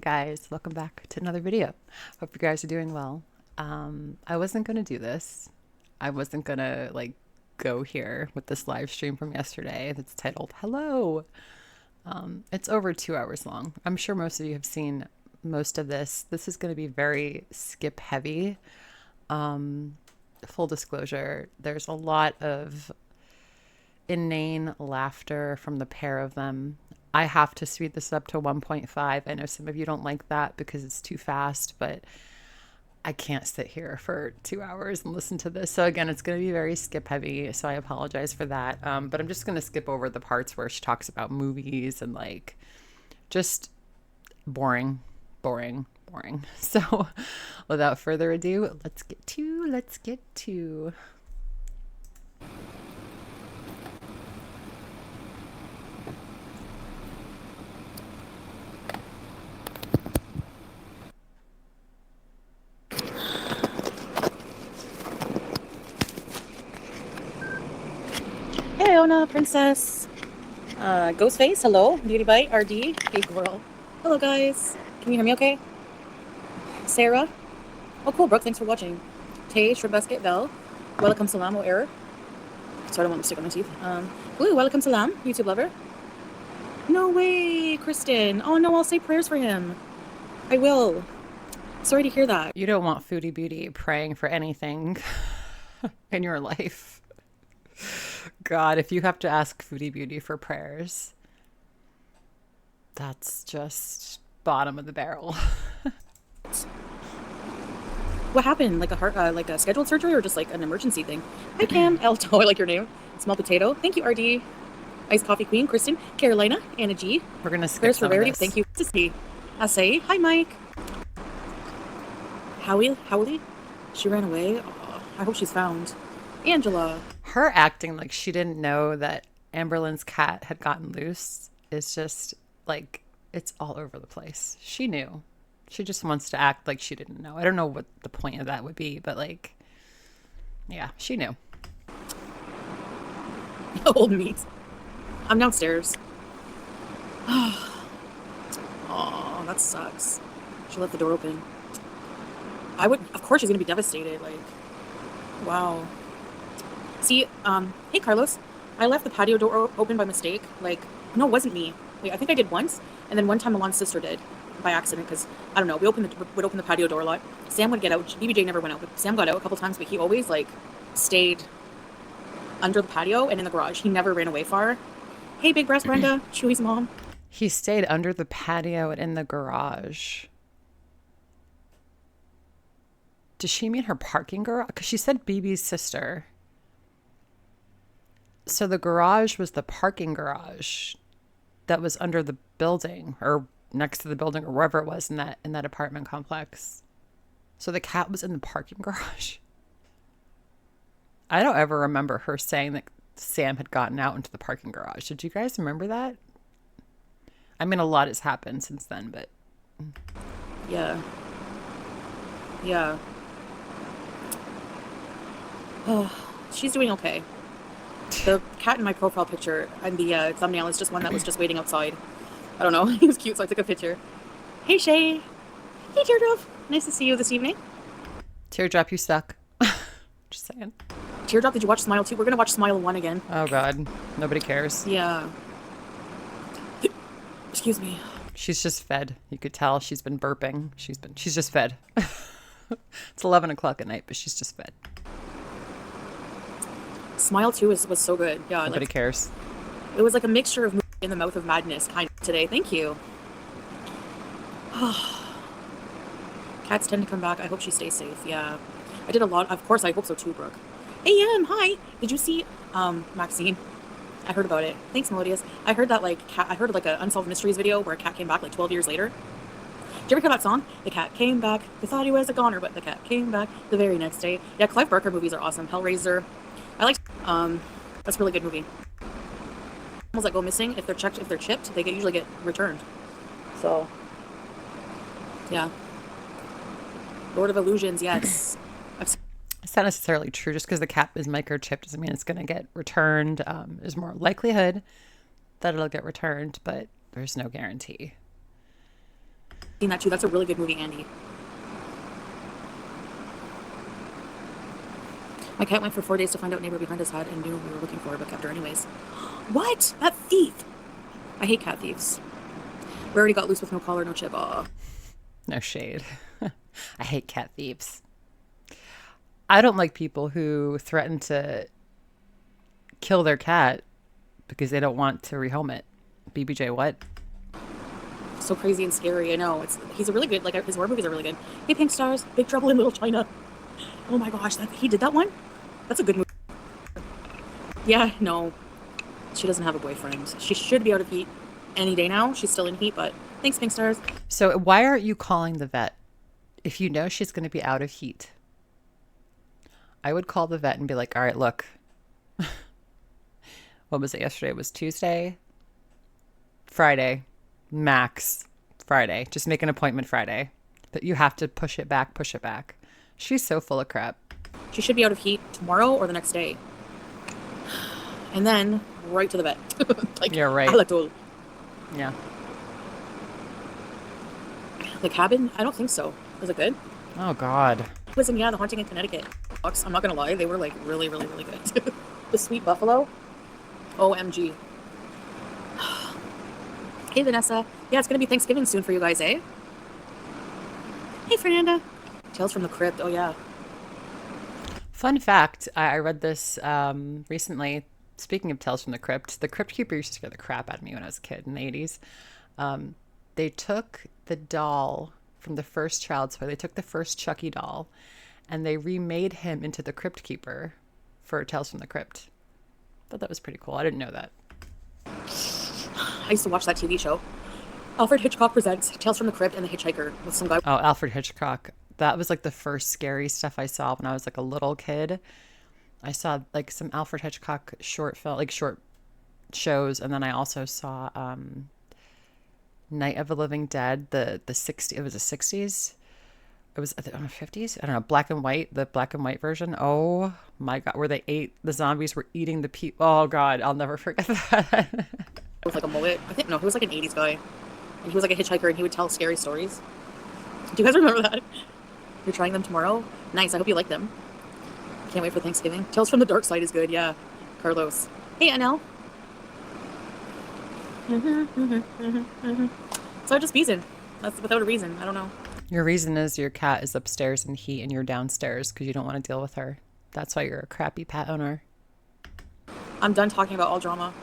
Guys, welcome back to another video. Hope you guys are doing well. I wasn't gonna do this. I wasn't gonna go here with this live stream from yesterday that's titled Hello. It's over 2 hours long. I'm sure most of you have seen most of this. This is going to be very skip heavy. Full disclosure, there's a lot of inane laughter from the pair of them. I have to speed this up to 1.5. I know some of you don't like that because it's too fast, but I can't sit here for 2 hours and listen to this. So again, it's going to be very skip heavy. So I apologize for that. But I'm just going to skip over the parts where she talks about movies and just boring. So without further ado, let's get to. Hey, Ona, Princess. Ghostface, hello. Beauty Bite, RD, hey girl. Hello, guys. Can you hear me okay? Sarah. Oh, cool, Brooke, thanks for watching. Tay, Shrimp Basket, Bell. Welcome Salam, oh error. Sorry, I don't want to stick on my teeth. Blue, welcome Salam, YouTube lover. No way, Kristen. Oh no, I'll say prayers for him. I will. Sorry to hear that. You don't want Foodie Beauty praying for anything in your life. God, if you have to ask Foodie Beauty for prayers, that's just bottom of the barrel. What happened? Like a scheduled surgery or just like an emergency thing? Hi, Cam. Elto, I like your name. Small potato. Thank you, RD. Iced Coffee Queen, Kristen, Carolina, Anna G. We're gonna skip Prayers for some of Rarity. this. Thank you. To see. Say hi, Mike. Howley. She ran away. Oh, I hope she's found. Angela. Her acting like she didn't know that Amberlynn's cat had gotten loose is just it's all over the place. She knew. She just wants to act like she didn't know. I don't know what the point of that would be, but yeah, she knew. Old meat. I'm downstairs. Oh, that sucks. She left the door open. Of course she's gonna be devastated. Wow. See, hey Carlos, I left the patio door open by mistake. No, it wasn't me. I think I did once, and then one time Alon's sister did by accident because I don't know. We would open the patio door a lot. Sam would get out. BBJ never went out, but Sam got out a couple times. But he always stayed under the patio and in the garage. He never ran away far. Hey, Big Breast Brenda, Chewy's mom. He stayed under the patio and in the garage. Does she mean her parking garage? Because she said BB's sister. So the garage was the parking garage that was under the building or next to the building or wherever it was in that apartment complex. So the cat was in the parking garage. I don't ever remember her saying that Sam had gotten out into the parking garage. Did you guys remember that? I mean, a lot has happened since then, but... Yeah. Oh, she's doing okay. The cat in my profile picture and the thumbnail is just one that was just waiting outside. I don't know. He was cute, so I took a picture. Hey, Shay. Hey, Teardrop. Nice to see you this evening. Teardrop, you suck. Just saying. Teardrop, did you watch Smile 2? We're going to watch Smile 1 again. Oh, God. Nobody cares. Yeah. Excuse me. She's just fed. You could tell she's been burping. She's just fed. It's 11 o'clock at night, but she's just fed. Smile 2 was so good. Yeah. Nobody cares. It was like a mixture of in the mouth of madness kind of today. Thank you. Cats tend to come back. I hope she stays safe. Yeah. I did a lot. Of course, I hope so too, Brooke. AM, hi. Did you see Maxine? I heard about it. Thanks, Melodious. I heard that I heard an Unsolved Mysteries video where a cat came back 12 years later. Did you ever hear that song? The cat came back. They thought he was a goner, but the cat came back the very next day. Yeah, Clive Barker movies are awesome. Hellraiser. I like that's a really good movie. Animals that go missing, if they're chipped, they usually get returned. So yeah. Lord of Illusions, yes. It's not necessarily true. Just because the cat is microchipped doesn't mean it's going to get returned. There's more likelihood that it'll get returned, but there's no guarantee. Seen that too. That's a really good movie, Andy. My cat went for 4 days to find out neighbor behind us had and knew we were looking for her, but kept her anyways. What? That thief! I hate cat thieves. We already got loose with no collar, no chip. Aw. No shade. I hate cat thieves. I don't like people who threaten to kill their cat because they don't want to rehome it. BBJ, what? So crazy and scary. I know. He's a really good, like, his horror movies are really good. Hey, Pink Stars, Big Trouble in Little China. Oh my gosh, he did that one? That's a good movie. Yeah, no. She doesn't have a boyfriend. She should be out of heat any day now. She's still in heat, but thanks, Pink Stars. So why aren't you calling the vet if you know she's going to be out of heat? I would call the vet and be like, all right, look. What was it yesterday? It was Tuesday, Friday, max Friday. Just make an appointment Friday. But you have to push it back, push it back. She's so full of crap. She should be out of heat tomorrow or the next day. And then right to the vet. Like, you're right. Yeah. The Cabin? I don't think so. Was it good? Oh, God. It was in, The Haunting in Connecticut. I'm not going to lie. They were, like, really, really, really good. The Sweet Buffalo. OMG. Hey, Vanessa. Yeah, it's going to be Thanksgiving soon for you guys, eh? Hey, Fernanda. Tales from the Crypt. Oh, yeah. Fun fact. I read this recently. Speaking of Tales from the Crypt Keeper used to scare the crap out of me when I was a kid in the 80s. They took the doll from the first Child's Play. They took the first Chucky doll and they remade him into the Crypt Keeper for Tales from the Crypt. Thought that was pretty cool. I didn't know that. I used to watch that TV show. Alfred Hitchcock presents Tales from the Crypt and the Hitchhiker with some guy. Oh, Alfred Hitchcock. That was like the first scary stuff I saw when I was like a little kid. I saw like some Alfred Hitchcock short shows, and then I also saw Night of the Living Dead, the 60s. It was the 60s. It was the 50s. I don't know, the black and white version. Oh my God, where the zombies were eating the people. Oh God, I'll never forget that. It was like a mullet. He was like an 80s guy. And he was like a hitchhiker and he would tell scary stories. Do you guys remember that? You're trying them tomorrow? Nice, I hope you like them. Can't wait for Thanksgiving. Tales from the Dark Side is good, yeah. Carlos. Hey, NL. So I'm just beezing. That's without a reason. I don't know. Your reason is your cat is upstairs in heat and you're downstairs because you don't want to deal with her. That's why you're a crappy pet owner. I'm done talking about all drama.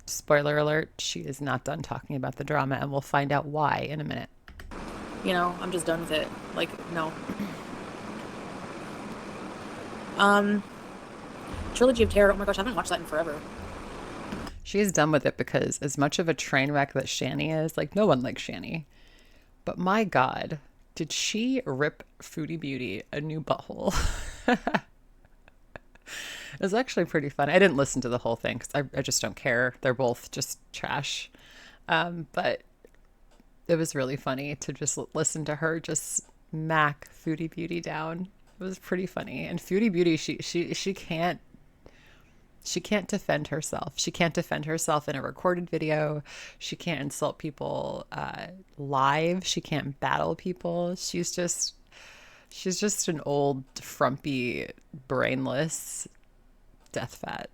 Spoiler alert, she is not done talking about the drama, and we'll find out why in a minute. You know, I'm just done with it. Like, no. Trilogy of Terror. Oh my gosh, I haven't watched that in forever. She is done with it because as much of a train wreck that Shani is, like, no one likes Shani. But my God, did she rip Foodie Beauty a new butthole? It was actually pretty fun. I didn't listen to the whole thing because I just don't care. They're both just trash. But it was really funny to just listen to her just smack Foodie Beauty down. It was pretty funny. And Foodie Beauty, she can't defend herself. She can't defend herself in a recorded video. She can't insult people live. She can't battle people. She's just an old, frumpy, brainless death fat.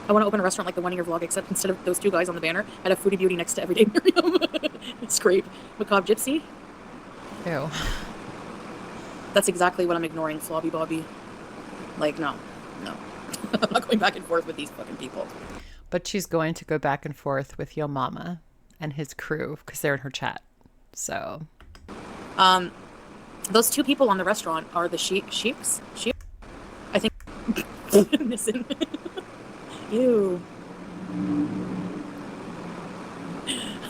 I want to open a restaurant like the one in your vlog, except instead of those two guys on the banner, I'd have Foodie Beauty next to Everyday Miriam. Scrape. Macabre Gypsy. Ew. That's exactly what I'm ignoring, Flobby Bobby. Like, no. I'm not going back and forth with these fucking people. But she's going to go back and forth with Yo Mama and his crew because they're in her chat. So. Those two people on the restaurant are the sheeps? Sheep? I think. Listen. Ew.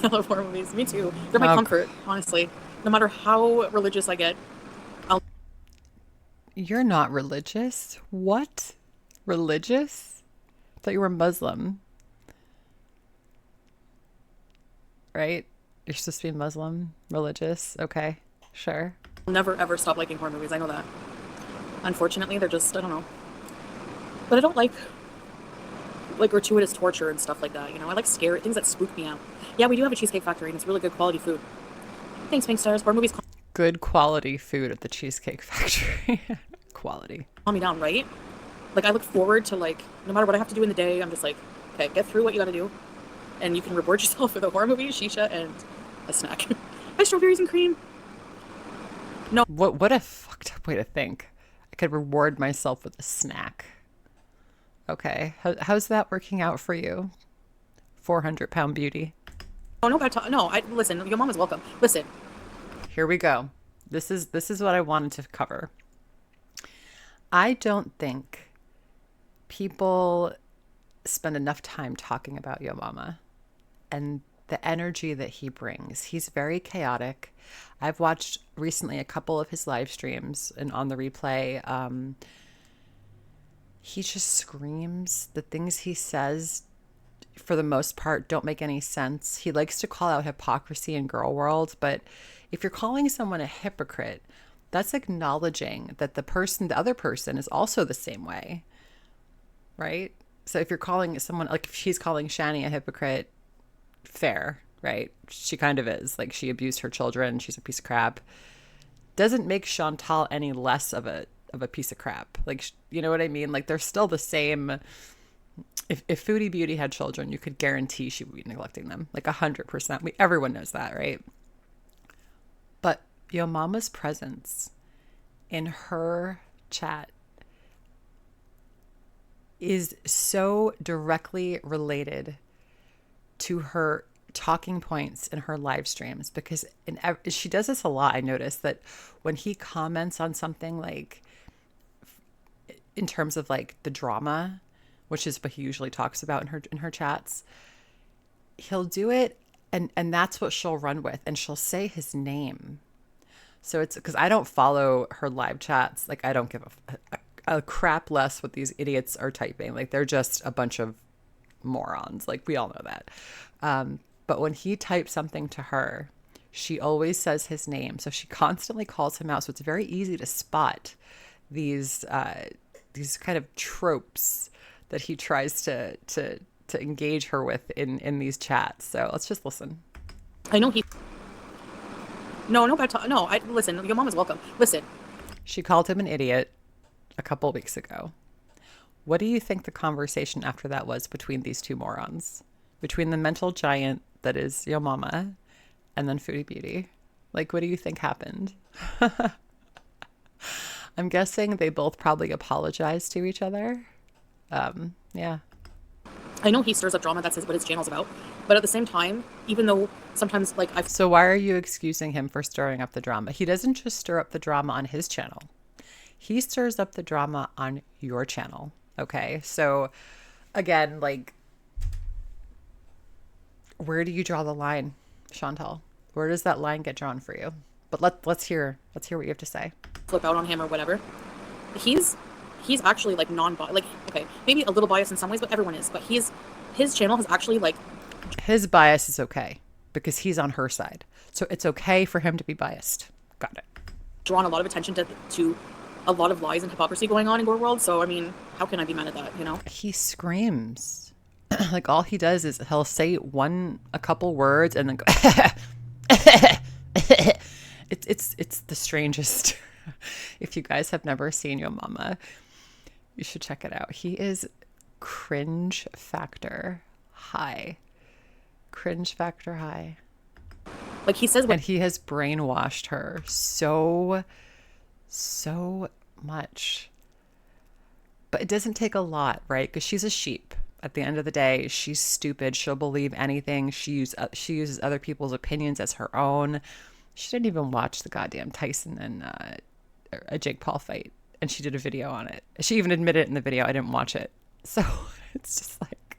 I love horror movies. Me too. They're my comfort, honestly. No matter how religious I get. You're not religious? What? Religious? I thought you were Muslim. Right? You're supposed to be Muslim, religious. Okay, sure. I'll never ever stop liking horror movies. I know that. Unfortunately, they're just, I don't know. But I don't like like gratuitous torture and stuff like that. You know, I like scary things that spook me out. Yeah, we do have a cheesecake factory, and it's really good quality food. Thanks, Pink Stars. Horror movies Good quality food at the Cheesecake Factory. Quality. calm me down, right? Like I look forward to like no matter what I have to do in the day, I'm just like, okay, get through what you got to do, and you can reward yourself with a horror movie, shisha, and a snack. My strawberries and cream. No, What a fucked up way to think. I could reward myself with a snack. Okay. How's that working out for you? 400-pound beauty. no, no, no. I listen. Your mom is welcome. Listen, Here we go. This is what I wanted to cover. I don't think people spend enough time talking about Yo Mama and the energy that he brings. He's very chaotic. I've watched recently a couple of his live streams and on the replay. He just screams. The things he says, for the most part, don't make any sense. He likes to call out hypocrisy in girl world, but if you're calling someone a hypocrite, that's acknowledging that the other person is also the same way, right? So if you're calling someone, like if she's calling Shani a hypocrite, fair, right? She kind of is. Like she abused her children. She's a piece of crap. Doesn't make Chantal any less of a piece of crap. Like, you know what I mean? Like they're still the same. If Foodie Beauty had children, you could guarantee she would be neglecting them. Like 100%. Everyone knows that, right? But Yo Mama's presence in her chat is so directly related to her talking points in her live streams because she does this a lot. I noticed that when he comments on something like in terms of like the drama, which is what he usually talks about in her chats, he'll do it and that's what she'll run with, and she'll say his name. So it's because I don't follow her live chats. Like I don't give a crap less what these idiots are typing. Like they're just a bunch of morons. Like we all know that. But when he types something to her, she always says his name. So she constantly calls him out. So it's very easy to spot these kind of tropes that he tries to engage her with in these chats. So let's just listen. I know he. No, no, no. I listen. Your mom is welcome. Listen. She called him an idiot a couple weeks ago. What do you think the conversation after that was between these two morons? Between the mental giant that is Yo Mama and then Foodie Beauty? Like, what do you think happened? I'm guessing they both probably apologized to each other. Yeah. I know he stirs up drama. That's what his channel's about. But at the same time, even though sometimes like I've So why are you excusing him for stirring up the drama? He doesn't just stir up the drama on his channel. He stirs up the drama on your channel. Okay. So again, like, where do you draw the line, Chantal? Where does that line get drawn for you? But let's hear what you have to say. flip out on him or whatever, he's actually like like okay, maybe a little biased in some ways, but everyone is. But his channel has actually like His bias is okay because he's on her side. So it's okay for him to be biased. Got it. drawn a lot of attention to a lot of lies and hypocrisy going on in Gore World. So I mean, how can I be mad at that? You know, He screams. Like all he does is he'll say a couple words and then go it's the strangest. If you guys have never seen Yo Mama, you should check it out. He is cringe factor high. Cringe factor high. like he says And he has brainwashed her so much. But it doesn't take a lot, right? Because she's a sheep. At the end of the day, she's stupid. She'll believe anything. She uses other people's opinions as her own. She didn't even watch the goddamn Tyson and a Jake Paul fight, and she did a video on it. She even admitted it in the video. I didn't watch it. So it's just like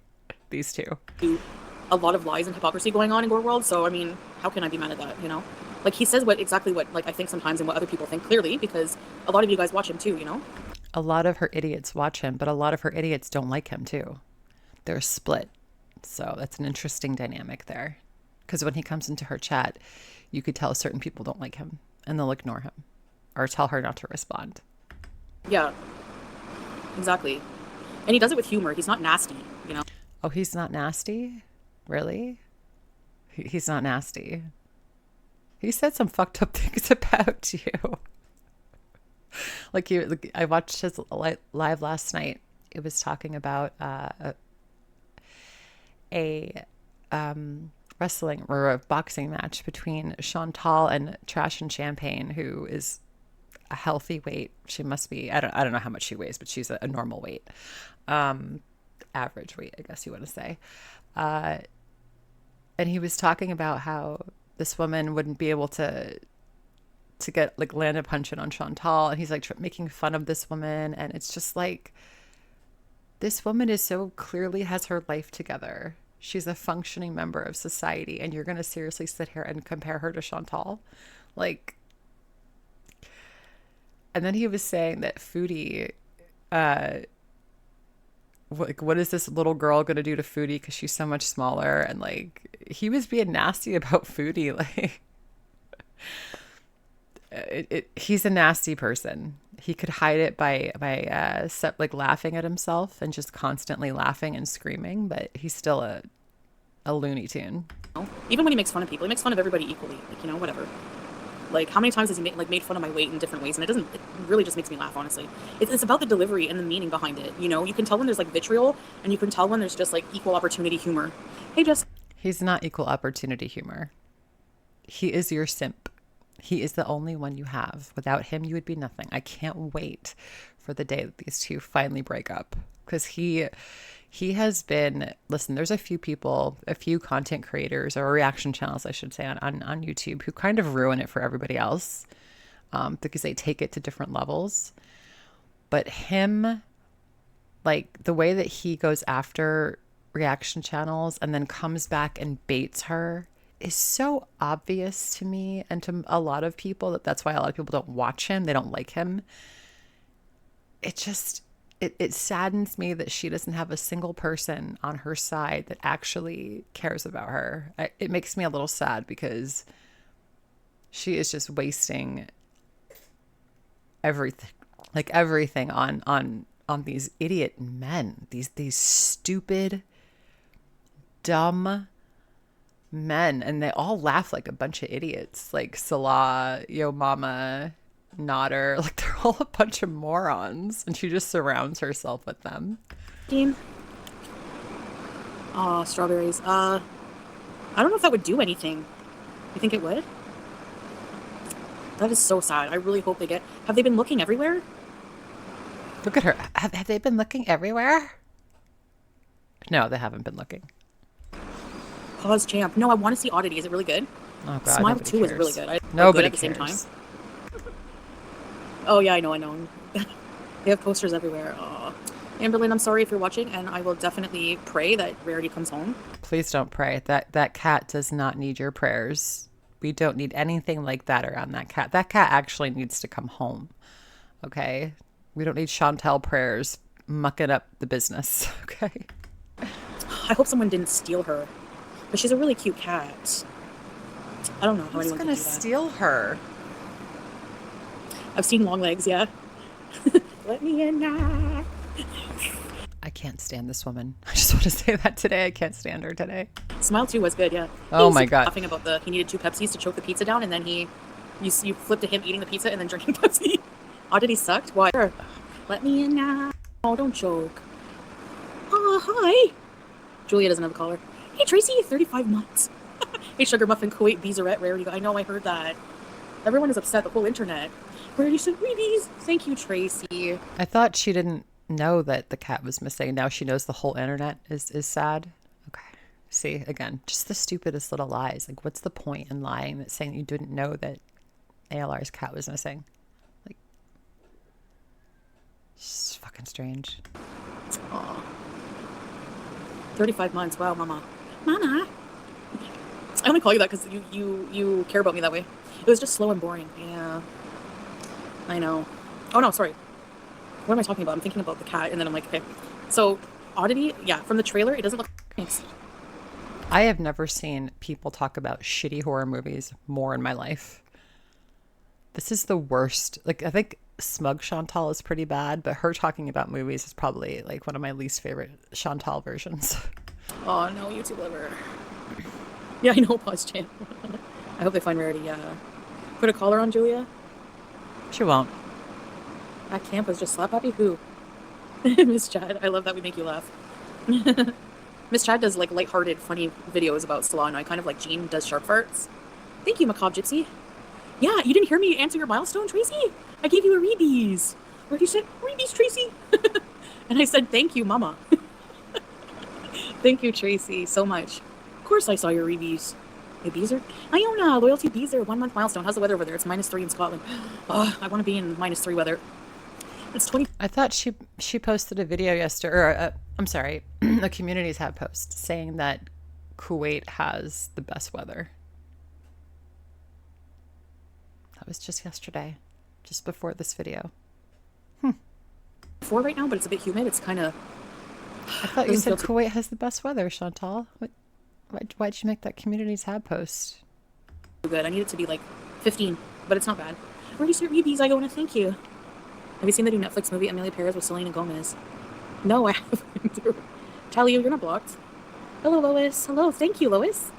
these two. a lot of lies and hypocrisy going on in Gore World. So I mean, how can I be mad at that? You know, like he says exactly what like I think sometimes and what other people think clearly, because a lot of you guys watch him too. You know, A lot of her idiots watch him, but a lot of her idiots don't like him too. They're split. So that's an interesting dynamic there. Because when he comes into her chat, you could tell certain people don't like him and they'll ignore him or tell her not to respond. yeah, exactly. And he does it with humor. He's not nasty. You know. Oh, he's not nasty? Really? He's not nasty. He said some fucked up things about you. I watched his live last night. It was talking about a wrestling or a boxing match between Chantal and Trash and Champagne, who is a healthy weight. She must be, I don't know how much she weighs, but she's a normal weight. Average weight, I guess you want to say. And he was talking about how this woman wouldn't be able to get like land a punch in on Chantal, and he's like making fun of this woman, and it's just like, this woman is so clearly has her life together. She's a functioning member of society, and you're going to seriously sit here and compare her to Chantal? Like, and then he was saying that Foodie, like, what is this little girl going to do to Foodie because she's so much smaller? And like, he was being nasty about Foodie. Like, he's a nasty person. He could hide it by like laughing at himself and just constantly laughing and screaming, but he's still a Looney Tune. Even when he makes fun of people, he makes fun of everybody equally. Like, you know, whatever. Like, how many times has he made fun of my weight in different ways? And it really just makes me laugh, honestly. It's about the delivery and the meaning behind it. You know, you can tell when there's like vitriol, and you can tell when there's just like equal opportunity humor. Hey, Jess. He's not equal opportunity humor. He is your simp. He is the only one you have. Without him, you would be nothing. I can't wait for the day that these two finally break up, because he has been, listen, there's a few people, a few content creators or reaction channels, I should say, on YouTube who kind of ruin it for everybody else, because they take it to different levels. But him, like the way that he goes after reaction channels and then comes back and baits her is so obvious to me and to a lot of people that's why a lot of people don't watch him. They don't like him. It saddens me that she doesn't have a single person on her side that actually cares about her. It makes me a little sad because she is just wasting everything on these idiot men, these stupid, dumb men, and they all laugh like a bunch of idiots, like Salah, Yo Mama, Nodder, like they're all a bunch of morons, and she just surrounds herself with them. Dean. Oh, strawberries. I don't know if that would do anything. You think it would? That is so sad. I really hope they get. Have they been looking everywhere? Look at her. Have they been looking everywhere? No, they haven't been looking. Pause champ. No, I want to see Oddity. Is it really good? Oh God, Smile 2 is really good. Nobody at the cares. same time. Oh yeah, I know. They have posters everywhere. Oh. Amberlynn, I'm sorry if you're watching, and I will definitely pray that Rarity comes home. Please don't pray. That cat does not need your prayers. We don't need anything like that around that cat. That cat actually needs to come home. Okay? We don't need Chantal prayers mucking up the business. Okay? I hope someone didn't steal her. But she's a really cute cat. I don't know how Who's anyone gonna could do that. steal her? I've seen long legs, yeah. Let me in now. I can't stand this woman. I just want to say that today. I can't stand her today. Smile 2 was good, yeah. Oh my God. Laughing about he needed 2 Pepsis to choke the pizza down, and then you flipped to him eating the pizza and then drinking Pepsi. Oddity sucked? Why? Let me in now. Oh, don't joke. Hi. Julia doesn't have a collar. Hey, Tracy, 35 months. Hey, Sugar Muffin, Kuwait, Beezerette, Rarity. I know, I heard that. Everyone is upset, the whole internet. Rarity said, Weebies. Thank you, Tracy. I thought she didn't know that the cat was missing. Now she knows the whole internet is sad. Okay. See, again, just the stupidest little lies. Like, what's the point in lying that saying you didn't know that ALR's cat was missing? Like, it's fucking strange. Aw. 35 months. Wow, Mama. Mama. I only call you that because you care about me that way. It was just slow and boring. Yeah. I know. Oh, no, sorry. What am I talking about? I'm thinking about the cat, and then I'm like, okay. So, Oddity, yeah, from the trailer, it doesn't look nice. I have never seen people talk about shitty horror movies more in my life. This is the worst. Like, I think Smug Chantal is pretty bad, but her talking about movies is probably like one of my least favorite Chantal versions. Oh no, YouTube liver. Yeah, I know, pause champ. I hope they find Rarity. Put a collar on Julia. She won't. At camp was just slap happy. Who? Miss Chad. I love that we make you laugh. Miss Chad does like lighthearted, funny videos about salon. I kind of like Jean does sharp farts. Thank you, Macabre Gypsy. Yeah, you didn't hear me answer your milestone, Tracy? I gave you a reebies. Where you said, reebies, Tracy? And I said, thank you, Mama. Thank you, Tracy, so much. Of course I saw your reebies. Hey, Beezer? Iona, Loyalty Beezer, 1 month milestone. How's the weather over there? It's -3 in Scotland. Oh, I want to be in -3 weather. It's 20. I thought she posted a video yesterday, or I'm sorry, a community tab post saying that Kuwait has the best weather. That was just yesterday, just before this video. 4 right now, but it's a bit humid. It's kind of... I thought you said Kuwait has the best weather, Chantal. Why'd you make that community tab post? Good. I need it to be like 15, but it's not bad. Where do you start reebies? I go to thank you. Have you seen the new Netflix movie Amelia Perez with Selena Gomez? No, I haven't. Talia, you're not blocked. Hello, Lois. Hello. Thank you, Lois.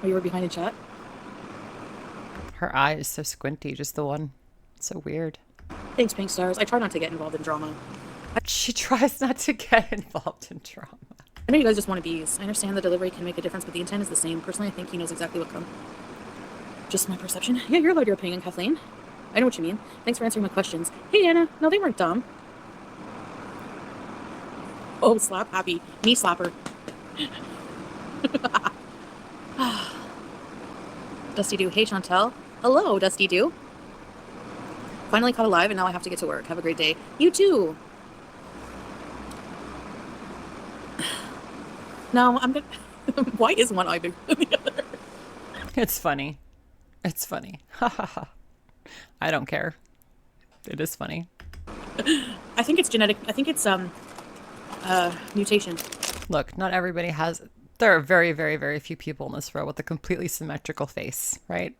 Oh, you were behind in chat? Her eye is so squinty, just the one. It's so weird. Thanks, Pink Stars. I try not to get involved in drama. She tries not to get involved in drama. I know you guys just want to bees. I understand the delivery can make a difference, but the intent is the same. Personally, I think he knows exactly what comes. Just my perception. Yeah, you're allowed your opinion, Kathleen. I know what you mean. Thanks for answering my questions. Hey, Anna. No, they weren't dumb. Oh, slap happy. Knee slapper. Dusty Doo. Hey, Chantal. Hello, Dusty Doo. Finally caught alive, and now I have to get to work. Have a great day. You too. No, I'm gonna... Why is one eye bigger than the other? It's funny. It's funny. Ha ha ha. I don't care. It is funny. I think it's genetic. I think it's mutation. Look, not everybody has... There are very, very, very few people in this row with a completely symmetrical face, right?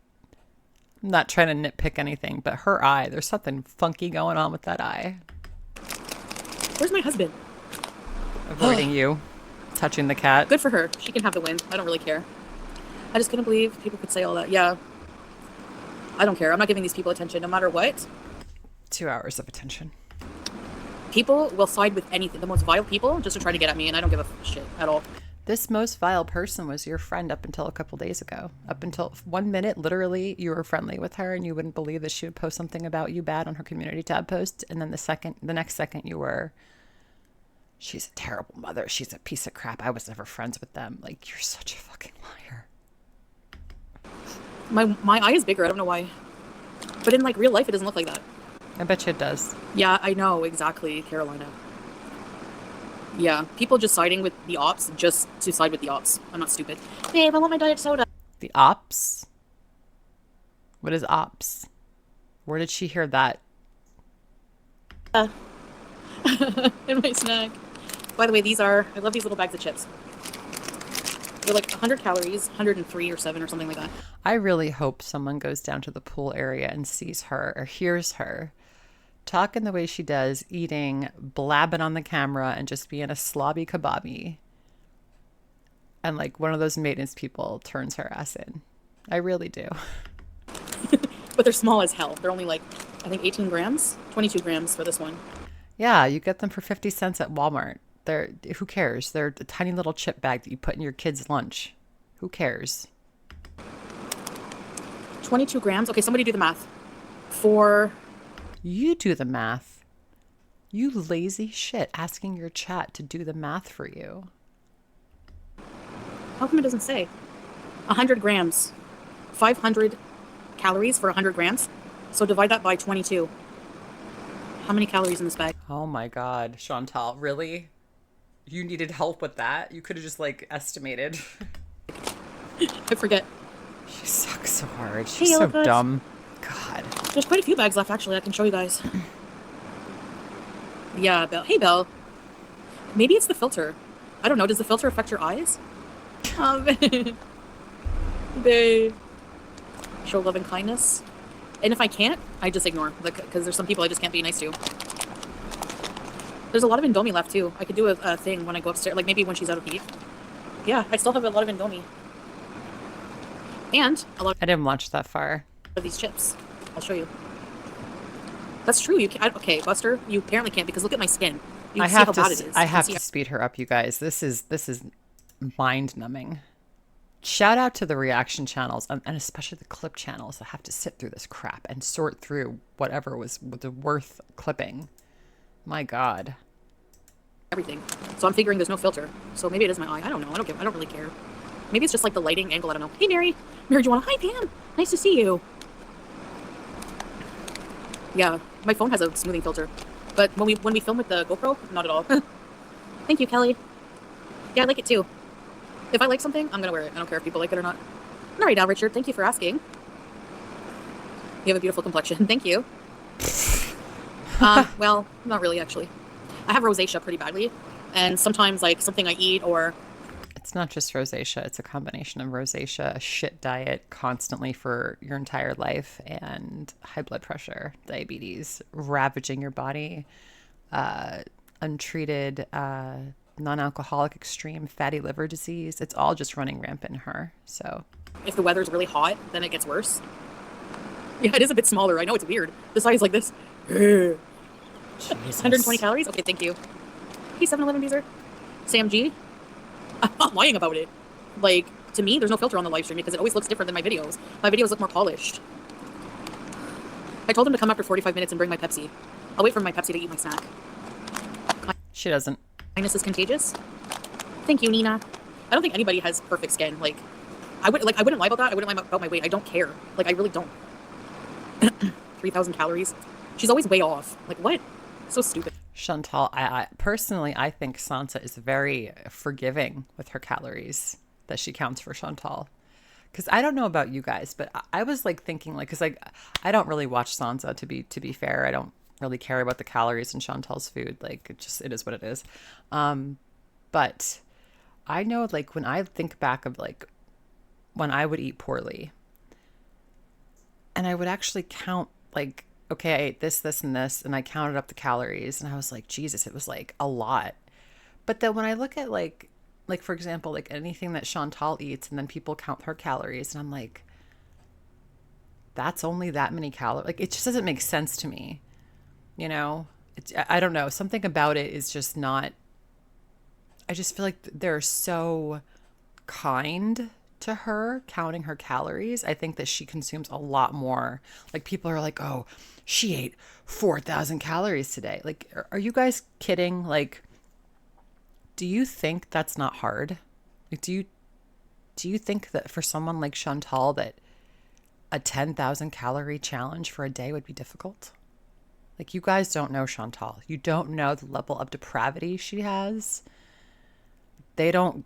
I'm not trying to nitpick anything, but her eye, there's something funky going on with that eye. Where's my husband? Avoiding you. Touching the cat. Good for her. She can have the win. I don't really care. I just couldn't believe people could say all that. Yeah. I don't care. I'm not giving these people attention no matter what. 2 hours of attention. People will side with anything. The most vile people just to try to get at me, and I don't give a shit at all. This most vile person was your friend up until a couple days ago. Up until 1 minute, literally, you were friendly with her and you wouldn't believe that she would post something about you bad on her community tab post. And then the next second you were, she's a terrible mother. She's a piece of crap. I was never friends with them. Like, you're such a fucking liar. My eye is bigger. I don't know why. But in like real life, it doesn't look like that. I bet you it does. Yeah, I know. Exactly, Carolina. Yeah, people just siding with the ops just to side with the ops. I'm not stupid. Babe, I want my diet soda. The ops? What is ops? Where did she hear that? In my snack. By the way, I love these little bags of chips. They're like 100 calories, 103 or 7 or something like that. I really hope someone goes down to the pool area and sees her or hears her talking the way she does, eating, blabbing on the camera, and just being a slobby kebabby. And like one of those maintenance people turns her ass in. I really do. But they're small as hell. They're only like, I think 18 grams, 22 grams for this one. Yeah, you get them for 50 cents at Walmart. Who cares? They're a tiny little chip bag that you put in your kid's lunch. Who cares? 22 grams. Okay, somebody do the math. You do the math. You lazy shit asking your chat to do the math for you. How come it doesn't say? 100 grams. 500 calories for 100 grams. So divide that by 22. How many calories in this bag? Oh my God, Chantal, really? You needed help with that? You could have just like estimated. I forget. She sucks so hard. She's so dumb. God. There's quite a few bags left, actually. I can show you guys. Yeah, Belle. Hey, Belle. Maybe it's the filter. I don't know. Does the filter affect your eyes? They show love and kindness. And if I can't, I just ignore. Because there's some people I just can't be nice to. There's a lot of Indomie left, too. I could do a thing when I go upstairs. Like, maybe when she's out of heat. Yeah, I still have a lot of Indomie and a lot I didn't watch that far. of these chips. I'll show you. That's true. You can't. Okay, Buster, you apparently can't because look at my skin. You I see have how to bad it is. I You can have see. to speed her up, you guys. This is mind-numbing. Shout out to the reaction channels and especially the clip channels that have to sit through this crap and sort through whatever was worth clipping. My God. Everything. So I'm figuring there's no filter. So maybe it is my eye. I don't know. I don't really care. Maybe it's just like the lighting angle. I don't know. Hey, Mary. Mary, do you want to? Hi, Pam. Nice to see you. Yeah, my phone has a smoothing filter, but when we film with the GoPro, not at all. Thank you, Kelly. Yeah, I like it too. If I like something, I'm gonna wear it. I don't care if people like it or not. All right, now, Richard. Thank you for asking. You have a beautiful complexion. Thank you. Well, not really actually. I have rosacea pretty badly, and sometimes like something I eat or It's not just rosacea, it's a combination of rosacea, a shit diet constantly for your entire life, and high blood pressure, diabetes, ravaging your body, untreated, non-alcoholic extreme fatty liver disease. It's all just running rampant in her. So if the weather's really hot, then it gets worse. Yeah, it is a bit smaller. I know it's weird. The size like this. Jesus. 120 calories? Okay, thank you. Hey, 7-Eleven Beezer. Sam G. I'm not lying about it. Like, to me, there's no filter on the live stream because it always looks different than my videos. My videos look more polished. I told him to come after 45 minutes and bring my Pepsi. I'll wait for my Pepsi to eat my snack. She doesn't. Kindness is contagious. Thank you, Nina. I don't think anybody has perfect skin. Like, I wouldn't lie about that. I wouldn't lie about my weight. I don't care. Like, I really don't. 3,000 calories. She's always way off. Like, what? So stupid. Chantal, I personally, I think Sansa is very forgiving with her calories that she counts for Chantal. Because I don't know about you guys, but I was like thinking like, because like I don't really watch Sansa to be fair. I don't really care about the calories in Chantal's food. Like it is what it is. But I know like when I think back of like when I would eat poorly, and I would actually count like, okay, I ate this, this, and this, and I counted up the calories, and I was like, Jesus, it was like a lot. But then when I look at like for example, like anything that Chantal eats, and then people count her calories, and I'm like, that's only that many calories. Like it just doesn't make sense to me, you know. I don't know. Something about it is just not. I just feel like they're so kind to her counting her calories. I think that she consumes a lot more. Like people are like, "Oh, she ate 4,000 calories today." Like are you guys kidding? Like do you think that's not hard? Like do you think that for someone like Chantal that a 10,000 calorie challenge for a day would be difficult? Like you guys don't know Chantal. You don't know the level of depravity she has. They don't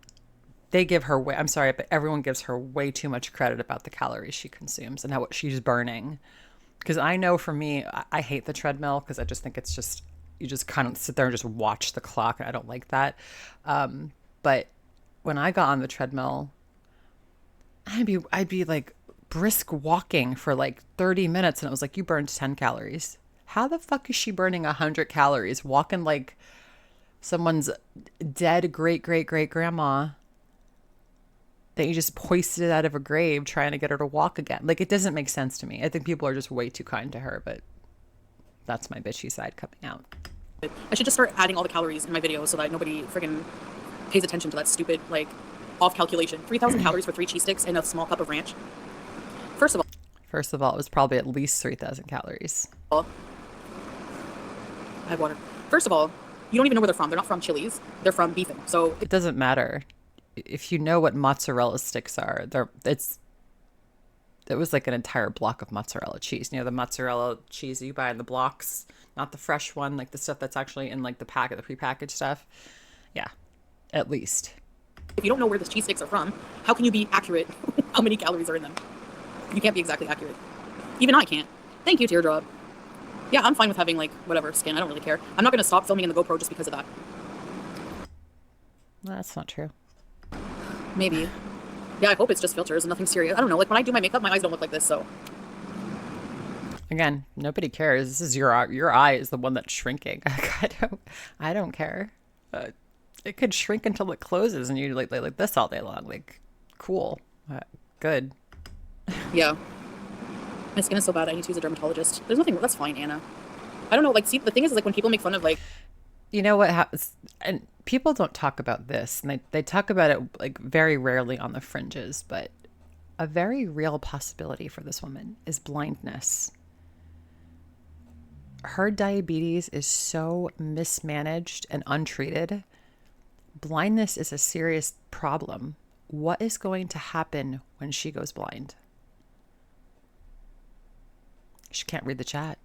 they give her way, I'm sorry, but everyone gives her way too much credit about the calories she consumes and how what she's burning. Because I know for me, I hate the treadmill because I just think it's just, you just kind of sit there and just watch the clock. And I don't like that. But when I got on the treadmill, I'd be like brisk walking for like 30 minutes. And it was like, you burned 10 calories. How the fuck is she burning 100 calories walking like someone's dead great great great grandma that you just hoisted out of a grave trying to get her to walk again? Like it doesn't make sense to me. I think people are just way too kind to her, but that's my bitchy side coming out. I should just start adding all the calories in my videos so that nobody friggin' pays attention to that stupid, like, off calculation. 3,000 calories for 3 cheese sticks and a small cup of ranch. First First of all, it was probably at least 3,000 calories. all, I have water. First of all, you don't even know where they're from. They're not from Chili's. They're from Beefin. So It doesn't matter. If you know what mozzarella sticks are, it was like an entire block of mozzarella cheese. You know, the mozzarella cheese you buy in the blocks, not the fresh one, like the stuff that's actually in like the packet, the prepackaged stuff. Yeah, at least. if you don't know where the cheese sticks are from, how can you be accurate how many calories are in them? You can't be exactly accurate. Even I can't. Thank you, Teardrop. Yeah, I'm fine with having, like, whatever, skin. I don't really care. I'm not going to stop filming in the GoPro just because of that. That's not true. Maybe. Yeah, I hope it's just filters and nothing serious. I don't know. Like, when I do my makeup, my eyes don't look like this, so. Again, nobody cares. This is your eye is the one that's shrinking. I don't care. It could shrink until it closes and you like this all day long. Like, cool. Good. Yeah. My skin is so bad. I need to use a dermatologist. There's nothing. That's fine, Anna. I don't know. Like, see, the thing is like when people make fun of like, You know what happens? And people don't talk about this, and they talk about it like very rarely on the fringes, but a very real possibility for this woman is blindness. Her diabetes is so mismanaged and untreated. Blindness is a serious problem. What is going to happen when she goes blind? She can't read the chat.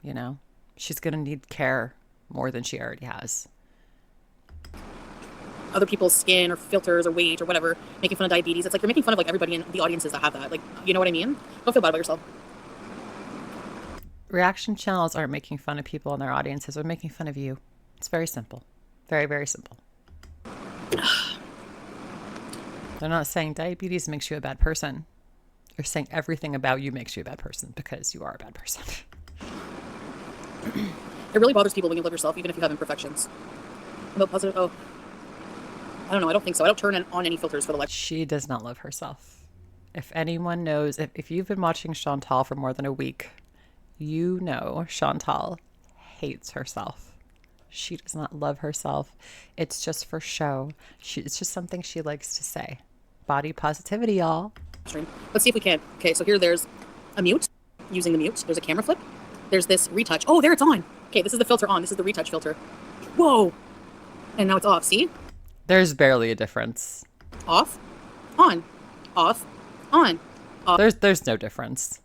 You know, she's going to need care more than she already has. other people's skin or filters or weight or whatever, making fun of diabetes. It's like you're making fun of like everybody in the audiences that have that. Like, you know what I mean? Don't feel bad about yourself. Reaction channels aren't making fun of people in their audiences. They're making fun of you. It's very simple. Very, very simple. They're not saying diabetes makes you a bad person. They're saying everything about you makes you a bad person because you are a bad person. It really bothers people when you love yourself, even if you have imperfections. About positive, oh, I don't know. I don't think so. I don't turn on any filters for the life. She does not love herself. If anyone knows, if you've been watching Chantal for more than a week, you know Chantal hates herself. She does not love herself. It's just for show. It's just something she likes to say. Body positivity, y'all. Let's see if we can. Okay, so here there's a mute, using the mute. There's a camera flip. There's this retouch. Oh, there it's on. Okay, this is the filter on. This is the retouch filter. Whoa. And now it's off, see? There's barely a difference. Off, on, off, on, off. There's no difference.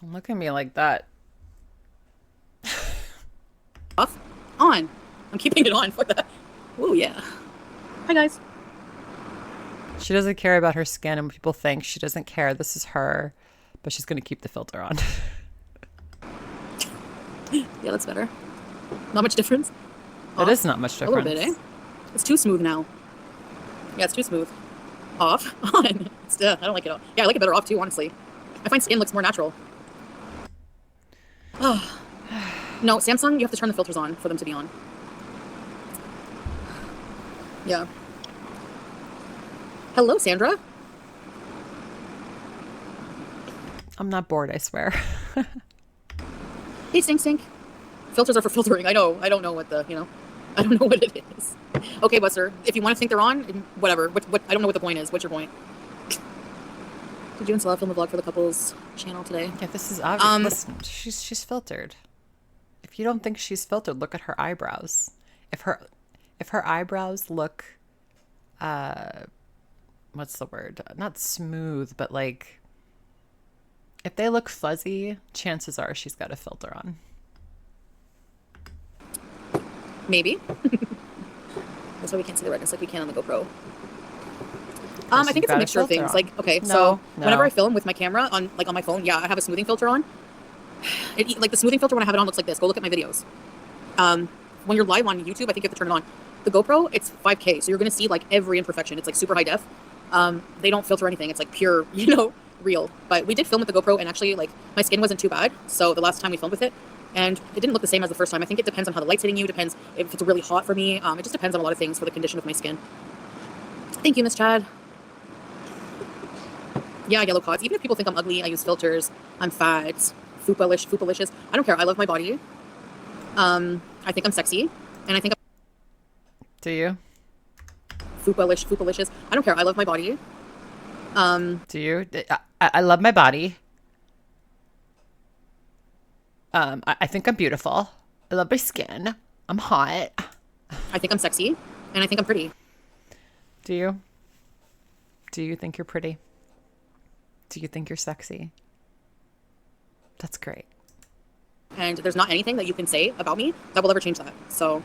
Don't look at me like that. Off, on. I'm keeping it on for that. Oh, yeah. Hi, guys. She doesn't care about her skin and what people think. She doesn't care. This is her. But she's going to keep the filter on. Yeah, that's better. Not much difference. It is not much difference. A little bit, eh? It's too smooth now. Yeah, it's too smooth. Off, on. I don't like it. Yeah, I like it better off too, honestly. I find skin looks more natural. Oh. No, Samsung, you have to turn the filters on for them to be on. Yeah. Hello, Sandra. I'm not bored, I swear. Hey, Stink Stink. Filters are for filtering. I know. I don't know what the, I don't know what it is. Okay, Buster. If you want to think they're on, whatever. What? I don't know what the point is. What's your point? Did you and Stella film a vlog for the couple's channel today? Yeah, this is obvious. Listen, she's filtered. If you don't think she's filtered, look at her eyebrows. If her eyebrows look, what's the word? Not smooth, but like, if they look fuzzy, chances are she's got a filter on. Maybe. That's why we can't see the redness like we can on the GoPro. I think it's a mixture of things. On. Like, okay, so whenever I film with my camera on my phone, yeah, I have a smoothing filter on. Like the smoothing filter when I have it on looks like this. Go look at my videos. When you're live on YouTube, I think you have to turn it on. The GoPro, it's 5K, so you're gonna see like every imperfection. It's like super high def. They don't filter anything. It's like pure, real. But we did film with the GoPro, and actually, like, my skin wasn't too bad. So the last time we filmed with it, and it didn't look the same as the first time. I think it depends on how the light's hitting you. Depends if it's really hot for me. It just depends on a lot of things for the condition of my skin. Thank you, Miss Chad. Yeah, yellow cods. Even if people think I'm ugly, I use filters. I'm fat, foopalicious. I don't care. I love my body. I think I'm sexy, and I think Do you? Foopalicious. I don't care. I love my body. Do you? I love my body. I think I'm beautiful. I love my skin. I'm hot. I think I'm sexy, and I think I'm pretty. Do you? Do you think you're pretty? Do you think you're sexy? That's great. And there's not anything that you can say about me that will ever change that. So,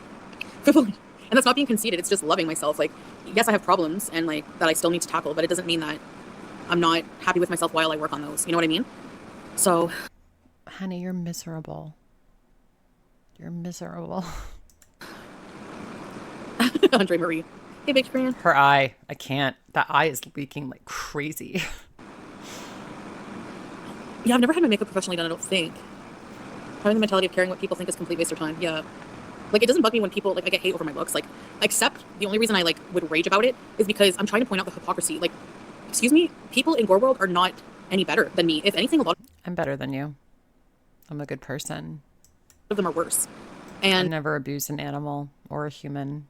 and that's not being conceited. It's just loving myself. Like, yes, I have problems and like that I still need to tackle, but it doesn't mean that I'm not happy with myself while I work on those. You know what I mean? So, honey, you're miserable. You're miserable. Andre Marie. Hey, Big Fran. Her eye. I can't. That eye is leaking like crazy. Yeah, I've never had my makeup professionally done, I don't think. Having the mentality of caring what people think is complete waste of time. Yeah. Like it doesn't bug me when people like I get hate over my looks. Like except the only reason I like would rage about it is because I'm trying to point out the hypocrisy. Like, excuse me, people in Gore World are not any better than me. If anything, a lot I'm better than you. I'm a good person. of them are worse. I've And never abused an animal or a human.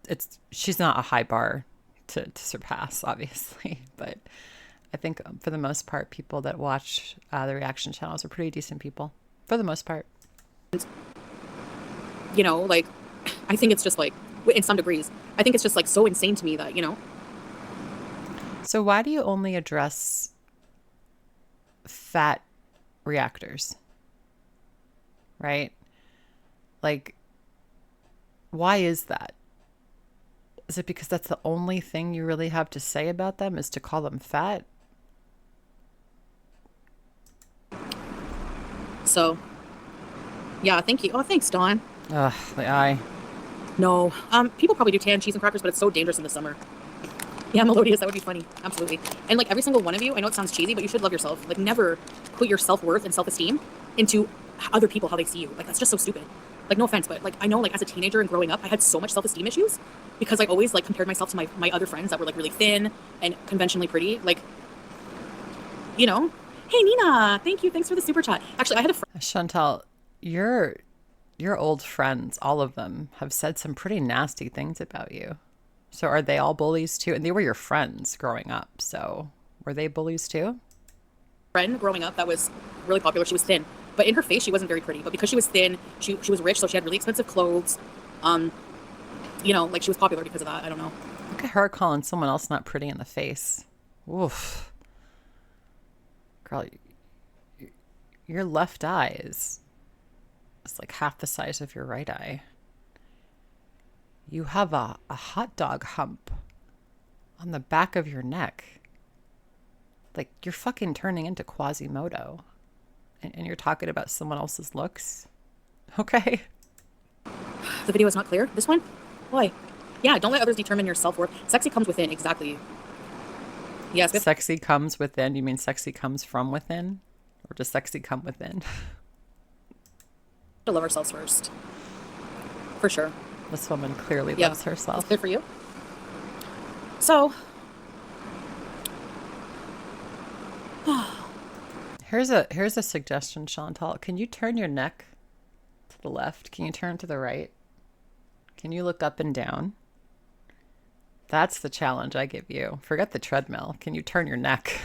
It's she's not a high bar to surpass, obviously, but I think for the most part, people that watch the reaction channels are pretty decent people, for the most part. you know, like I think it's just like in some degrees, I think it's just like so insane to me that, you know, So why do you only address fat reactors, right? Like, why is that? Is it because that's the only thing you really have to say about them is to call them fat? so yeah, thank you. Oh, thanks, Dawn. Ugh, the eye. No, people probably do tan cheese and crackers, but it's so dangerous in the summer. Yeah, Melodious, that would be funny. Absolutely. And like every single one of you, I know it sounds cheesy, but you should love yourself. Like never put your self-worth and self-esteem into other people, how they see you. Like that's just so stupid. Like no offense, but like I know like as a teenager and growing up, I had so much self-esteem issues because I always like compared myself to my other friends that were like really thin and conventionally pretty. Like, you know, hey Nina, thank you. Thanks for the super chat. Actually, I had a friend. Chantal, your old friends, all of them, have said some pretty nasty things about you. So are they all bullies too? And they were your friends growing up. So were they bullies too? Friend growing up that was really popular. She was thin, but in her face she wasn't very pretty. But because she was thin, she was rich, so she had really expensive clothes. Um, you know, like she was popular because of that. I don't know. Look at her calling someone else not pretty in the face. Oof. Girl, your left eye is like half the size of your right eye. You have a hot dog hump on the back of your neck. Like you're fucking turning into Quasimodo. And you're talking about someone else's looks. Okay. The video is not clear. This one? Why? Yeah, don't let others determine your self-worth. Sexy comes within, exactly. Yes, we have Sexy comes within. You mean sexy comes from within? Or does sexy come within? to love ourselves first. For sure. This woman clearly Yeah. loves It's herself. good for you. So, Here's a suggestion, Chantal. Can you turn your neck to the left? Can you turn to the right? Can you look up and down? That's the challenge I give you. Forget the treadmill. Can you turn your neck?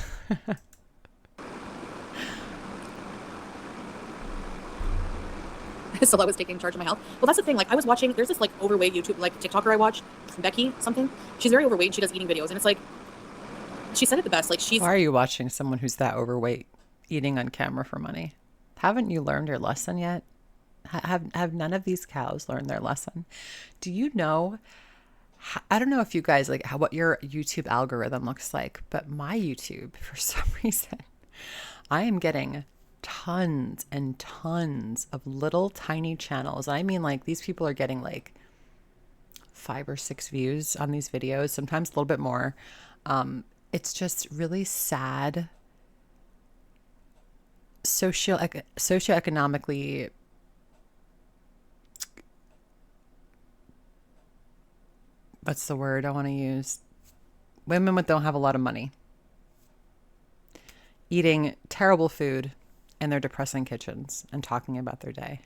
so I was taking charge of my health. Well, that's the thing. Like, I was watching, there's this, like, overweight YouTube, like, TikToker I watch, Becky something. She's very overweight and she does eating videos. And it's like, she said it the best. Like, she's, Why are you watching someone who's that overweight eating on camera for money? Haven't you learned your lesson yet? Have none of these cows learned their lesson? Do you know? I don't know if you guys like what your YouTube algorithm looks like, but my YouTube, for some reason, I am getting tons and tons of little tiny channels. I mean, like these people are getting like 5 or 6 views on these videos, sometimes a little bit more. It's just really sad, socioeconomically what's the word I want to use? Women with don't have a lot of money eating terrible food in their depressing kitchens and talking about their day.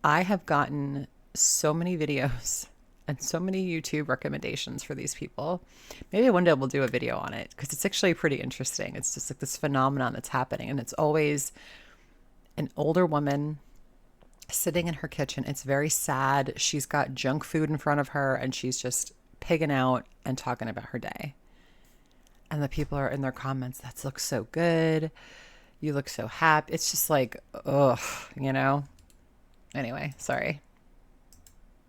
I have gotten so many videos and so many YouTube recommendations for these people. Maybe one day we'll do a video on it because it's actually pretty interesting. It's just like this phenomenon that's happening, and it's always an older woman sitting in her kitchen. It's very sad. She's got junk food in front of her and she's just pigging out and talking about her day. And the people are in their comments, that looks so good. You look so happy. It's just like, ugh, you know? Anyway, sorry.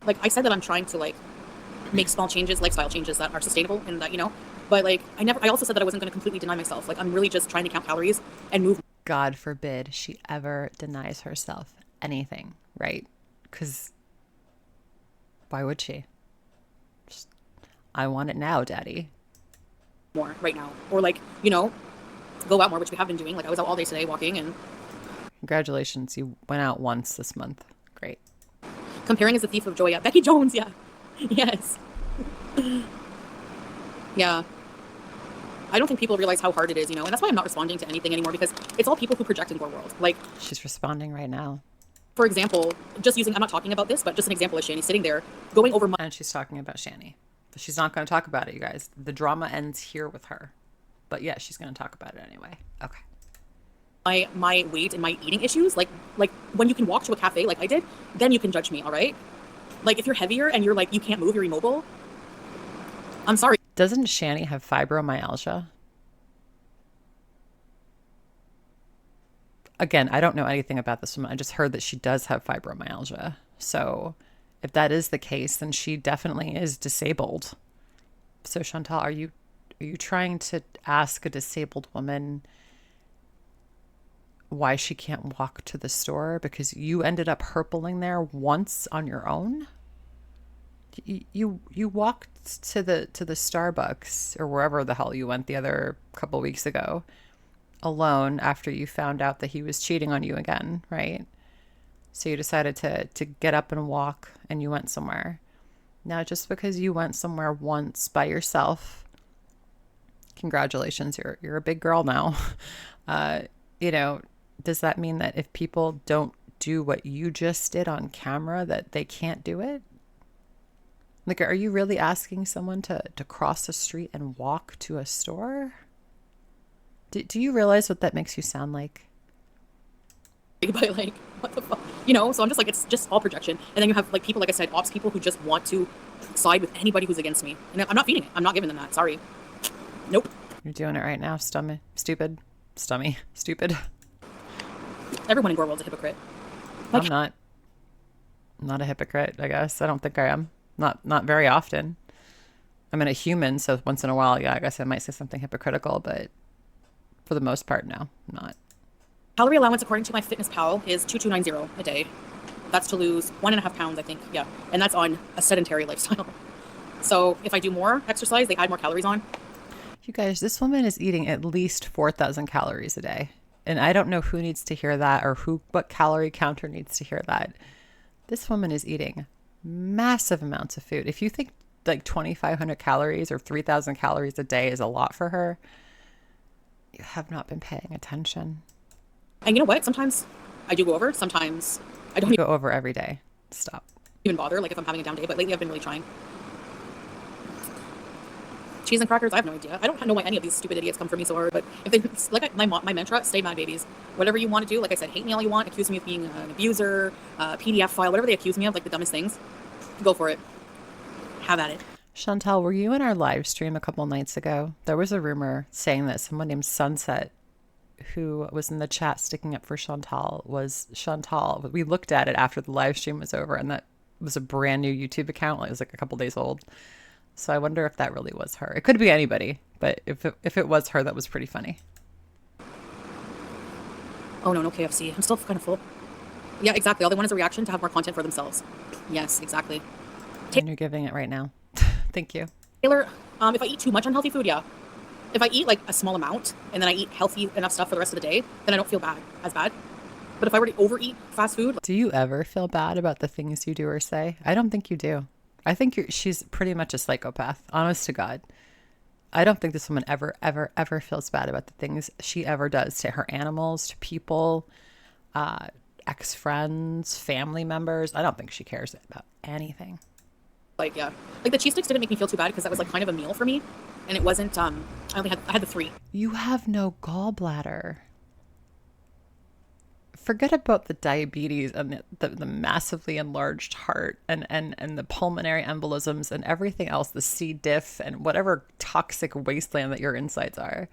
like, I said that I'm trying to, like, make small changes, lifestyle changes that are sustainable and that, you know, but, like, I also said that I wasn't going to completely deny myself. Like, I'm really just trying to count calories and move. God forbid she ever denies herself anything, right? Because why would she? Just, I want it now, Daddy. more right now, or like, you know, go out more, which we have been doing. Like I was out all day today walking, and Congratulations. You went out once this month. Great. Comparing is a thief of joy. Yeah, Becky Jones. Yeah, yes, yeah. I don't think people realize how hard it is, and that's why I'm not responding to anything anymore because it's all people who project into our world. Like, She's responding right now. for example, just using, I'm not talking about this, but just an example is Shani sitting there going over And she's talking about Shani. But she's not going to talk about it, you guys. The drama ends here with her. But yeah, she's going to talk about it anyway. Okay. my weight and my eating issues. Like when you can walk to a cafe like I did, then you can judge me, all right? Like if you're heavier and you're like, you can't move, you're immobile, I'm sorry. Doesn't Shani have fibromyalgia? Again, I don't know anything about this woman. I just heard that she does have fibromyalgia. So if that is the case, then she definitely is disabled. So Chantal, are you trying to ask a disabled woman why she can't walk to the store because you ended up herpling there once on your own? You walked to the Starbucks or wherever the hell you went the other couple weeks ago alone after you found out that he was cheating on you again, right? So you decided to get up and walk and you went somewhere. Now, just because you went somewhere once by yourself, congratulations, you're a big girl now. You know, does that mean that if people don't do what you just did on camera that they can't do it? Like, are you really asking someone to cross the street and walk to a store? Do you realize what that makes you sound like? But like, what the fuck? So I'm just like, it's just all projection. And then you have like people, like I said, ops people who just want to side with anybody who's against me. And I'm not feeding it. I'm not giving them that. Sorry. Nope. You're doing it right now, stupid. Everyone in Gore World's a hypocrite. I'm not a hypocrite, I guess. I don't think I am. Not very often. I'm a human, so once in a while, yeah, I guess I might say something hypocritical, but for the most part, no, I'm not. Calorie allowance, according to my Fitness Pal, is 2290 a day. That's to lose 1.5 pounds, I think. Yeah. And that's on a sedentary lifestyle. So if I do more exercise, they add more calories on. You guys, this woman is eating at least 4,000 calories a day. And I don't know who needs to hear that or what calorie counter needs to hear that. This woman is eating massive amounts of food. If you think like 2,500 calories or 3,000 calories a day is a lot for her, you have not been paying attention. And you know what? Sometimes I do go over. Sometimes I don't go over every day. Stop. Even bother, like if I'm having a down day. But lately I've been really trying. Cheese and crackers, I have no idea. I don't know why any of these stupid idiots come for me so hard. But if they, like my mantra, stay mad, babies. Whatever you want to do, like I said, hate me all you want. Accuse me of being an abuser, PDF file, whatever they accuse me of, like the dumbest things. Go for it. Have at it. Chantal, were you in our live stream a couple nights ago? There was a rumor saying that someone named Sunset, who was in the chat sticking up for Chantal, was Chantal. We looked at it after the live stream was over, and that was a brand new YouTube account. It was like a couple days old. So I wonder if that really was her. It could be anybody, but if it was her, that was pretty funny. Oh no KFC. I'm still kind of full. Yeah, exactly. All they want is a reaction to have more content for themselves. Yes, exactly. And you're giving it right now. Thank you. Taylor, if I eat too much unhealthy food, yeah. If I eat like a small amount and then I eat healthy enough stuff for the rest of the day, then I don't feel as bad. But if I were to overeat fast food... Do you ever feel bad about the things you do or say? I don't think you do. I think she's pretty much a psychopath, honest to God. I don't think this woman ever feels bad about the things she ever does to her animals, to people, ex-friends, family members. I don't think she cares about anything. Like, yeah. Like the cheese sticks didn't make me feel too bad because that was like kind of a meal for me. And it wasn't, I had the 3. You have no gallbladder. Forget about the diabetes and the massively enlarged heart and the pulmonary embolisms and everything else, the C. diff and whatever toxic wasteland that your insides are.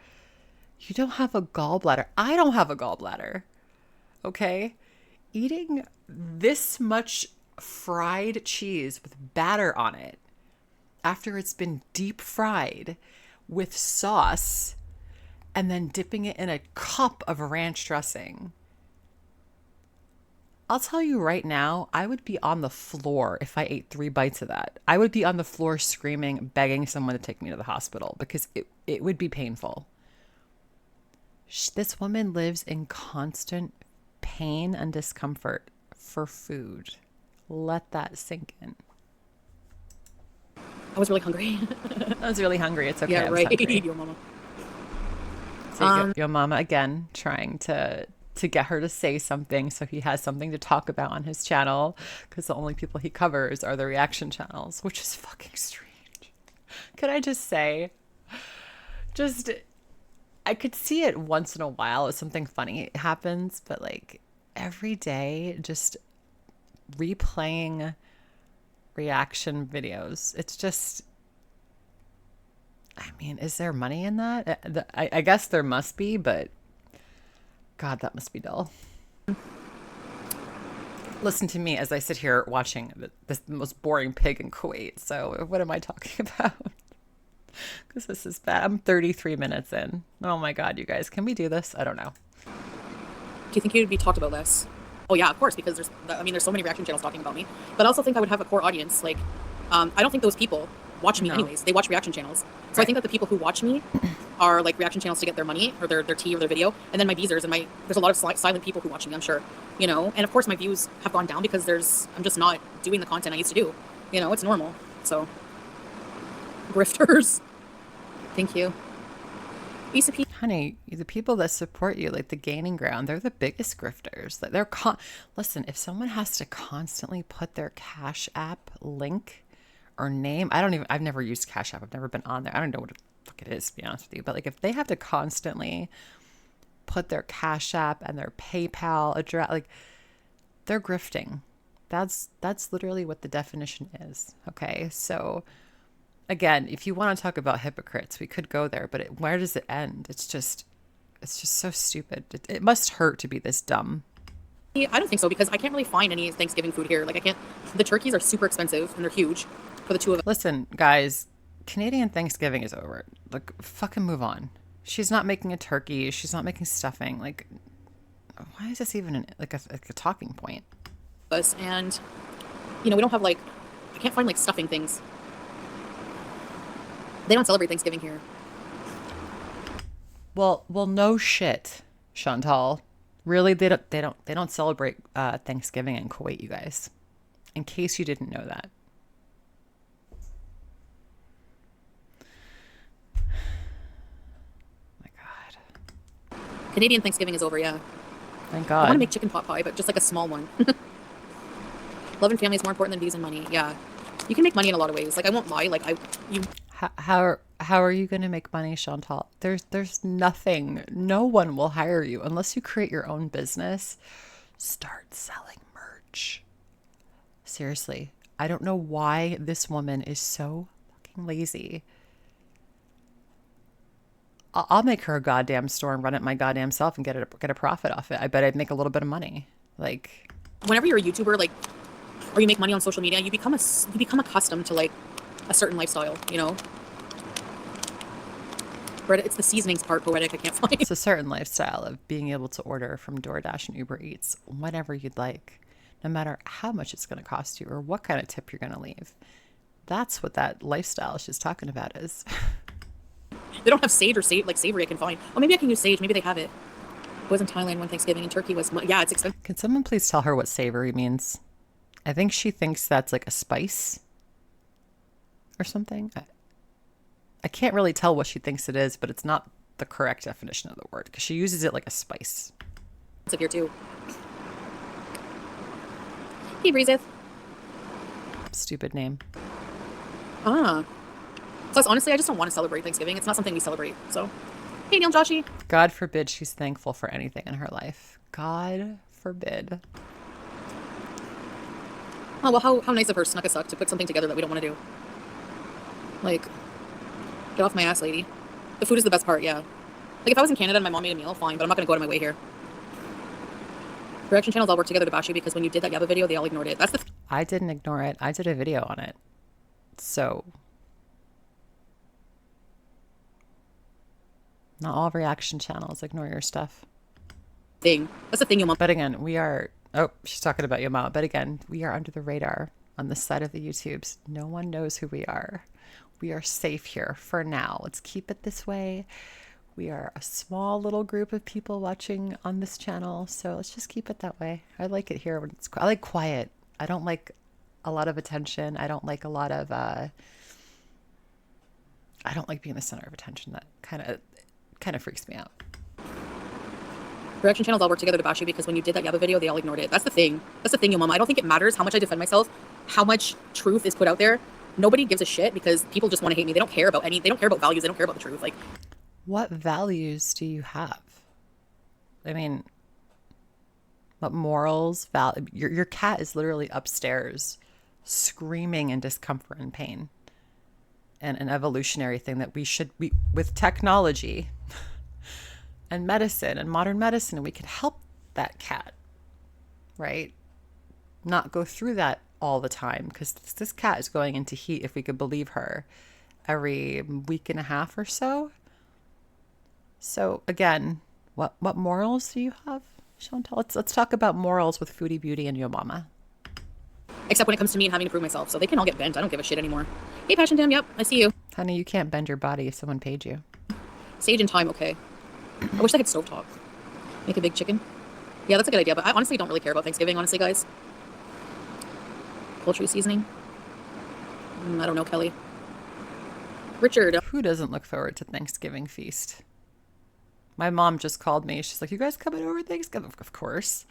You don't have a gallbladder. I don't have a gallbladder. Okay? Eating this much fried cheese with batter on it after it's been deep fried with sauce and then dipping it in a cup of ranch dressing. I'll tell you right now, I would be on the floor if I ate 3 bites of that. I would be on the floor screaming, begging someone to take me to the hospital because it would be painful. This woman lives in constant pain and discomfort for food. Let that sink in. I was really hungry. I was really hungry. It's okay. Yeah, I was right. hungry. Your mama. So your mama again trying to get her to say something so he has something to talk about on his channel, because the only people he covers are the reaction channels, which is fucking strange. Could I just say, just I could see it once in a while if something funny happens, but like every day just replaying reaction videos. It's just, I mean, is there money in that? I guess there must be, but God, that must be dull. Listen to me as I sit here watching the most boring pig in Kuwait. So what am I talking about? Because this is bad. I'm 33 minutes in. Oh my God, you guys, can we do this? I don't know. Do you think you'd be talked about less? Oh yeah, of course, because there's so many reaction channels talking about me. But I also think I would have a core audience. Like, I don't think those people watch me anyways. They watch reaction channels. So I think that the people who watch me are like reaction channels to get their money or their tea or their video. And then my visors and there's a lot of silent people who watch me, I'm sure. You know, and of course my views have gone down because I'm just not doing the content I used to do. You know, it's normal. So, grifters. Thank you. ECP. Honey, the people that support you, like the gaining ground, they're the biggest grifters. Like listen, if someone has to constantly put their Cash App link or name, I've never used Cash App. I've never been on there. I don't know what the fuck it is, to be honest with you. But like if they have to constantly put their Cash App and their PayPal address, like they're grifting. That's literally what the definition is. Okay. So again, if you want to talk about hypocrites, we could go there, but where does it end? It's just so stupid. It must hurt to be this dumb. I don't think so, because I can't really find any Thanksgiving food here. Like I can't, the turkeys are super expensive and they're huge for the two of us. Listen, guys, Canadian Thanksgiving is over. Like, fucking move on. She's not making a turkey. She's not making stuffing. Like, why is this even a talking point? And, you know, we don't have like, I can't find like stuffing things. They don't celebrate Thanksgiving here. Well, no shit, Chantal. Really, they don't celebrate Thanksgiving in Kuwait, you guys. In case you didn't know that. My God. Canadian Thanksgiving is over, yeah. Thank I want God. to make chicken pot pie, but just like a small one. Love and family is more important than views and money. Yeah, you can make money in a lot of ways. Like I won't lie. Like How are you going to make money, Chantal? There's nothing. No one will hire you unless you create your own business. Start selling merch. Seriously, I don't know why this woman is so fucking lazy. I'll make her a goddamn store and run it my goddamn self and get a profit off it. I bet I'd make a little bit of money. Like, whenever you're a YouTuber, like, or you make money on social media, you become accustomed to like a certain lifestyle, you know. It's the seasonings part, poetic. I can't find. It's a certain lifestyle of being able to order from DoorDash and Uber Eats whenever you'd like, no matter how much it's going to cost you or what kind of tip you're going to leave. That's what that lifestyle she's talking about is. They don't have sage or savory I can find. Oh, maybe I can use sage. Maybe they have it. I was in Thailand when Thanksgiving and turkey was, yeah, it's expensive. Can someone please tell her what savory means? I think she thinks that's like a spice or something. I can't really tell what she thinks it is, but it's not the correct definition of the word because she uses it like a spice. It's up here too. Hey, Breezeth. Stupid name. Plus, honestly, I just don't want to celebrate Thanksgiving. It's not something we celebrate. So, hey, Neil, Joshy. God forbid she's thankful for anything in her life. God forbid. Oh, well, how nice of her, snuck a suck, to put something together that we don't want to do. Like, get off my ass, lady. The food is the best part, yeah. Like, if I was in Canada and my mom made a meal, fine, but I'm not going to go out of my way here. Reaction channels all work together to bash you because when you did that Yabba video, they all ignored it. That's the I didn't ignore it. I did a video on it. So, not all reaction channels ignore your stuff. thing. That's the thing, you'll. But again, we are... Oh, she's talking about your mom. But again, we are under the radar on this side of the YouTubes. No one knows who we are. We are safe here for now. Let's keep it this way. We are a small little group of people watching on this channel, so let's just keep it that way. I like it here when it's I like quiet. I don't like a lot of attention. I don't like a lot of I don't like being the center of attention. That kind of freaks me out. Reaction channels all work together to bash you because when you did that Yaba video, they all ignored it. That's the thing. That's the thing, yo mama. I don't think it matters how much I defend myself, how much truth is put out there. Nobody gives a shit because people just want to hate me. They don't care about they don't care about values. They don't care about the truth. Like, what values do you have? I mean, what morals? Your cat is literally upstairs screaming in discomfort and pain. And an evolutionary thing that we with technology and medicine and modern medicine, we can help that cat, right? Not go through that all the time, because this cat is going into heat, if we could believe her, every week and a half or so. So again, what morals do you have, Chantal? Let's talk about morals with Foodie Beauty and Yo Mama. Except when it comes to me and having to prove myself. So they can all get bent. I don't give a shit anymore. Hey, Passion Tam. Yep, I see you. Honey, you can't bend your body if someone paid you. Sage and thyme, okay. I wish I could stovetop. Make a big chicken. Yeah, that's a good idea, but I honestly don't really care about Thanksgiving, honestly, guys. Poultry seasoning. I don't know, Kelly. Richard. Who doesn't look forward to Thanksgiving feast? My mom just called me. She's like, you guys coming over Thanksgiving? Of course.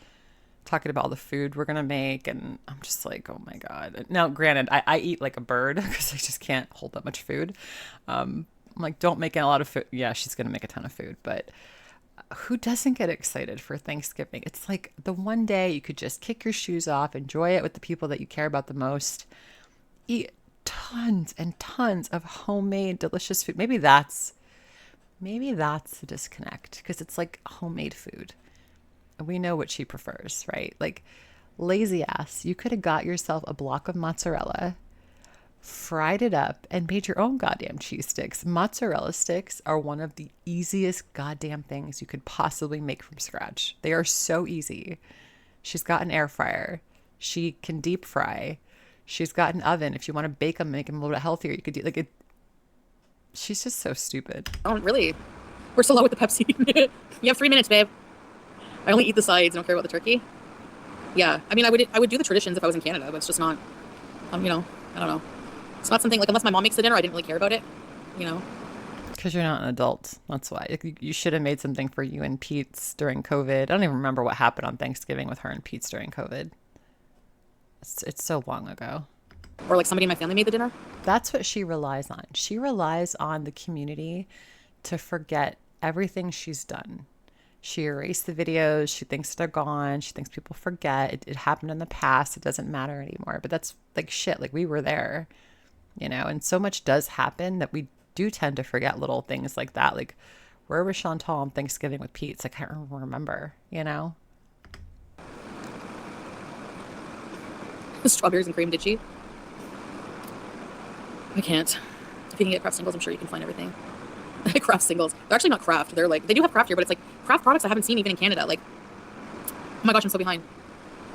Talking about all the food we're going to make. And I'm just like, oh my God. Now, granted, I eat like a bird because I just can't hold that much food. I'm like, don't make a lot of food. Yeah, she's going to make a ton of food. But who doesn't get excited for Thanksgiving? It's like the one day you could just kick your shoes off, enjoy it with the people that you care about the most, eat tons and tons of homemade, delicious food. Maybe that's the disconnect, because it's like homemade food. We know what she prefers, right? Like, lazy ass, you could have got yourself a block of mozzarella, fried it up, and made your own goddamn cheese sticks. Mozzarella sticks are one of the easiest goddamn things you could possibly make from scratch. They are so easy. She's got an air fryer. She can deep fry. She's got an oven. If you want to bake them, make them a little bit healthier, you could do like it. She's just so stupid. Oh, really? We're so low with the Pepsi. You have 3 minutes, babe. I only eat the sides. I don't care about the turkey. Yeah, I mean, I would do the traditions if I was in Canada, but it's just not, I don't know. It's not something, like, unless my mom makes the dinner, I didn't really care about it, Because you're not an adult. That's why. You should have made something for you and Pete's during COVID. I don't even remember what happened on Thanksgiving with her and Pete's during COVID. It's so long ago. Or like somebody in my family made the dinner. That's what she relies on. She relies on the community to forget everything she's done. She erased the videos. She thinks they're gone. She thinks people forget. It happened in the past. It doesn't matter anymore. But that's like shit. Like, we were there, and so much does happen that we do tend to forget little things like that. Like, where was Chantal on Thanksgiving with Pete? I can't remember, Strawberries and cream, did she? I can't. If you can get craft singles, I'm sure you can find everything. Craft singles. They're actually not craft. They're like, they do have craft here, but it's like craft products I haven't seen even in Canada. Like, oh my gosh, I'm so behind.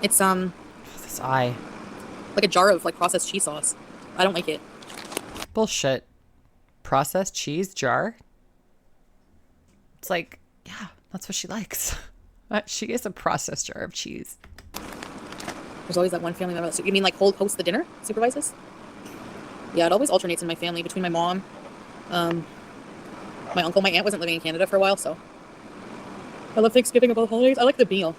It's this eye. Like a jar of like processed cheese sauce. I don't like it. Bullshit. Processed cheese jar? It's like, yeah, that's what she likes. She is a processed jar of cheese. There's always that one family member. You mean like host the dinner? Supervises? Yeah, it always alternates in my family between my mom, my uncle. My aunt wasn't living in Canada for a while, so I love Thanksgiving of all holidays. I like the meal.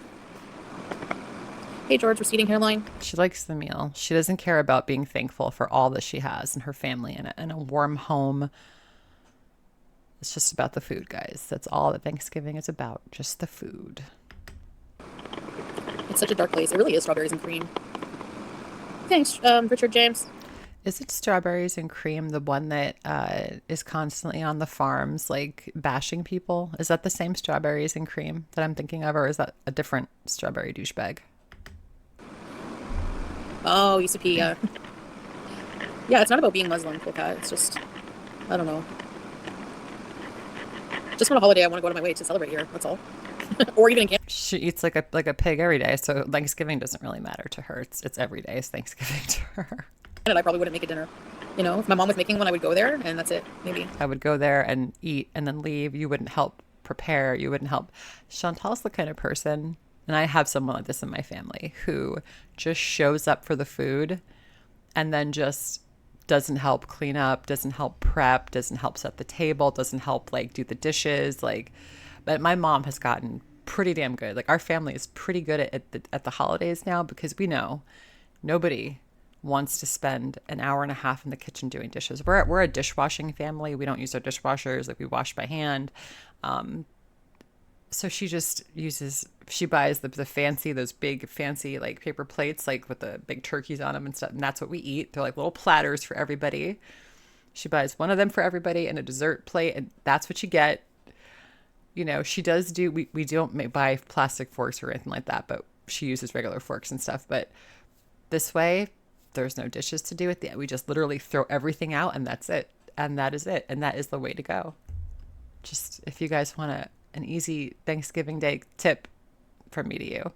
Hey, George, receding hairline. She likes the meal. She doesn't care about being thankful for all that she has and her family and a warm home. It's just about the food, guys. That's all that Thanksgiving is about. Just the food. It's such a dark place. It really is strawberries and cream. Thanks, Richard James. Is it strawberries and cream, the one that is constantly on the farms, like bashing people? Is that the same strawberries and cream that I'm thinking of, or is that a different strawberry douchebag? Oh, Yusupi, yeah. Yeah, it's not about being Muslim, cool cat. It's just, I don't know. Just on a holiday, I want to go out of my way to celebrate here. That's all. Or even in Canada. She eats like a pig every day, so Thanksgiving doesn't really matter to her. It's every day is Thanksgiving to her. And I probably wouldn't make a dinner. You know, if my mom was making one, I would go there and that's it, maybe. I would go there and eat and then leave. You wouldn't help prepare. You wouldn't help. Chantal's the kind of person, and I have someone like this in my family, who just shows up for the food and then just doesn't help clean up, doesn't help prep, doesn't help set the table, doesn't help like do the dishes. Like, but my mom has gotten pretty damn good. Like our family is pretty good at the holidays now, because we know nobody wants to spend an hour and a half in the kitchen doing dishes. We're a dishwashing family. We don't use our dishwashers. Like we wash by hand. So she buys the fancy, those big fancy like paper plates, like with the big turkeys on them and stuff. And that's what we eat. They're like little platters for everybody. She buys one of them for everybody and a dessert plate. And that's what you get. You know, she does do, we don't buy plastic forks or anything like that, but she uses regular forks and stuff. But this way, there's no dishes to do at the end. We just literally throw everything out and that's it. And that is it. And that is the way to go. Just if you guys want an easy Thanksgiving Day tip from me to you.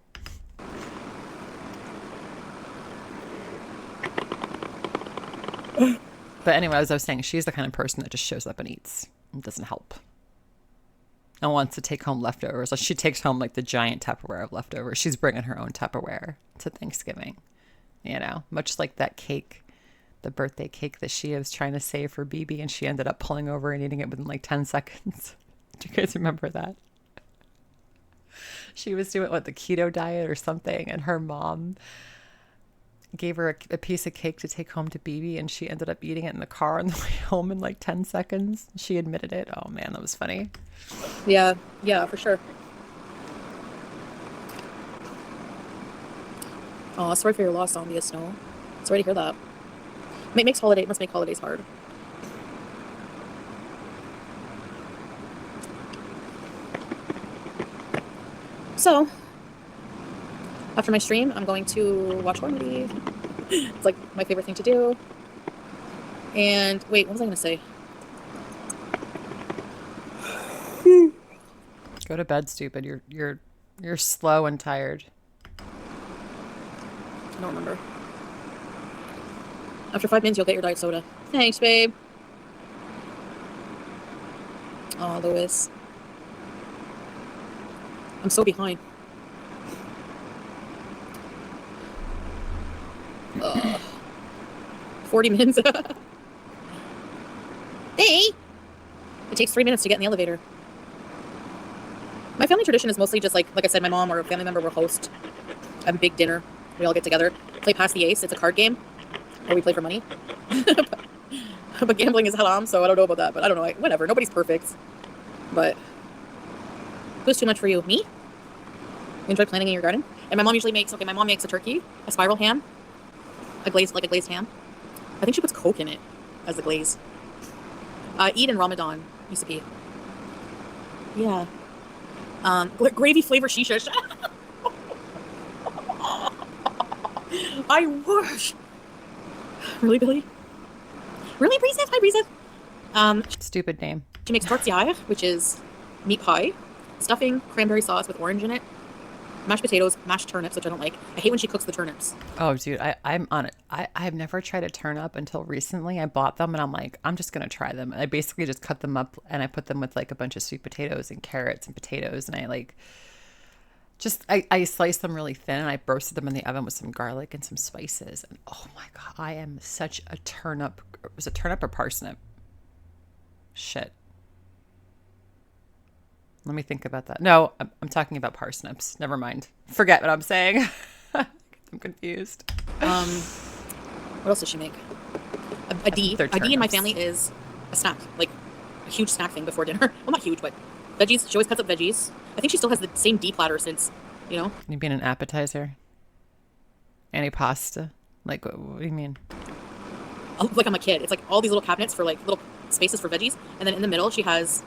But anyway, as I was saying, she's the kind of person that just shows up and eats and doesn't help. And wants to take home leftovers. She takes home like the giant Tupperware of leftovers. She's bringing her own Tupperware to Thanksgiving. You know, much like that cake, the birthday cake that she was trying to save for BB, and she ended up pulling over and eating it within like 10 seconds. Do you guys remember that? She was doing the keto diet or something, and her mom gave her a piece of cake to take home to BB, and she ended up eating it in the car on the way home in like 10 seconds. She admitted it. Oh man, that was funny. Yeah, for sure. Oh, sorry for your loss, Zombie of Snow. Sorry to hear that. Must make holidays hard. So, after my stream, I'm going to watch horror movie. It's like my favorite thing to do. And wait, what was I going to say? Go to bed, stupid. You're slow and tired. I don't remember. After 5 minutes, you'll get your diet soda. Thanks, babe. Oh, Lewis. I'm so behind. 40 minutes. Hey! It takes 3 minutes to get in the elevator. My family tradition is mostly just like I said, my mom or a family member will host a big dinner. We all get together, play Pass the Ace. It's a card game where we play for money. But gambling is haram, so I don't know about that. But I don't know. Whatever. Nobody's perfect. But who's too much for you? Me? You enjoy planting in your garden? And my mom usually makes, my mom makes a turkey, a spiral ham, a glazed ham. I think she puts Coke in it as the glaze. Eid in Ramadan, used to be. Yeah. Gravy flavor shisha. I wish. Really, Billy? Really, Breeza? Hi, Breeza. Stupid name. She makes tortilla, which is meat pie, stuffing, cranberry sauce with orange in it, mashed potatoes, mashed turnips, which I don't like. I hate when she cooks the turnips. Oh, dude, I'm on it. I've never tried a turnip until recently. I bought them and I'm like, I'm just going to try them. I basically just cut them up and I put them with like a bunch of sweet potatoes and carrots and potatoes. And I sliced them really thin and I roasted them in the oven with some garlic and some spices. And oh my God, I am such a turnip. Was it turnip or parsnip? Shit. Let me think about that. No, I'm talking about parsnips. Never mind. Forget what I'm saying. I'm confused. What else does she make? A D. A D in my family is a snack, like a huge snack thing before dinner. Well, not huge, but veggies. She always cuts up veggies. I think she still has the same D platter since, you know. You mean an appetizer? Any pasta? Like, what do you mean? Like I'm a kid. It's like all these little cabinets for like little spaces for veggies, and then in the middle she has.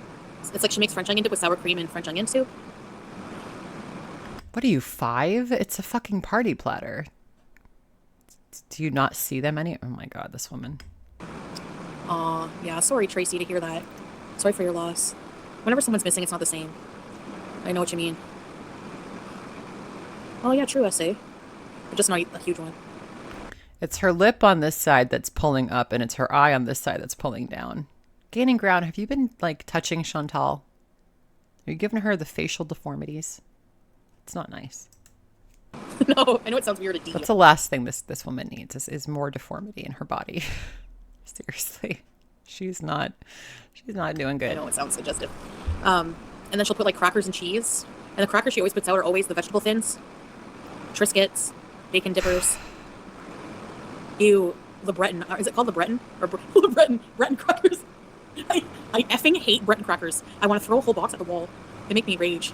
It's like she makes French onion dip with sour cream and French onion soup. What are you, 5? It's a fucking party platter. Do you not see them any? Oh my God, this woman. Aw, yeah. Sorry, Tracy, to hear that. Sorry for your loss. Whenever someone's missing, it's not the same. I know what you mean. Oh yeah, true essay. But just not a huge one. It's her lip on this side that's pulling up, and it's her eye on this side that's pulling down. Gaining ground. Have you been like touching Chantal? Are you giving her the facial deformities? It's not nice. No, I know it sounds weird to D. That's the last thing this woman needs is more deformity in her body. Seriously, she's not doing I good. know it sounds suggestive. And then she'll put like crackers and cheese. And the crackers she always puts out are always the vegetable thins, Triscuits, bacon dippers. Ew, the Breton. Is it called the Breton? Or the Breton crackers? I effing hate Breton crackers. I want to throw a whole box at the wall. They make me rage.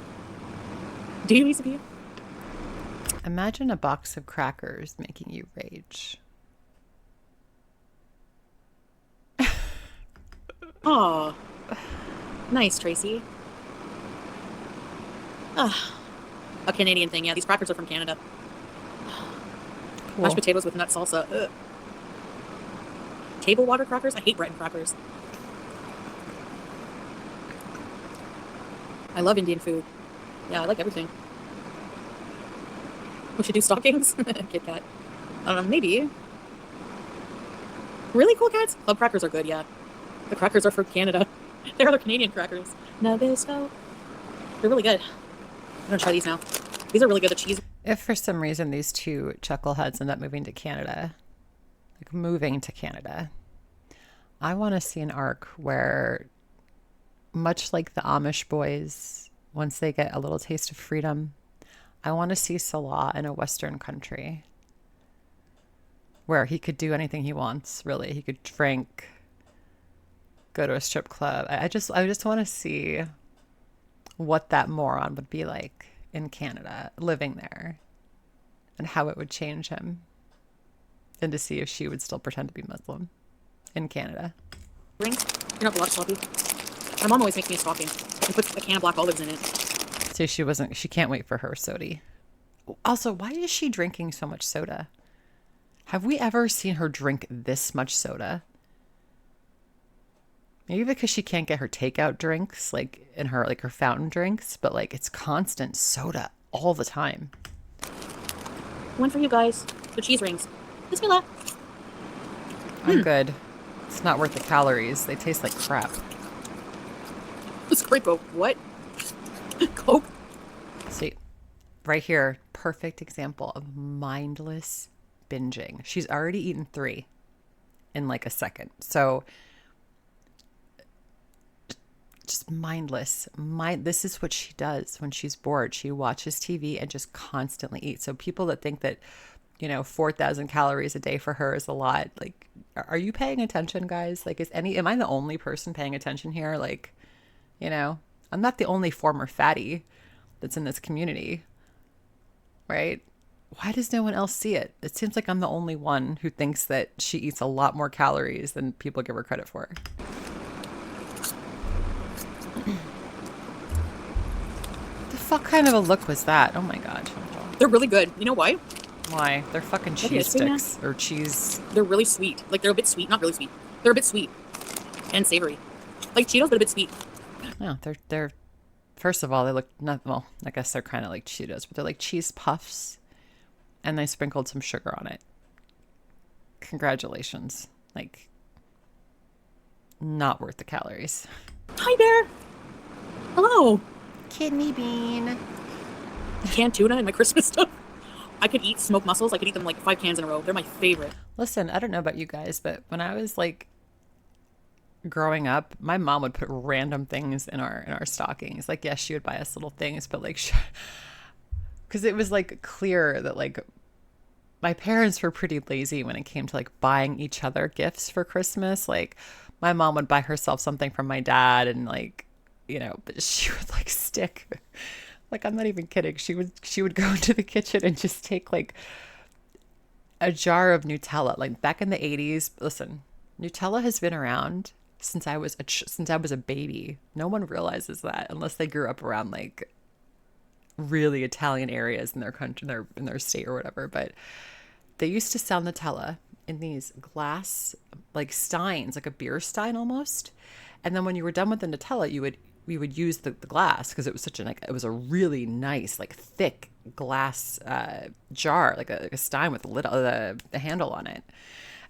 Do you, Isabella? Imagine a box of crackers making you rage. Aw. Nice, Tracy. Ah, a Canadian thing. Yeah, these crackers are from Canada. Cool. Mashed potatoes with nut salsa. Ugh. Table water crackers? I hate Breton crackers. I love Indian food. Yeah, I like everything. We should do stockings? Kit Kat. I don't know, maybe. Really cool cats? Club crackers are good, yeah. The crackers are from Canada. They're the Canadian crackers. Nabisco. They're really good. I'm gonna try these now. These are really good. The cheese. If for some reason these two chuckleheads end up moving to Canada, I want to see an arc where, much like the Amish boys, once they get a little taste of freedom, I want to see Salah in a Western country where he could do anything he wants, really. He could drink, go to a strip club. I just want to see what that moron would be like in Canada, living there, and how it would change him, and to see if she would still pretend to be Muslim in Canada. Rings? You're not blood sloppy. My mom always makes me a stocking and puts a can of black olives in it. So she can't wait for her soda. Also, why is she drinking so much soda? Have we ever seen her drink this much soda? Maybe because she can't get her takeout drinks, like in her her fountain drinks, but like it's constant soda all the time. One for you guys. The cheese rings. Bismillah. I'm good. It's not worth the calories. They taste like crap. It's great, bro. What? Coke? See, right here, perfect example of mindless binging. She's already eaten 3 in like a second. So just mindless. This is what she does when she's bored. She watches TV and just constantly eats. So people that think that, 4,000 calories a day for her is a lot. Like, are you paying attention, guys? Like, am I the only person paying attention here? Like, I'm not the only former fatty that's in this community, right? Why does no one else see it? It seems like I'm the only one who thinks that she eats a lot more calories than people give her credit for. The fuck kind of a look was that? Oh my god, Chantal. They're really good. You know why? Why? They're fucking cheese sticks or cheese. They're really sweet. Like, they're a bit sweet. Not really sweet. They're a bit sweet and savory. Like Cheetos, but a bit sweet. No, they're first of all, they look not well, I guess they're kind of like Cheetos, but they're like cheese puffs, and they sprinkled some sugar on it. Congratulations. Like, not worth the calories. Hi, Bear. Hello. Kidney bean. Canned tuna and my Christmas stuff. I could eat smoked mussels. I could eat them like 5 cans in a row. They're my favorite. Listen, I don't know about you guys, but when I was like growing up, my mom would put random things in our stockings. Like, yes, she would buy us little things, but like, because it was like clear that like my parents were pretty lazy when it came to like buying each other gifts for Christmas. Like, my mom would buy herself something from my dad, and like, but she would like stick. Like, I'm not even kidding. She would go into the kitchen and just take like a jar of Nutella. Like, back in the 80s, listen, Nutella has been around since I was a baby. No one realizes that unless they grew up around like really Italian areas in their country, in their state or whatever. But they used to sell Nutella in these glass like steins, like a beer stein almost. And then when you were done with the Nutella, we would use the glass because it was it was a really nice, like thick glass jar, like a stein with a lid, the handle on it.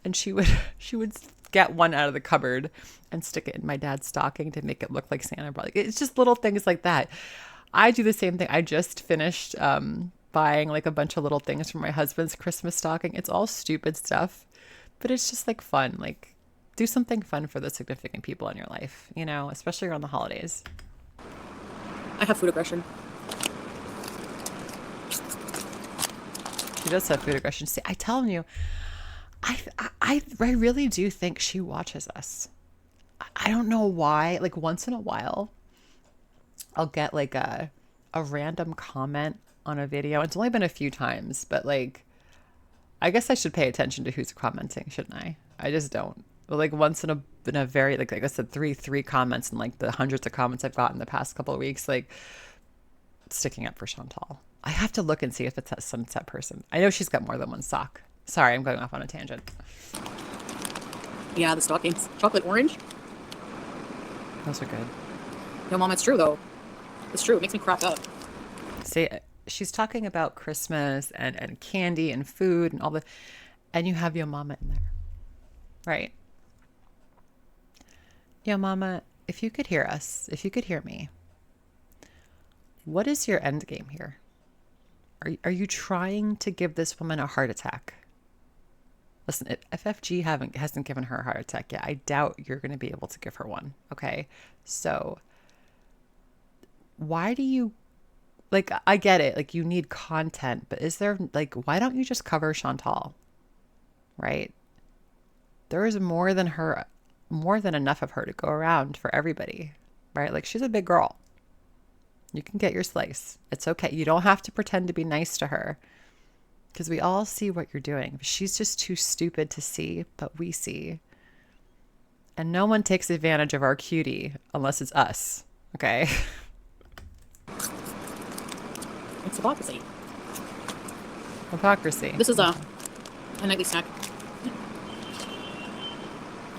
And she would get one out of the cupboard and stick it in my dad's stocking to make it look like Santa brought. Like, it's just little things like that. I do the same thing. I just finished buying like a bunch of little things for my husband's Christmas stocking. It's all stupid stuff, but it's just like fun. Like, do something fun for the significant people in your life, you know, especially around the holidays. I have food aggression. She does have food aggression. See, I tell you, I really do think she watches us. I don't know why. Like, once in a while, I'll get like a random comment on a video. It's only been a few times, but like, I guess I should pay attention to who's commenting, shouldn't I? I just don't. But like once in a very like I said, three comments and like the hundreds of comments I've gotten the past couple of weeks, like sticking up for Chantal. I have to look and see if it's a sunset person. I know she's got more than one sock. Sorry, I'm going off on a tangent. Yeah, the stockings. Chocolate orange. Those are good. No, Mom, it's true though. It's true. It makes me crack up. See, she's talking about Christmas and candy and food and all the, and you have your mama in there, right? Yo, mama, if you could hear us, if you could hear me, what is your end game here? Are you trying to give this woman a heart attack? Listen, if FFG hasn't given her a heart attack yet, I doubt you're going to be able to give her one. Okay, so why do you, like, I get it, like you need content, but is there like, why don't you just cover Chantal? Right? There is more than enough of her to go around for everybody, right? Like, she's a big girl. You can get your slice. It's okay. You don't have to pretend to be nice to her because we all see what you're doing. She's just too stupid to see, but we see. And no one takes advantage of our cutie unless it's us. Okay? It's hypocrisy. Hypocrisy. This is a nightly snack.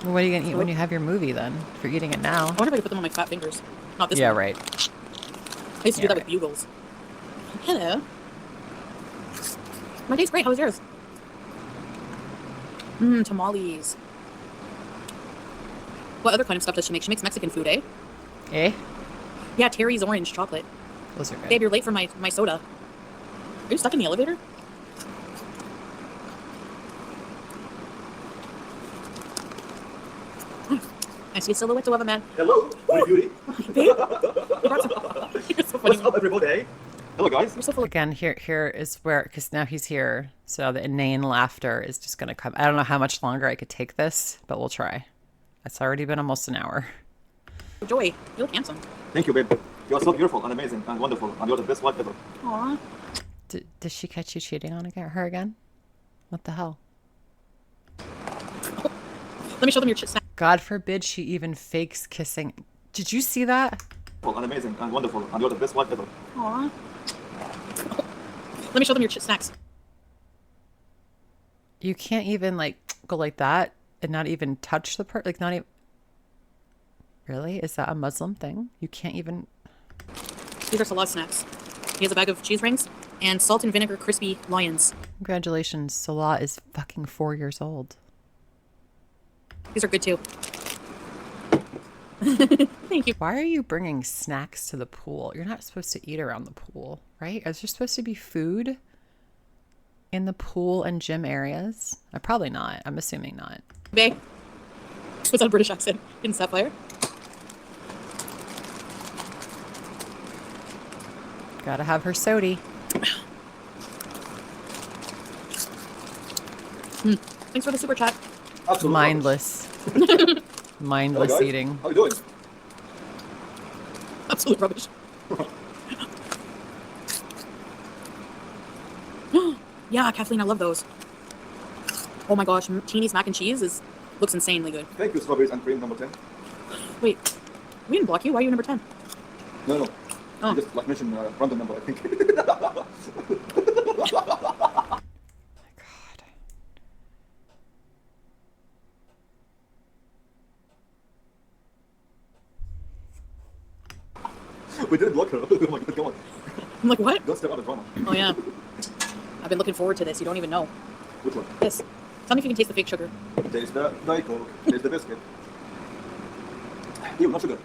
Well, what are you going to eat when you have your movie then? If you're eating it now. I wonder if I could put them on my fat fingers. Not this Yeah, one. right. I used to do that with bugles. Hello. My day's great. How was yours? Tamales. What other kind of stuff does she make? She makes Mexican food, eh? Eh? Yeah, Terry's orange chocolate. Those are good. Babe, you're late for my soda. Are you stuck in the elevator? I see a silhouette of a man. Hello, my beauty. Babe, you brought some... You're so funny. What's up, everybody? Hello, guys. You're so full of... Again, here is where, because now he's here, so the inane laughter is just going to come. I don't know how much longer I could take this, but we'll try. It's already been almost an hour. Joy, you look handsome. Thank you, babe. You are so beautiful and amazing and wonderful, and you're the best wife ever. Aw. Does she catch you cheating on her again? What the hell? Let me show them your snack. God forbid she even fakes kissing. Did you see that? And amazing and wonderful, and you're the best wife ever. Aw. Let me show them your snacks. You can't even like go like that and not even touch the part. Like, not even. Really? Is that a Muslim thing? You can't even. These are Salah snacks. He has a bag of cheese rings and salt and vinegar crispy lions. Congratulations, Salah is fucking 4 years old. These are good too. Thank you. Why are you bringing snacks to the pool? You're not supposed to eat around the pool, right? Is there supposed to be food in the pool and gym areas? Probably not. I'm assuming not. Babe. Was that a British accent in Sapphire? Gotta have her sody. Thanks for the super chat. Absolutely. Mindless. Mindless Hello, guys. eating. How you doing? Absolute rubbish. Yeah, Kathleen, I love those. Oh my gosh, Teeny's mac and cheese looks insanely good. Thank you, strawberries and cream number 10. Wait, we didn't block you. Why are you number 10? No, no. Oh. You just like mentioned random number, I think. God. We didn't block her. Oh my god, come on. I'm like, what? Don't step out of drama. Oh, yeah. I've been looking forward to this. You don't even know. Which one? This. Tell me if you can taste the fake sugar. Taste the Diet Coke. Taste the biscuit. Ew, not sugar.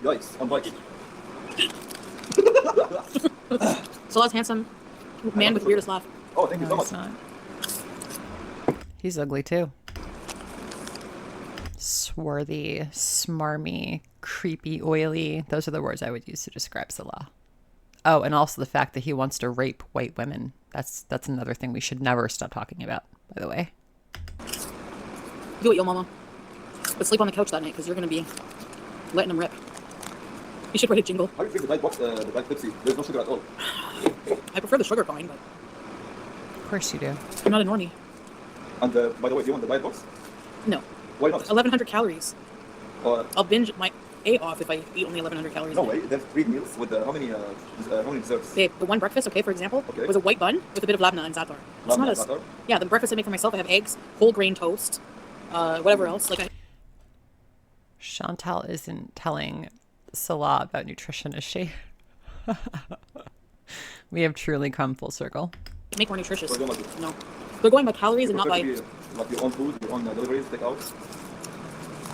Yikes, I'm biting. Salah's handsome man with weirdest laugh. Oh, thank you so No, much. it's not. He's ugly too. Swarthy, smarmy, creepy, oily. Those are the words I would use to describe Salah. Oh, and also the fact that he wants to rape white women. That's another thing we should never stop talking about, by the way. Do it, yo mama. But sleep on the couch that night because you're going to be letting him rip. You should write a jingle. How do you think the Diet box, the Diet Pepsi? There's no sugar at all. I prefer the sugar kind, but Of course you do. I'm not a normie. And by the way, do you want the Diet box? No. Why not? 1,100 calories. Uh, I'll binge my A off if I eat only 1,100 calories. no way. There's 3 meals with how many desserts? Babe, the one breakfast, okay, for example, Okay. was a white bun with a bit of labna and za'atar. It's not Labna as and za'atar? yeah. The breakfast I make for myself, I have eggs, whole grain toast, whatever else. Like I Chantal isn't telling Salah about nutrition, is she? We have truly come full circle. make more nutritious. We're going like this. No, they're going by calories and You not by. prefer to be, like your own food, your own deliveries, take out?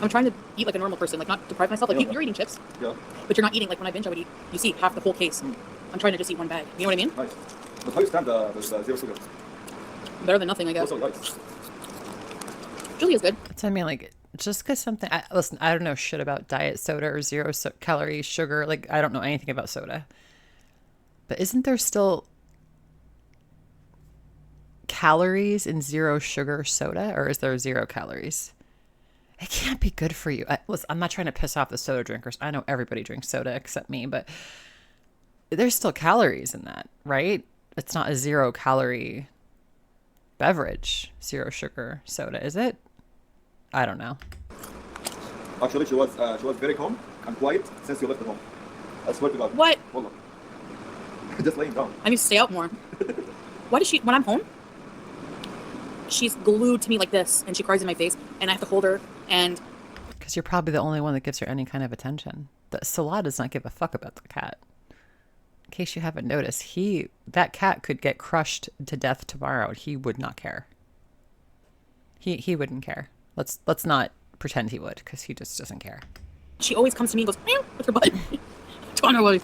I'm trying to eat like a normal person, like not deprive myself. Like Yeah. you're eating chips, Yeah, but you're not eating like when I binge. I would eat. You see, half the whole case. I'm trying to just eat one bag. You know what I mean? nice. But how you stand the zero sugar? Better than nothing, I guess. Also, nice. Julia's good. That's what I mean, like, just because something, listen, I don't know shit about diet soda or zero calorie sugar. Like, I don't know anything about soda. But isn't there still calories in zero sugar soda, or is there 0 calories? It can't be good for you. Listen, I'm not trying to piss off the soda drinkers. I know everybody drinks soda except me, but there's still calories in that, right? It's not a 0 calorie beverage, 0 sugar soda, is it? I don't know. Actually, she was very calm and quiet since you left the home. I swear to God. What? Hold on. Just laying down. I need to stay out more. Why does she, when I'm home, she's glued to me like this and she cries in my face and I have to hold her and Because you're probably the only one that gives her any kind of attention. Salah does not give a fuck about the cat. In case you haven't noticed, that cat could get crushed to death tomorrow. He would not care. He wouldn't care. Let's not pretend he would, because he just doesn't care. she always comes to me and goes, meow, with her butt. Don't know what.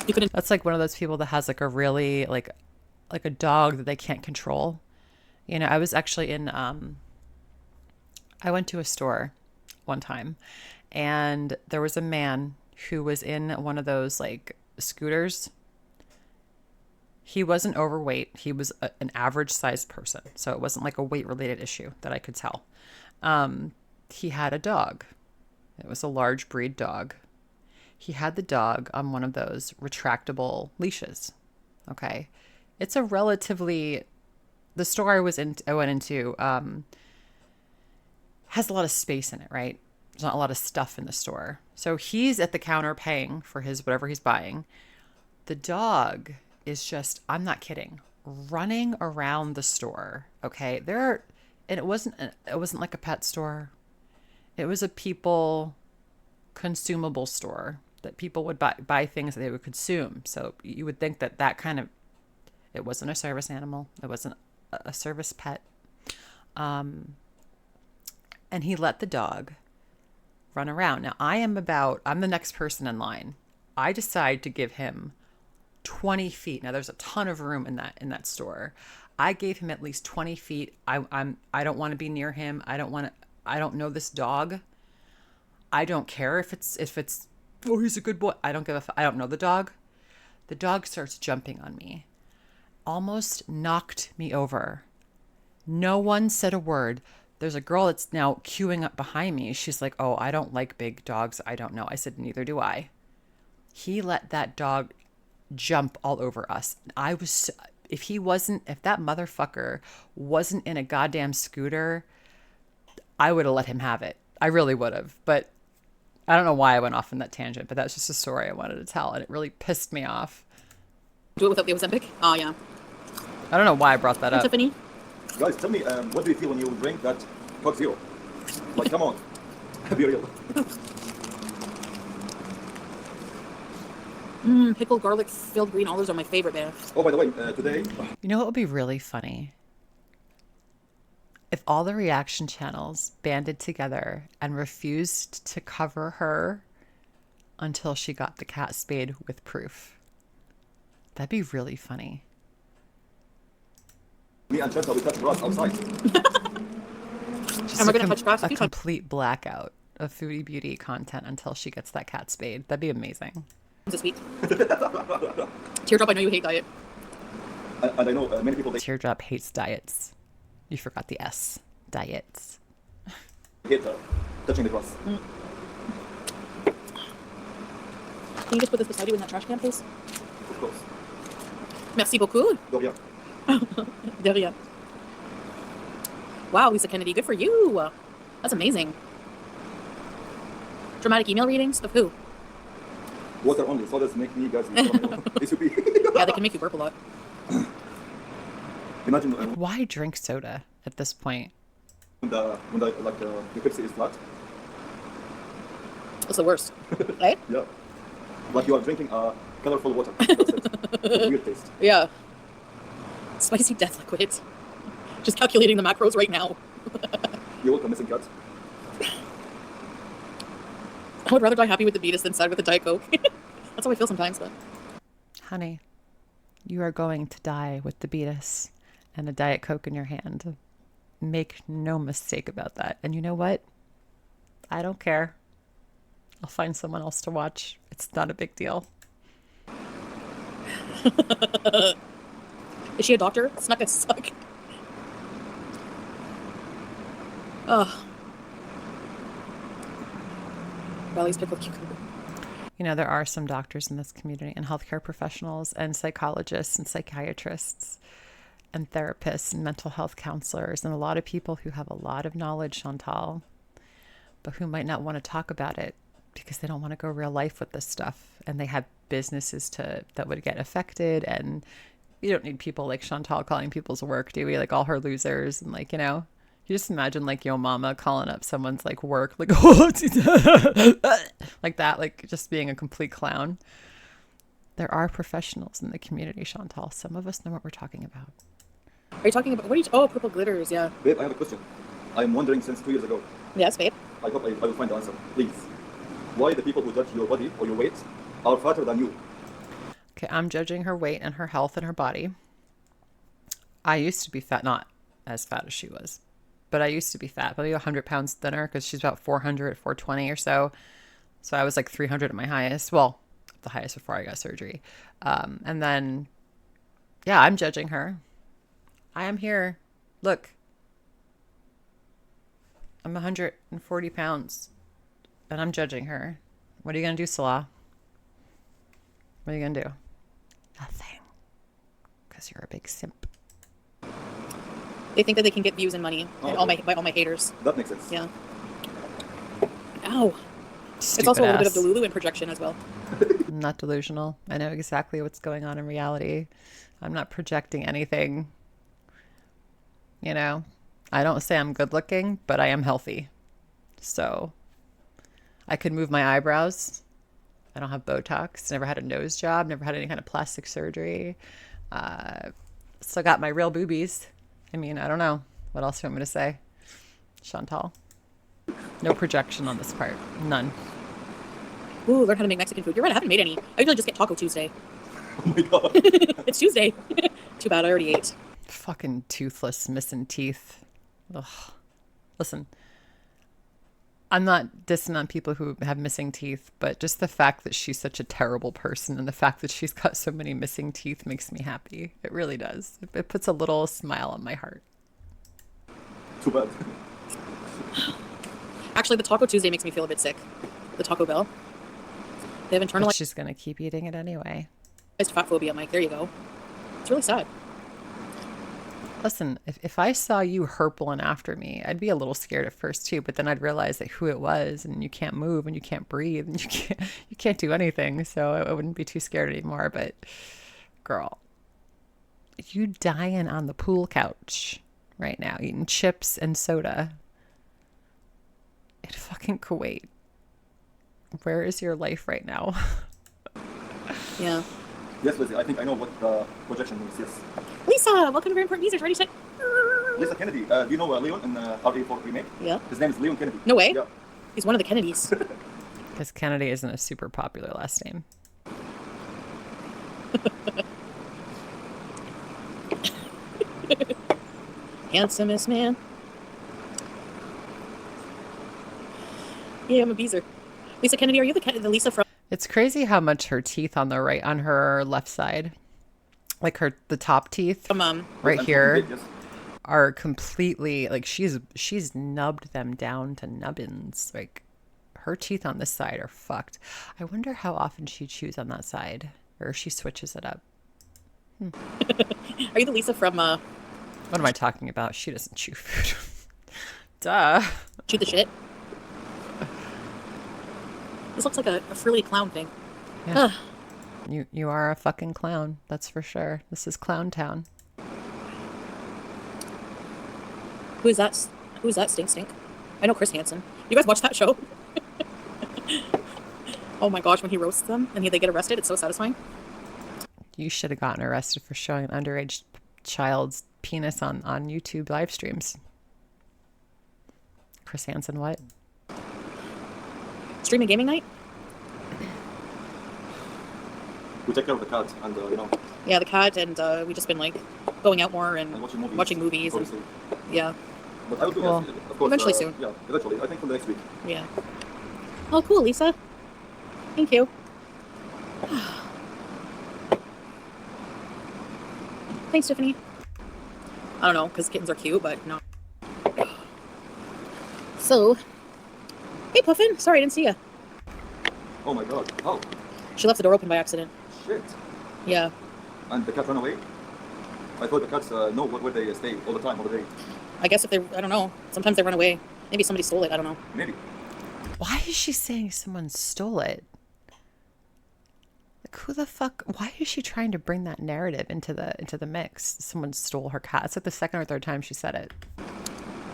You couldn't. That's like one of those people that has like a really like a dog that they can't control. You know, I was actually in I went to a store one time and there was a man who was in one of those like scooters. He wasn't overweight. He was an average sized person. So it wasn't like a weight related issue that I could tell. He had a dog. It was a large breed dog. He had the dog on one of those retractable leashes. Okay. It's a relatively, the store I went into has a lot of space in it, right? There's not a lot of stuff in the store. So he's at the counter paying for his whatever he's buying. The dog is just, I'm not kidding, running around the store. Okay. And it wasn't like a pet store. It was a people consumable store that people would buy things that they would consume. So you would think that kind of, it wasn't a service animal. It wasn't a service pet. And he let the dog run around. Now I'm the next person in line. I decide to give him 20 feet. Now there's a ton of room in that store. I gave him at least 20 feet. I don't want to be near him. I don't know this dog. I don't care if it's oh, he's a good boy. I don't know the dog. The dog starts jumping on me. Almost knocked me over. No one said a word. There's a girl that's now queuing up behind me. She's like, "Oh, I don't like big dogs. I don't know." I said, "Neither do I." He let that dog jump all over us. If that motherfucker wasn't in a goddamn scooter, I would have let him have it. I really would have. But I don't know why I went off on that tangent, but that's just a story I wanted to tell, and it really pissed me off. Do it without the Ozempic? Oh, yeah. I don't know why I brought that up. Tiffany? Guys, tell me, what do you feel when you drink that Coke Zero? Like, come on. Be real. Pickled garlic filled green olives are my favorite, man. Oh, by the way, today, You know what would be really funny? If all the reaction channels banded together and refused to cover her until she got the cat spayed with proof. That'd be really funny. me and Chantal, we touch grass outside. Just And we're going to touch grass a a few times. complete blackout of foodie beauty content until she gets that cat spayed. That'd be amazing. This week. Teardrop, I know you hate diet. And I know many people, they Teardrop hates diets. You forgot the S. Diets. hate touching the grass. Can you just put this beside you in that trash can, please? Of course. Merci beaucoup. Go, yeah. De rien. Wow, Lisa Kennedy, good for you. That's amazing. Dramatic email readings of who? Water only, so does make me guys. This would be. Yeah, they can make you burp a lot. Imagine Why drink soda at this point? when the Pepsi is flat. It's the worst, right? Yeah. Like you are drinking colorful water. That's it. Weird taste. Yeah. Spicy death liquid. Just calculating the macros right now. You're welcome, missing cat. I would rather die happy with the Beatus than sad with the Diet Coke. That's how I feel sometimes, but Honey, you are going to die with the beatus and a Diet Coke in your hand. Make no mistake about that. And you know what? I don't care. I'll find someone else to watch. It's not a big deal. is she a doctor? It's not gonna suck. Ugh. Valley's pickled cucumber. You know, there are some doctors in this community and healthcare professionals and psychologists and psychiatrists and therapists and mental health counselors and a lot of people who have a lot of knowledge, Chantal, but who might not want to talk about it because they don't want to go real life with this stuff. And they have businesses that would get affected. And you don't need people like Chantal calling people's work, do we? Like all her losers and like, you know, you just imagine like Yo Mama calling up someone's like work, like, like that, like just being a complete clown. There are professionals in the community, Chantal. Some of us know what we're talking about. Are you talking about, what are you, oh, purple glitters, yeah. Babe, I have a question. I'm wondering since 2 years ago. Yes, babe. I hope I will find the answer. Please. Why the people who judge your body or your weight are fatter than you? Okay, I'm judging her weight and her health and her body. I used to be fat, not as fat as she was, but I used to be fat, probably 100 pounds thinner because she's about 400, 420 or so. So I was like 300 at my highest. Well, the highest before I got surgery. And then, yeah, I'm judging her. I am here. Look, I'm 140 pounds and I'm judging her. What are you going to do, Salah? What are you going to do? Nothing. Because you're a big simp. They think that they can get views and money and by all my haters. That makes sense. Yeah. Ow. Stupid It's also a little bit of ass. Delulu and projection as well. I'm not delusional. I know exactly what's going on in reality. I'm not projecting anything. You know, I don't say I'm good looking, but I am healthy. So I could move my eyebrows. I don't have Botox, never had a nose job, never had any kind of plastic surgery. Still got my real boobies. I mean, I don't know. What else do you want me to say? Chantal? No projection on this part. None. Ooh, learn how to make Mexican food. You're right, I haven't made any. I usually just get Taco Tuesday. Oh my god. It's Tuesday. Too bad, I already ate. Fucking toothless, missing teeth. Ugh. Listen, I'm not dissing on people who have missing teeth, but just the fact that she's such a terrible person and the fact that she's got so many missing teeth makes me happy. It really does. It puts a little smile on my heart. Too bad. Actually, the Taco Tuesday makes me feel a bit sick. The Taco Bell. They have But internalized she's going to keep eating it anyway. fat phobia, Mike. There you go. It's really sad. Listen, if I saw you herpling after me, I'd be a little scared at first too, but then I'd realize that who it was and you can't move and you can't breathe and you can't do anything. So I wouldn't be too scared anymore. But girl, you dying on the pool couch right now, eating chips and soda in fucking Kuwait. Where is your life right now? Yeah. Yes, Lizzie, I think I know what the projection means, yes. Lisa, welcome to Very Important Users. Ready, set. Lisa Kennedy, do you know Leon in RA4 Remake? Yeah. His name is Leon Kennedy. No way. Yeah. He's one of the Kennedys. Because Kennedy isn't a super popular last name. Handsomest man. Yeah, I'm a beezer. Lisa Kennedy, are you the Lisa from? It's crazy how much her teeth on her left side, like the top teeth right here, Yes. are completely like she's nubbed them down to nubbins. Like her teeth on this side are fucked. I wonder how often she chews on that side, or she switches it up. Are you the Lisa from? What am I talking about? She doesn't chew food. Duh. Chew the shit. This looks like a frilly clown thing. Yeah. You are a fucking clown. That's for sure. This is Clown Town. Who's that? Who's that? Stink. I know Chris Hansen. You guys watch that show? Oh my gosh, when he roasts them and they get arrested, it's so satisfying. You should have gotten arrested for showing an underage child's penis on YouTube live streams. Chris Hansen, what? Streaming gaming night? We take care of the cat and, you know. Yeah, the cat, and we just been like going out more and watching movies. And, yeah. But I will do Cool. that, of course. Eventually soon. Yeah, eventually. I think for the next week. Yeah. Oh, cool, Lisa. Thank you. Thanks, Tiffany. I don't know, because kittens are cute, but no. So, hey, Puffin. Sorry, I didn't see you. Oh my god. Oh, She left the door open by accident. shit. Yeah. And the cat ran away? I thought the cats know where they stay all the time, all the day. I guess if they, I don't know. Sometimes they run away. Maybe somebody stole it. I don't know. Maybe. Why is she saying someone stole it? Like, who the fuck? Why is she trying to bring that narrative into the mix? Someone stole her cat. It's like the second or third time she said it.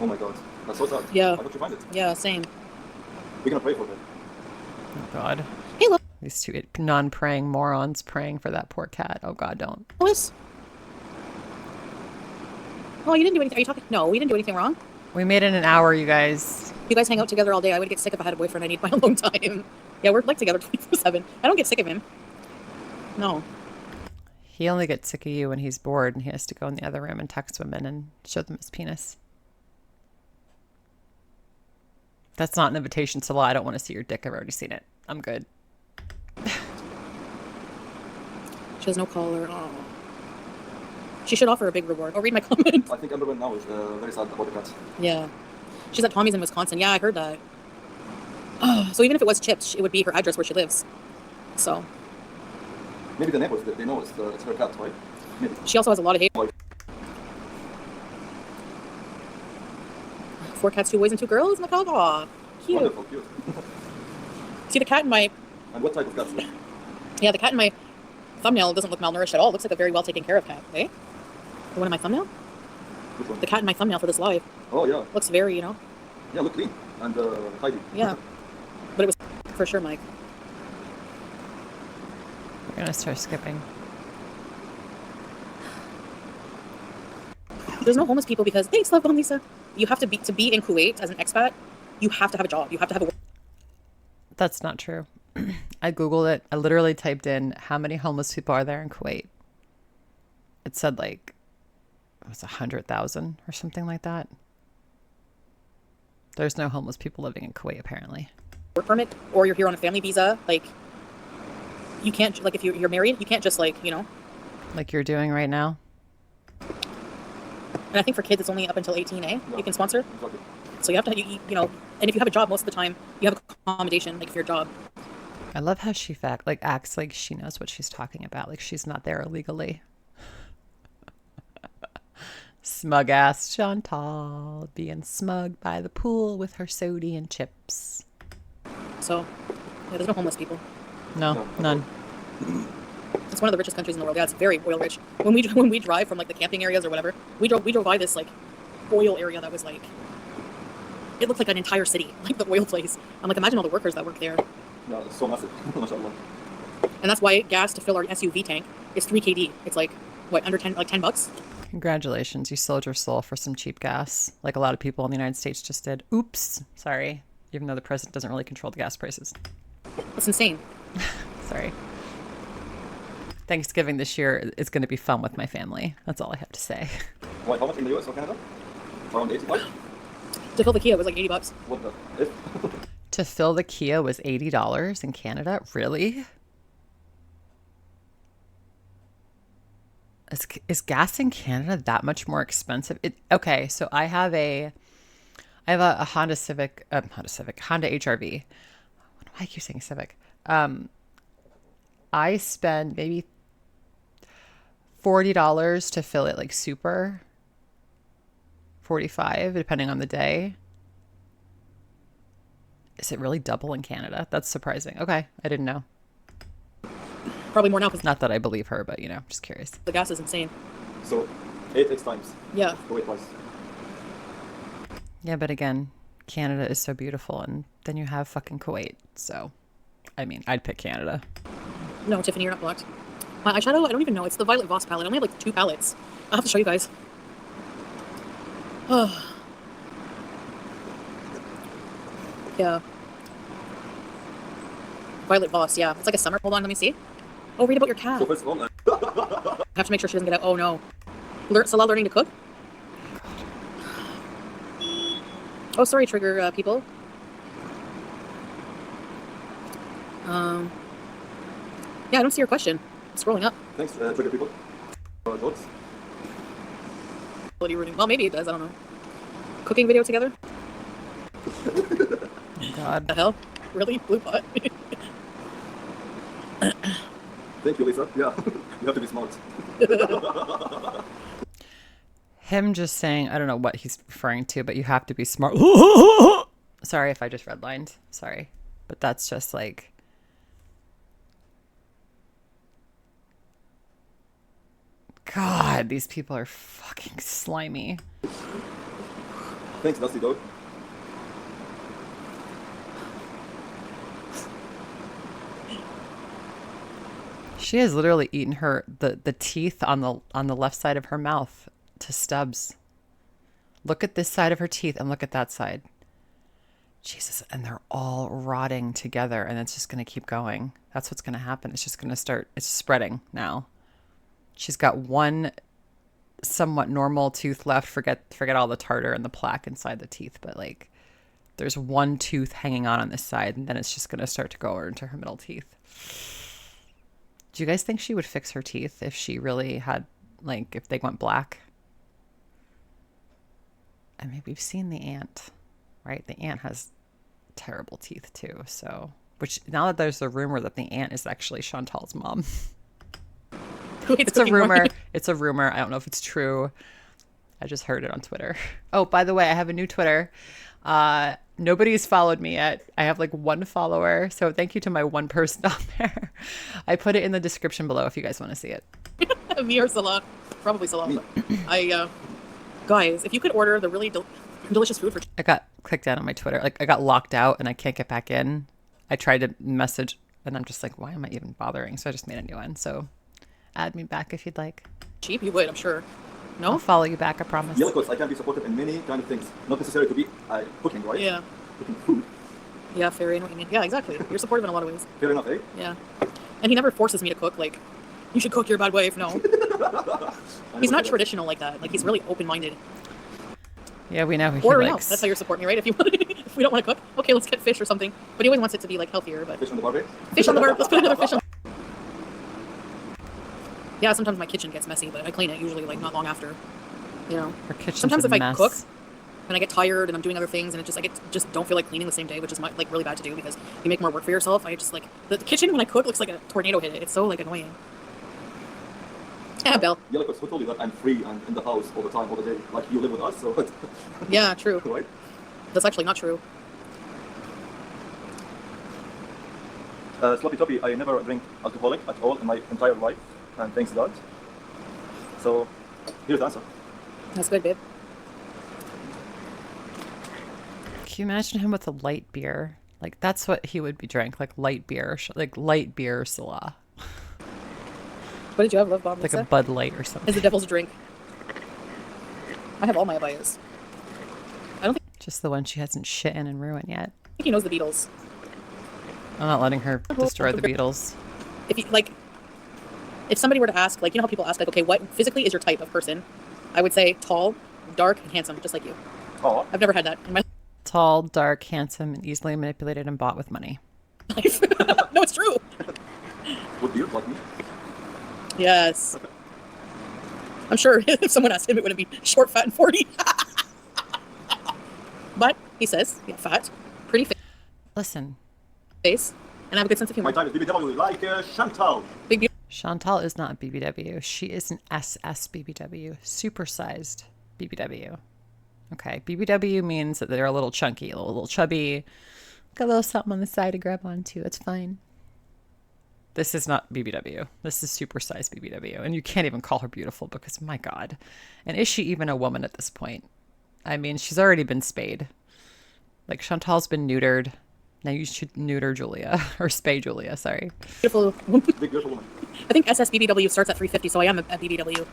Oh my god. That's so sad. Yeah. How did you find it? Yeah, same. We're gonna pray for her. Oh God. Hey, These two non-praying morons praying for that poor cat. Oh God, don't. Lois. Oh, you didn't do anything. Are you talking? No, we didn't do anything wrong. We made it an hour, you guys. You guys hang out together all day. I would get sick if I had a boyfriend. I need my alone time. Yeah, we're like together 24/7. I don't get sick of him. No. He only gets sick of you when he's bored and he has to go in the other room and text women and show them his penis. That's not an invitation to lie. I don't want to see your dick. I've already seen it. I'm good. She has no collar. Oh. She should offer a big reward. Oh, read my comment. I think everyone now is very sad about the cat. Yeah. She's at Tommy's in Wisconsin. Yeah, I heard that. So even if it was chips, it would be her address where she lives. So. Maybe the neighbors, they know it's her cat, right? Maybe. She also has a lot of hate. 4 cats, 2 boys, and 2 girls. Look how aw, cute. Wonderful, cute. See the cat in my. And what type of cats? Yeah, the cat in my thumbnail doesn't look malnourished at all. It looks like a very well taken care of cat. Eh? The one in my thumbnail? Which one? The cat in my thumbnail for this live. Oh yeah. Looks very, you know. Yeah, look clean and tidy. Yeah. But it was for sure, Mike. We're going to start skipping. There's no homeless people because thanks, love bomb Lisa. You have to be in Kuwait as an expat. You have to have a job. You have to have a. That's not true. I Googled it. I literally typed in how many homeless people are there in Kuwait. It said like, it was 100,000 or something like that. There's no homeless people living in Kuwait, apparently. Work permit, or you're here on a family visa. Like, you can't, like, if you're married, you can't just, like, you know. Like you're doing right now. And I think for kids, it's only up until 18, eh? Yeah. You can sponsor. Exactly. So you have to, you know, and if you have a job, most of the time, you have accommodation, like, for your job. I love how she acts like she knows what she's talking about. Like she's not there illegally. Smug ass Chantal being smug by the pool with her soda and chips. So, yeah, there's no homeless people. No, none. It's one of the richest countries in the world. Yeah, it's very oil rich. When we drive from like the camping areas or whatever, we drove by this like oil area that was like, it looked like an entire city, like the oil place. I'm like, imagine all the workers that work there. Yeah, it's so massive. MashaAllah. And that's why gas to fill our SUV tank is 3 kd. It's like what, under 10, like $10? Congratulations, you sold your soul for some cheap gas, like a lot of people in the United States just did. Oops, sorry. Even though the president doesn't really control the gas prices. That's insane. Sorry. Thanksgiving this year is going to be fun with my family. That's all I have to say. Wait, how much in the US or Canada? Around 85? To fill the Kia was like $80. What the? To fill the Kia was $80 in Canada? Really? Is gas in Canada that much more expensive? Okay, so I have a Honda Civic, Honda HRV. Why do I keep saying Civic? I spend maybe $40 to fill it like super. 45 depending on the day. Is it really double in Canada? That's surprising. Okay, I didn't know. Probably more now because Not that I believe her, but just curious. the gas is insane. So 8x times. Yeah. The weight price. Yeah, but again, Canada is so beautiful, and then you have fucking Kuwait. So, I mean, I'd pick Canada. No, Tiffany, you're not blocked. My eyeshadow, I don't even know. It's the Violet Voss palette. I only have like 2 palettes. I'll have to show you guys. Yeah. Violet Voss, yeah. It's like a summer. Hold on, let me see. Oh, read about your cat. So first of all, I have to make sure she doesn't get out. Oh no. Salah learning to cook? Oh, sorry, trigger people. Yeah, I don't see your question. I'm scrolling up. thanks, trigger people. Thoughts? Well, maybe it does. I don't know. Cooking video together? Oh, God. The hell? Really? Blue pot? Thank you, Lisa. Yeah, you have to be smart. Him just saying, I don't know what he's referring to, but you have to be smart. Sorry if I just redlined. Sorry. But that's just like... God, these people are fucking slimy. Thanks, Dusty Dog. She has literally eaten the teeth on the left side of her mouth to stubs. Look at this side of her teeth and look at that side. Jesus, and they're all rotting together, and it's just going to keep going. That's what's going to happen. It's just going to start, it's spreading now. She's got one somewhat normal tooth left. Forget all the tartar and the plaque inside the teeth, but like there's one tooth hanging on this side, and then it's just going to start to go over into her middle teeth. Do you guys think she would fix her teeth if she really had, like, if they went black? I mean, we've seen the ant, right? The ant has terrible teeth too. So, which now that there's a rumor that the ant is actually Chantal's mom. It's a rumor. It's a rumor. I don't know if it's true. I just heard it on Twitter. Oh, by the way, I have a new Twitter. Nobody's followed me yet. I have like 1 follower. So thank you to my 1 person on there. I put it in the description below if you guys want to see it. Me or Salah. Probably Salah. Guys, if you could order the really delicious food for... I got kicked out on my Twitter. Like I got locked out and I can't get back in. I tried to message and I'm just like, why am I even bothering? So I just made a new one. So add me back if you'd like. Cheap, you would, I'm sure. No? I'll follow you back, I promise. Yeah, because I can be supportive in many kind of things. Not necessarily to be cooking, right? Yeah. Cooking food. Yeah, fair. I know what you mean. Yeah, exactly. You're supportive in a lot of ways. Fair enough, eh? Yeah. And he never forces me to cook, like, you should cook, you're a bad wife. No. He's not traditional like that. Like, he's really open-minded. Yeah, we know who Or he no, likes. that's how you're supporting me, right? If you if we don't want to cook, okay, let's get fish or something. But he always wants it to be, like, healthier. But Fish on the barbie? fish on the bar. Let's put another fish on. Yeah, sometimes my kitchen gets messy, but I clean it usually, like, not long after. You know. Her kitchen's Sometimes a if I mess. cook and I get tired and I'm doing other things and it just just don't feel like cleaning the same day, which is like really bad to do because you make more work for yourself. I just like the kitchen when I cook looks like a tornado hit it. It's so like annoying. Yeah, Belle. Yeah, like who told you that I'm free and in the house all the time, all the day? Like you live with us, so Yeah, true. right? That's actually not true. Sloppy Toppy, I never drink alcoholic at all in my entire life, and thanks God. So here's the answer. That's good, babe. Can you imagine him with a light beer? Like that's what he would be drank, like light beer, like light beer Salah, What did you have, Love Bomb, like a Lisa? Bud Light or something. Is the devil's drink. I have all my Abayas. I don't Just the one she hasn't shit in and ruined yet. think he knows the Beatles. I'm not letting her destroy the Beatles. If you like, if somebody were to ask, like, you know how people ask, like, okay, what physically is your type of person? I would say tall, dark, and handsome, just like you. Oh, I've never had that in my Tall, dark, handsome, and easily manipulated and bought with money. life. No, it's true. with beard like me. Yes. I'm sure if someone asked him, it wouldn't be short, fat, and 40. But he says, yeah, fat, pretty Listen, face, and have a good sense of My humor. type is BBW, like Chantal. Big, beautiful. Chantal is not BBW. She is an SS BBW, supersized BBW. Okay, BBW means that they're a little chunky, a little chubby, got a little something on the side to grab onto. It's fine. This is not BBW. This is supersized BBW. And you can't even call her beautiful because, my God. And is she even a woman at this point? I mean, she's already been spayed. Like, Chantal's been neutered. Now you should neuter Julia. Or spay Julia, sorry. woman. Big beautiful woman. I think SSBBW starts at 350, so I am a BBW.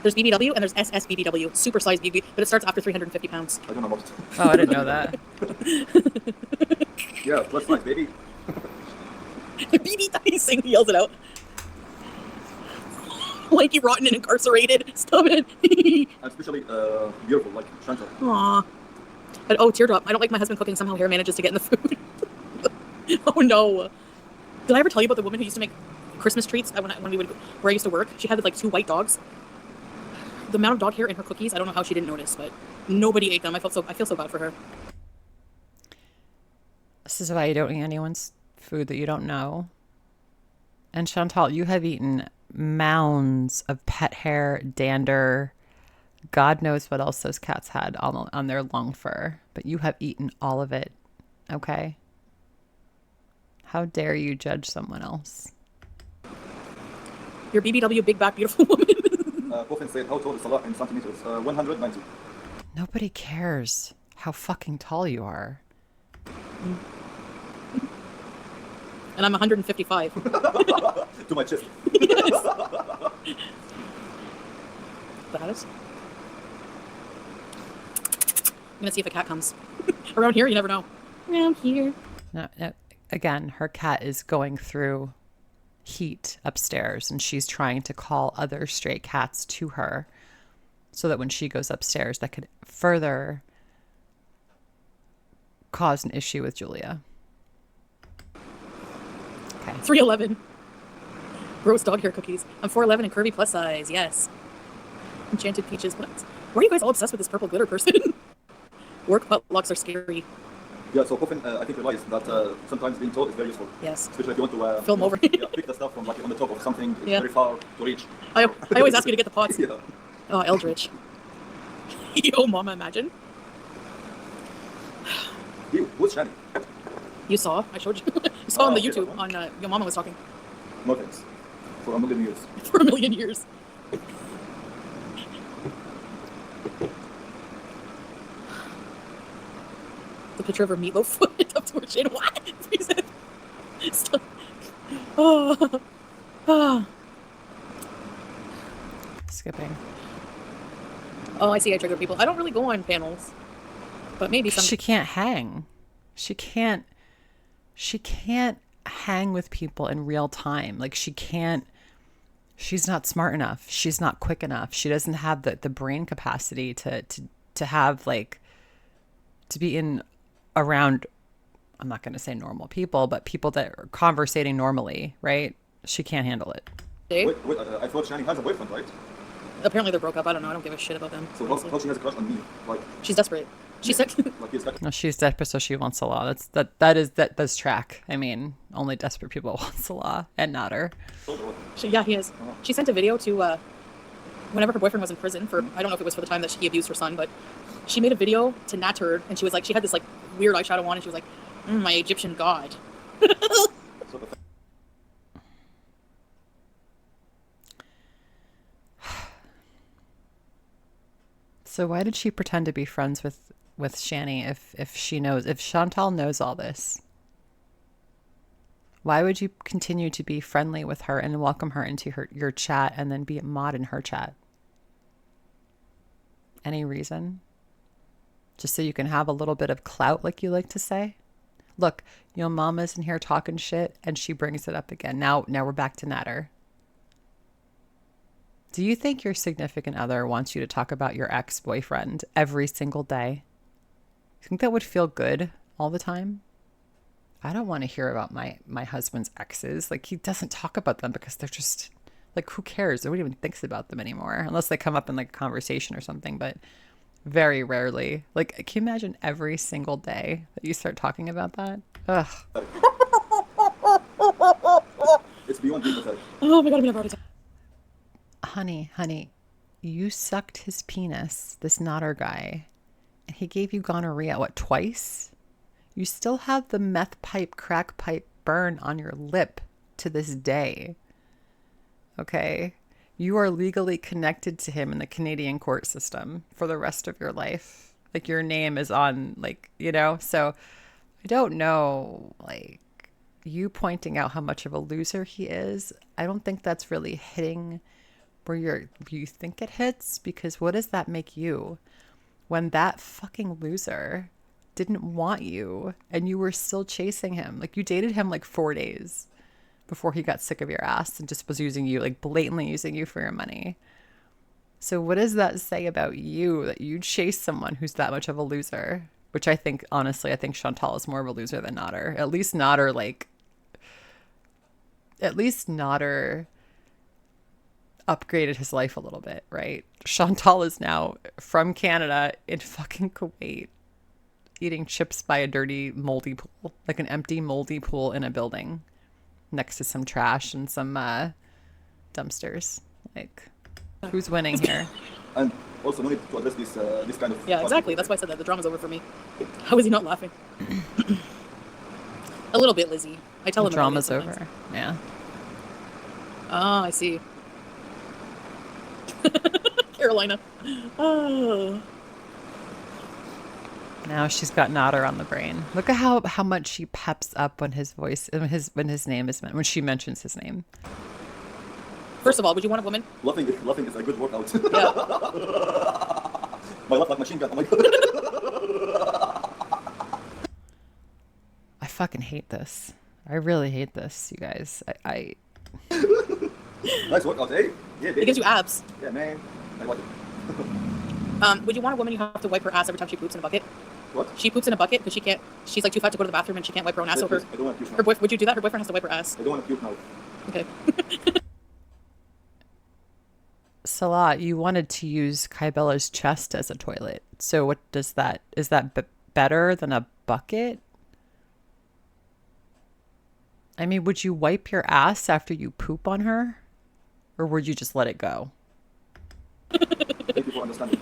There's BBW and there's SSBBW, supersized BB, but it starts after 350 pounds. I don't know about it. Oh, I didn't know that. Yeah, plus size, baby. BB Tyson, he yells it out. Lanky, rotten, and incarcerated. Stop it. I'm especially beautiful, like Chantal. Aww. But, oh, teardrop. I don't like my husband cooking. Somehow hair manages to get in the food. Oh, no. Did I ever tell you about the woman who used to make Christmas treats when we would, where I used to work? She had like 2 white dogs. The amount of dog hair in her cookies, I don't know how she didn't notice, but nobody ate them. I feel so bad for her. This is why you don't eat anyone's food that you don't know. And Chantal, you have eaten mounds of pet hair, dander. God knows what else those cats had on their long fur. But you have eaten all of it. Okay? How dare you judge someone else? Your BBW, big back, beautiful woman. Coffin said, how tall is Salah in centimeters? 190. Nobody cares how fucking tall you are. And I'm 155. To my chest. Yes. That is. I'm gonna see if a cat comes. Around here, you never know. Around here. No, again, her cat is going through heat upstairs and she's trying to call other stray cats to her so that when she goes upstairs, that could further cause an issue with Julia. Okay. 311. Gross dog hair cookies. I'm 4'11 and curvy plus size. Yes. Enchanted peaches. What? Why are you guys all obsessed with this purple glitter person? Work potlucks are scary. Yeah, so Coffin, I think realized that sometimes being tall is very useful. Yes. Especially if you want to Film over. yeah, pick the stuff from like on the top of something Yeah. very far to reach. I always ask you to get the pots. Yeah. Oh, Eldritch. Yo, mama, imagine. You, who's Shani? You saw. I showed you. You saw on the yeah. YouTube. On your mama was talking No thanks. For a million years. for a million years. The picture of her meatloaf foot up to her chin. What? He said. Stop. Oh. Oh. Skipping. Oh, I see. I trigger people. I don't really go on panels, but maybe some. She can't hang. She can't hang with people in real time. Like she's not smart enough. She's not quick enough. She doesn't have the brain capacity to have like to be in around, I'm not going to say normal people, but people that are conversating normally, right? She can't handle it. Dave? Wait, I thought Shani has a boyfriend, right? Apparently they're broke up. I don't know. I don't give a shit about them. So honestly. how she has a crush on me? Like, She's desperate. She's sick. like he's got No, she's desperate, so she wants Salah. That does track. I mean, only desperate people want Salah and not her. Yeah, he is. She sent a video to whenever her boyfriend was in prison for, I don't know if it was for the time that he abused her son, but she made a video to Natur, and she was like, she had this like weird eyeshadow on, and she was like, my Egyptian god. So why did she pretend to be friends with with Shani if she knows, if Chantal knows all this? Why would you continue to be friendly with her and welcome her into your chat and then be a mod in her chat? Any reason? Just so you can have a little bit of clout, like you like to say? Look, your mama's in here talking shit and she brings it up again. Now we're back to Natter. Do you think your significant other wants you to talk about your ex-boyfriend every single day? You think that would feel good all the time? I don't want to hear about my husband's exes. Like, he doesn't talk about them because they're just, like, who cares? Nobody even thinks about them anymore unless they come up in like a conversation or something, but very rarely. Like, can you imagine every single day that you start talking about that? Ugh. It's beyond people. Oh my god, I'm gonna have Honey, you sucked his penis, this Natter guy, and he gave you gonorrhea, what, twice? You still have the meth pipe, crack pipe burn on your lip to this day. Okay? You are legally connected to him in the Canadian court system for the rest of your life. Like, your name is on, like, you know? So I don't know, like, you pointing out how much of a loser he is, I don't think that's really hitting where you think it hits, because what does that make you when that fucking loser didn't want you and you were still chasing him? Like, you dated him like 4 days before he got sick of your ass and just was using you, like blatantly using you for your money. So what does that say about you, that you chase someone who's that much of a loser? Which I think, honestly, I think Chantal is more of a loser than Natter. At least Natter upgraded his life a little bit, right? Chantal is now from Canada in fucking Kuwait, eating chips by a dirty, moldy pool, like an empty, moldy pool in a building next to some trash and some dumpsters. Like, who's winning here? And also, no need to address this kind of. Yeah, exactly. That's why I said that the drama's over for me. How is he not laughing? A little bit, Lizzie. I tell him the drama's over. Yeah. Oh, I see. Carolina. Oh. Now she's got Natter on the brain. Look at how much she peps up when his voice, when his name is when she mentions his name. First of all, would you want a woman? Laughing is a good workout. Yeah. My laugh like machine gun. Oh my god. I fucking hate this. I really hate this, you guys. I Nice workout, eh? Yeah, baby. It gives you abs. Yeah, man. I like it. Would you want a woman who have to wipe her ass every time she poops in a bucket? What? She poops in a bucket because she can't. She's like too fat to go to the bathroom and she can't wipe her own ass. So I don't want to puke now. would you do that? Her boyfriend has to wipe her ass. I don't want to puke now. Okay. Salah, you wanted to use Kybella's chest as a toilet. So what does that, is that better than a bucket? I mean, would you wipe your ass after you poop on her? Or would you just let it go? Thank you for understanding.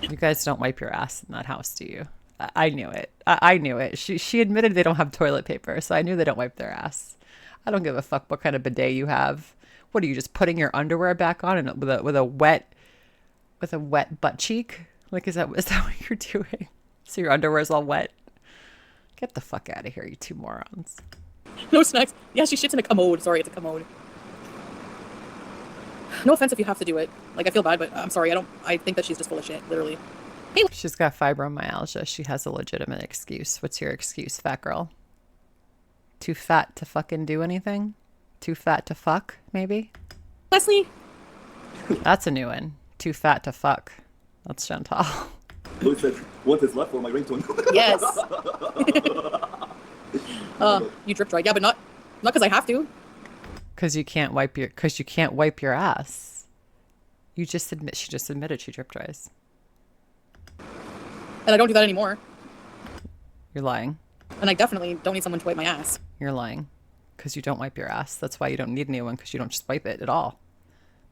You guys don't wipe your ass in that house, do you? I knew it. I knew it. She admitted they don't have toilet paper, so I knew they don't wipe their ass. I don't give a fuck what kind of bidet you have. What are you, just putting your underwear back on and with a wet butt cheek? Like, is that what you're doing? So your underwear's all wet? Get the fuck out of here, you two morons. No snacks. Yeah, she shits in a commode. Sorry, it's a commode. No offense if you have to do it. Like, I feel bad, but I'm sorry. I think that she's just full of shit, literally. Hey. She's got fibromyalgia. She has a legitimate excuse. What's your excuse, fat girl? Too fat to fucking do anything? Too fat to fuck, maybe? Leslie. That's a new one. Too fat to fuck. That's Chantal. Louis said, "What is left for my ringtone?" Yes. You drip dry. Yeah, but not because I have to. Because you can't wipe your ass. She just admitted she drip dries. And I don't do that anymore. You're lying. And I definitely don't need someone to wipe my ass. You're lying. Because you don't wipe your ass. That's why you don't need anyone, because you don't just wipe it at all.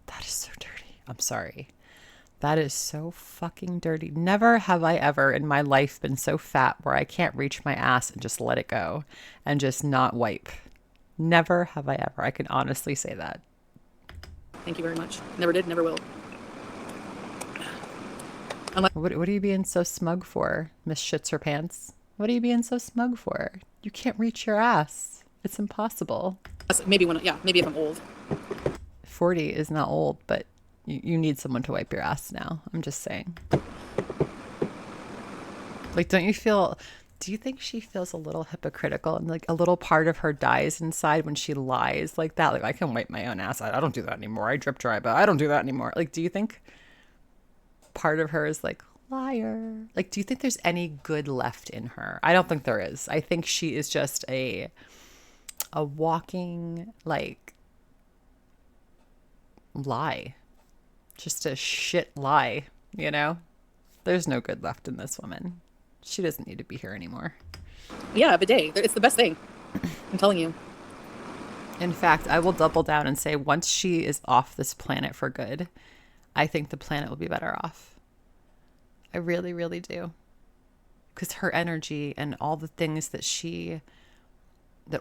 That is so dirty. I'm sorry. That is so fucking dirty. Never have I ever in my life been so fat where I can't reach my ass and just let it go and just not wipe. Never have I ever. I can honestly say that. Thank you very much. Never did, never will. What are you being so smug for, Miss Shits Her Pants? What are you being so smug for? You can't reach your ass. It's impossible. Maybe maybe if I'm old. 40 is not old, but you need someone to wipe your ass now. I'm just saying. Like, do you think she feels a little hypocritical and like a little part of her dies inside when she lies like that? Like, I can wipe my own ass. I don't do that anymore. I drip dry, but I don't do that anymore. Like, do you think part of her is like, liar? Like, do you think there's any good left in her? I don't think there is. I think she is just a walking, like, lie. Just a shit lie, you know? There's no good left in this woman. She doesn't need to be here anymore. Yeah, bidet. It's the best thing. I'm telling you. In fact, I will double down and say once she is off this planet for good, I think the planet will be better off. I really, really do. Because her energy and all the things that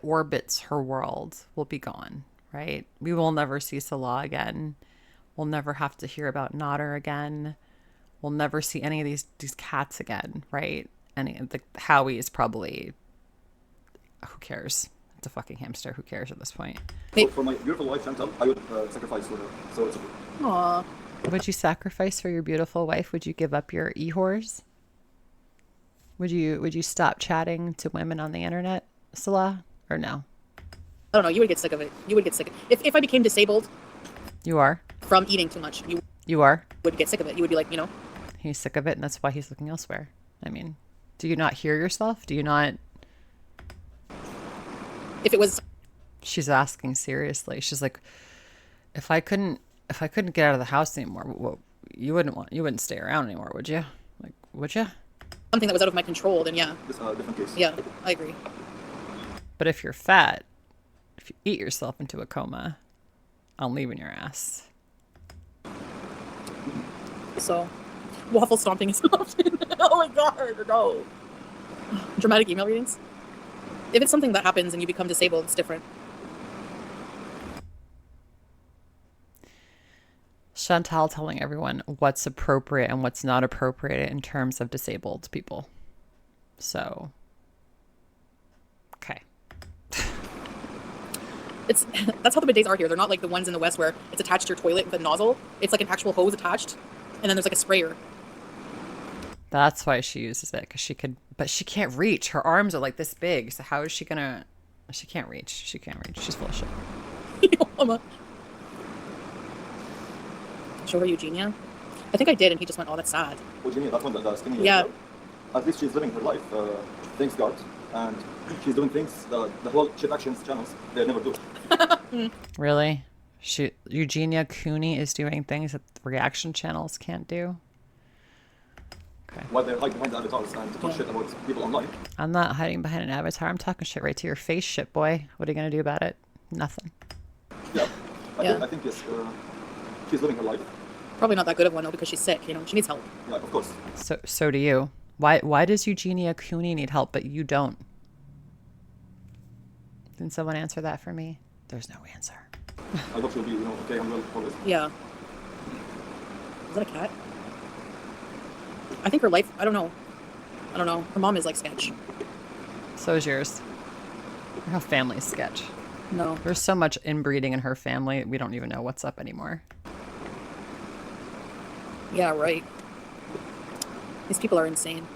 orbits her world will be gone, right? We will never see Salah again. We'll never have to hear about Nader again. We'll never see any of these cats again, right? Howie is probably, who cares? It's a fucking hamster. Who cares at this point? For my beautiful wife, Chantal, I would sacrifice for her. So it's okay. Aww. Would you sacrifice for your beautiful wife? Would you give up your e-whores? Would you stop chatting to women on the internet, Salah, or no? I don't know. You would get sick of it. You would get sick. If I became disabled. You are. From eating too much. You are. Would get sick of it. You would be like, He's sick of it, and that's why he's looking elsewhere. I mean, do you not hear yourself? Do you not? If it was. She's asking seriously. She's like, if I couldn't get out of the house anymore, well, you wouldn't stay around anymore, would you? Like, would you? Something that was out of my control, then yeah. This different case. Yeah, I agree. But if you're fat, if you eat yourself into a coma, I'm leaving your ass. So, waffle stomping is an option. Oh my god, no. Dramatic email readings. If it's something that happens and you become disabled, it's different. Chantal telling everyone what's appropriate and what's not appropriate in terms of disabled people. So, okay. That's how the bidets are here. They're not like the ones in the West where it's attached to your toilet with a nozzle. It's like an actual hose attached, and then there's like a sprayer. That's why she uses it, because but she can't reach. Her arms are like this big, so how is she gonna? She can't reach. She's full of shit. Mama. Show her Eugenia. I think I did, and he just went, "Oh, that's sad." Eugenia, that one, the skinny. Yeah. At least she's living her life. Thanks God, and she's doing things the whole shit actions channels they never do. Really? Eugenia Cooney is doing things that reaction channels can't do? Okay. While they're hiding behind the avatars and talk shit about people online. I'm not hiding behind an avatar. I'm talking shit right to your face, shit boy. What are you going to do about it? Nothing. Yeah. Yeah. I think yes, she's living her life. Probably not that good of one, though, because she's sick. She needs help. Yeah, of course. So do you. Why does Eugenia Cooney need help, but you don't? Can someone answer that for me? There's no answer. I hope she'll be, okay and well always. Yeah. Is that a cat? I think her life, I don't know. Her mom is like sketch. So is yours. Her family's sketch. No. There's so much inbreeding in her family, we don't even know what's up anymore. Yeah, right. These people are insane.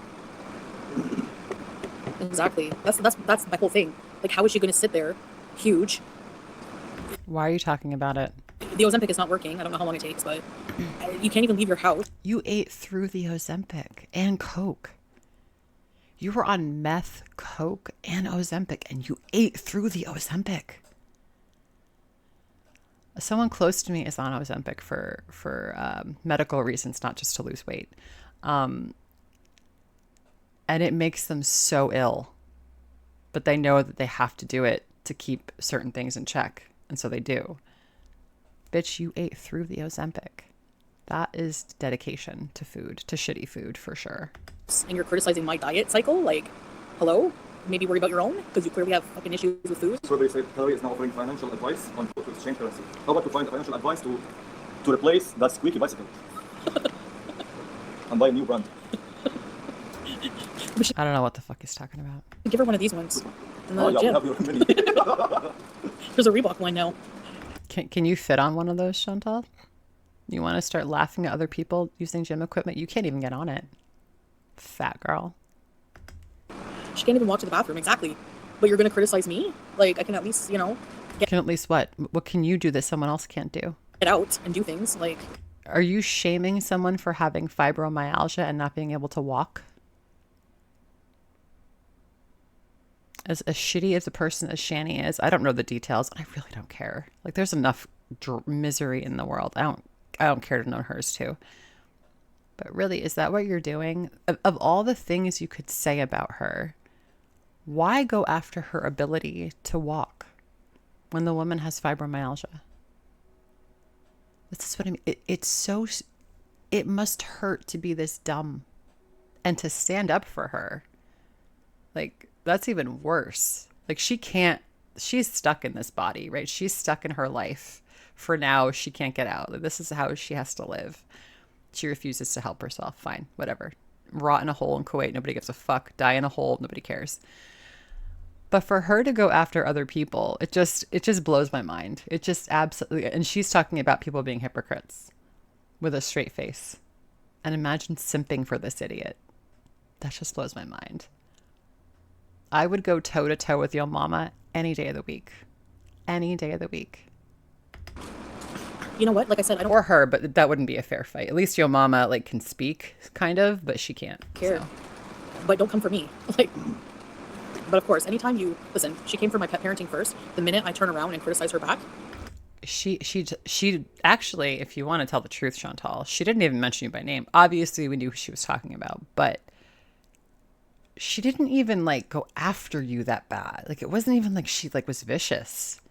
Exactly. That's my whole thing. Like, how is she going to sit there, huge? Why are you talking about it? The Ozempic is not working. I don't know how long it takes, but you can't even leave your house. You ate through the Ozempic and Coke. You were on meth, Coke, and Ozempic, and you ate through the Ozempic. Someone close to me is on Ozempic for medical reasons, not just to lose weight. And it makes them so ill. But they know that they have to do it to keep certain things in check. And so they do. Bitch, you ate through the Ozempic. That is dedication to food, to shitty food, for sure. And you're criticizing my diet cycle? Like, hello? Maybe worry about your own? Because you clearly have fucking issues with food. Survey said Hillary is now offering financial advice on how to exchange currency. How about to find financial advice to replace that squeaky bicycle? and buy a new brand. I don't know what the fuck he's talking about. Give her one of these ones. In the Oh yeah, we gym. have your mini. There's a Reebok one now. Can you fit on one of those, Chantal? You want to start laughing at other people using gym equipment? You can't even get on it. Fat girl. She can't even walk to the bathroom. Exactly. But you're going to criticize me? Like, I can at least, Can at least what? What can you do that someone else can't do? get out and do things. Like, Are you shaming someone for having fibromyalgia and not being able to walk? As shitty as a person as Shani is, I don't know the details. I really don't care. Like, there's enough misery in the world. I don't care to know hers too. But really, is that what you're doing? Of all the things you could say about her, why go after her ability to walk when the woman has fibromyalgia? This is what I mean. It must hurt to be this dumb and to stand up for her. Like, that's even worse. Like, she's stuck in this body, right? She's stuck in her life. For now, she can't get out. Like, this is how she has to live. She refuses to help herself. Fine, whatever. Rot in a hole in Kuwait, nobody gives a fuck. Die in a hole, nobody cares. But for her to go after other people, it just blows my mind. It just absolutely, and she's talking about people being hypocrites with a straight face. And imagine simping for this idiot. That just blows my mind. I would go toe to toe with your mama any day of the week. Any day of the week. you know what? Like I said, I don't Or her, but that wouldn't be a fair fight. At least your mama like can speak, kind of, but she can't. care. So. But don't come for me. Like, but of course, anytime you listen, she came for my pet parenting first. The minute I turn around and criticize her back, She actually, if you want to tell the truth, Chantal, she didn't even mention you by name. Obviously, we knew who she was talking about, but she didn't even like go after you that bad. Like, it wasn't even like she like was vicious.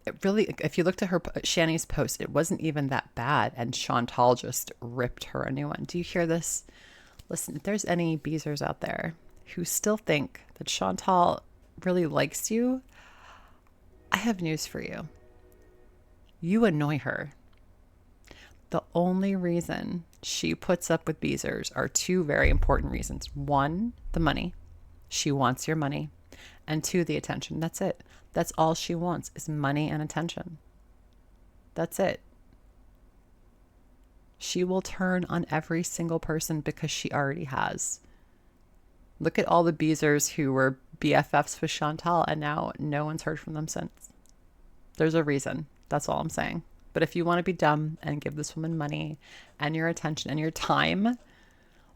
It really, if you looked at her Shani's post, it wasn't even that bad, and Chantal just ripped her a new one. Do you hear this? Listen, if there's any beezers out there who still think that Chantal really likes you, I have news for you. You annoy her. The only reason she puts up with beezers are two very important reasons. One, the money. She wants your money. And two, the attention. That's it. That's all she wants is money and attention. That's it. She will turn on every single person because she already has. Look at all the beezers who were BFFs with Chantal and now no one's heard from them since. There's a reason. That's all I'm saying. But if you want to be dumb and give this woman money and your attention and your time,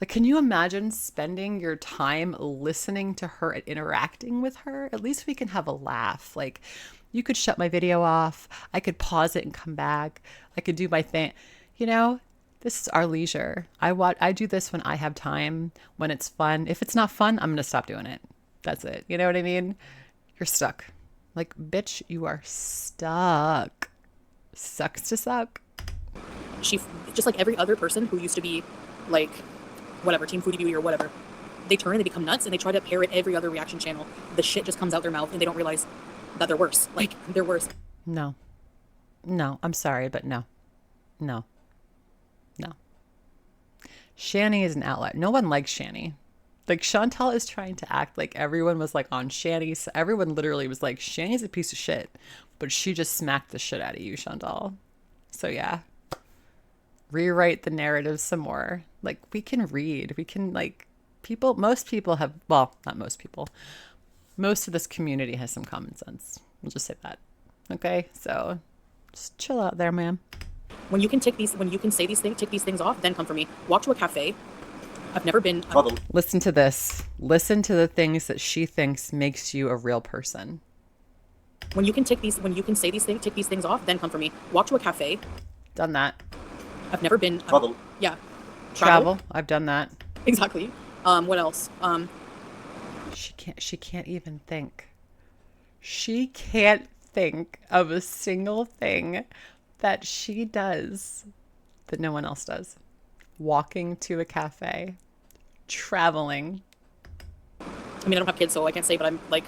like, can you imagine spending your time listening to her and interacting with her? At least we can have a laugh. Like, you could shut my video off. I could pause it and come back. I could do my thing. You know, this is our leisure. I do this when I have time, when it's fun. If it's not fun, I'm going to stop doing it. That's it. You know what I mean? You're stuck. Like, bitch, you are stuck. Sucks to suck. she just like every other person who used to be like whatever Team Foodie Beauty or whatever, they turn and they become nuts and they try to parrot every other reaction channel. The shit just comes out their mouth and they don't realize that they're worse. Like, they're worse. No, I'm sorry, but no. Shani is an outlier. No one likes Shani. Like, Chantal is trying to act like everyone was like on Shani. So everyone literally was like, Shani's a piece of shit. But she just smacked the shit out of you, Chantal. So yeah. Rewrite the narrative some more. Like, we can read. We can, like, most people have, well, not most people. Most of this community has some common sense. We'll just say that. Okay? So just chill out there, ma'am. When you can take these things off, then come for me. Walk to a cafe. I've never been. Listen to this. Listen to the things that she thinks makes you a real person. When you can take these things off, then come for me. Walk to a cafe. Done that. I've never been. Travel. Yeah. Travel. I've done that. Exactly. What else? She can't even think. She can't think of a single thing that she does that no one else does. Walking to a cafe, traveling. I mean, I don't have kids, so I can't say, but I'm like...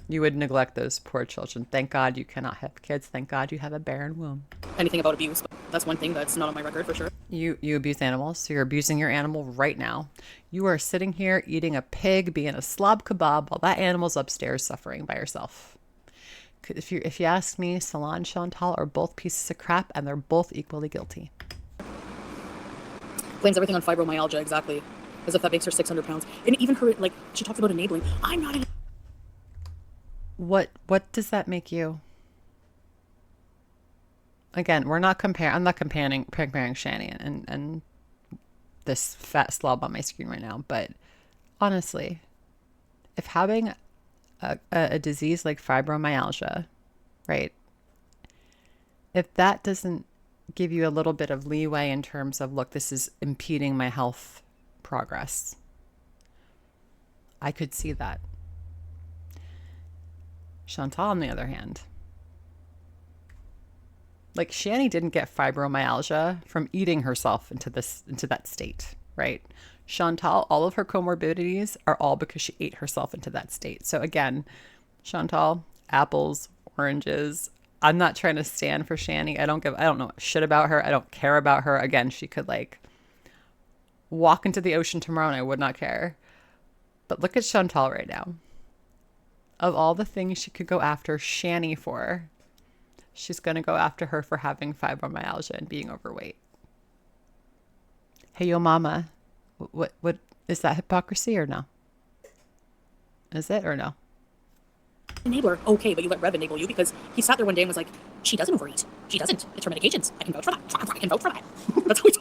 You would neglect those poor children. Thank God you cannot have kids. Thank God you have a barren womb. Anything about abuse. But That's one thing that's not on my record for sure. You abuse animals, so you're abusing your animal right now. You are sitting here eating a pig, being a slob kebab while that animal's upstairs suffering by herself. If you ask me, Salon and Chantal are both pieces of crap, and they're both equally guilty. Blames everything on fibromyalgia, exactly. As if that makes her 600 pounds. And even her, like, she talks about enabling. I'm not. What does that make you? Again, we're not comparing. I'm not comparing Shani and this fat slob on my screen right now. But honestly, if having a disease like fibromyalgia, right? If that doesn't give you a little bit of leeway in terms of, look, this is impeding my health progress, I could see that. Chantal, on the other hand, like, Shani didn't get fibromyalgia from eating herself into that state, right? Chantal, all of her comorbidities are all because she ate herself into that state. So again, Chantal, apples, oranges. I'm not trying to stand for Shani. I don't know shit about her. I don't care about her. Again, she could like walk into the ocean tomorrow and I would not care. But look at Chantal right now. Of all the things she could go after Shani for, she's going to go after her for having fibromyalgia and being overweight. Hey, yo, mama, what is that hypocrisy or no? Is it or no? Enabler, okay, but you let Rev enable you because he sat there one day and was like, she doesn't overeat. She doesn't. It's her medications. I can vouch for that. I can vouch for that. That's what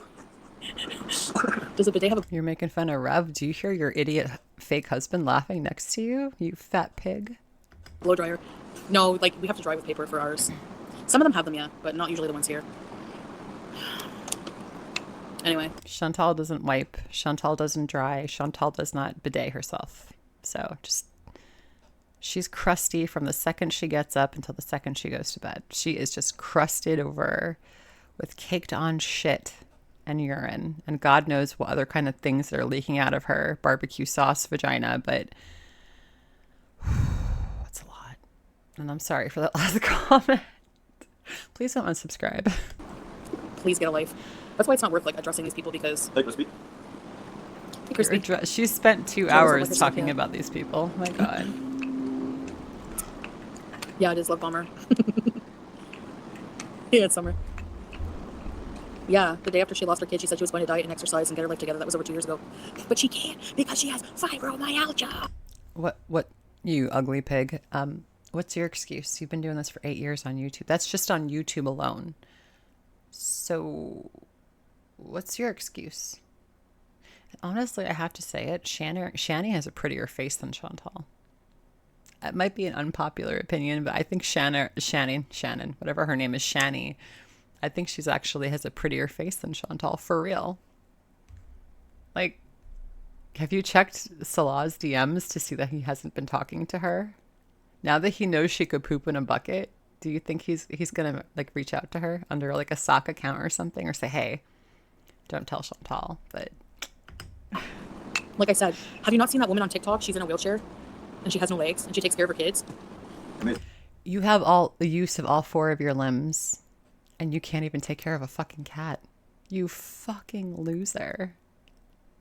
Does the bidet have a... You're making fun of Rev. Do you hear your idiot fake husband laughing next to you? You fat pig. blow dryer? No, like, we have to dry with paper for ours. Some of them have them, yeah, but not usually the ones here. Anyway. Chantal doesn't wipe. Chantal doesn't dry. Chantal does not bidet herself. So just, she's crusty from the second she gets up until the second she goes to bed. She is just crusted over with caked on shit and urine. And God knows what other kind of things that are leaking out of her barbecue sauce vagina. But that's a lot. And I'm sorry for that last comment. Please don't unsubscribe. Please get a life. That's why it's not worth like addressing these people because... Hey, Crispy. Hey, Crispy. She spent 2 hours talking about these people. My God. Yeah, it is Love Bomber. Yeah, it's summer. Yeah, the day after she lost her kid, she said she was going to diet and exercise and get her life together. That was over 2 years ago. But she can't because she has fibromyalgia. What, you ugly pig? What's your excuse? You've been doing this for 8 years on YouTube. That's just on YouTube alone. So what's your excuse? Honestly, I have to say it. Shani has a prettier face than Chantal. It might be an unpopular opinion, but I think Shannon, whatever her name is, Shani, I think she's actually has a prettier face than Chantal, for real. Like, have you checked Salah's DMs to see that he hasn't been talking to her? Now that he knows she could poop in a bucket, do you think he's gonna like reach out to her under like a sock account or something, or say, hey, don't tell Chantal? But like I said, have you not seen that woman on TikTok? She's in a wheelchair and she has no legs and she takes care of her kids. You have all the use of all 4 of your limbs and you can't even take care of a fucking cat. You fucking loser.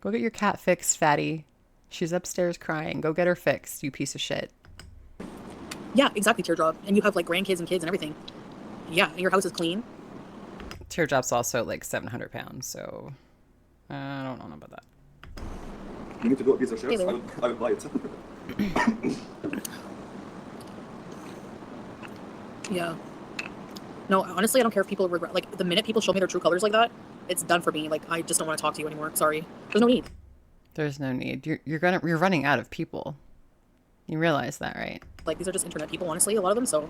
Go get your cat fixed, fatty. She's upstairs crying. Go get her fixed, you piece of shit. Yeah, exactly, Teardrop. And you have like grandkids and kids and everything. Yeah, and your house is clean. Teardrop's also like 700 pounds, so I don't know about that. You need to do a piece of shirts. I will buy it. Yeah. No, honestly, I don't care if people regret. Like, the minute people show me their true colors like that, it's done for me. Like, I just don't want to talk to you anymore. Sorry. There's no need. There's no need. You're running out of people. You realize that, right? Like, these are just internet people, honestly, a lot of them, so...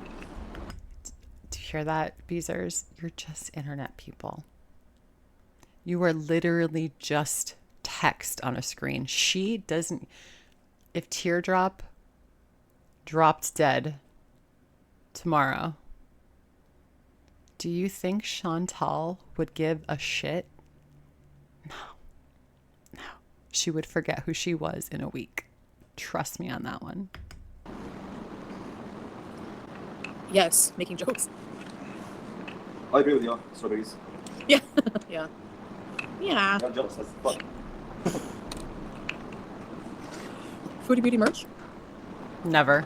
Do you hear that, Beezers? You're just internet people. You are literally just text on a screen. She doesn't... If Teardrop dropped dead tomorrow, do you think Chantal would give a shit? No. She would forget who she was in a week. Trust me on that one. Yes, making jokes. I agree with you. Strawberries. Yeah. Yeah. Yeah. I'm jealous as fuck. Foodie Beauty merch? Never.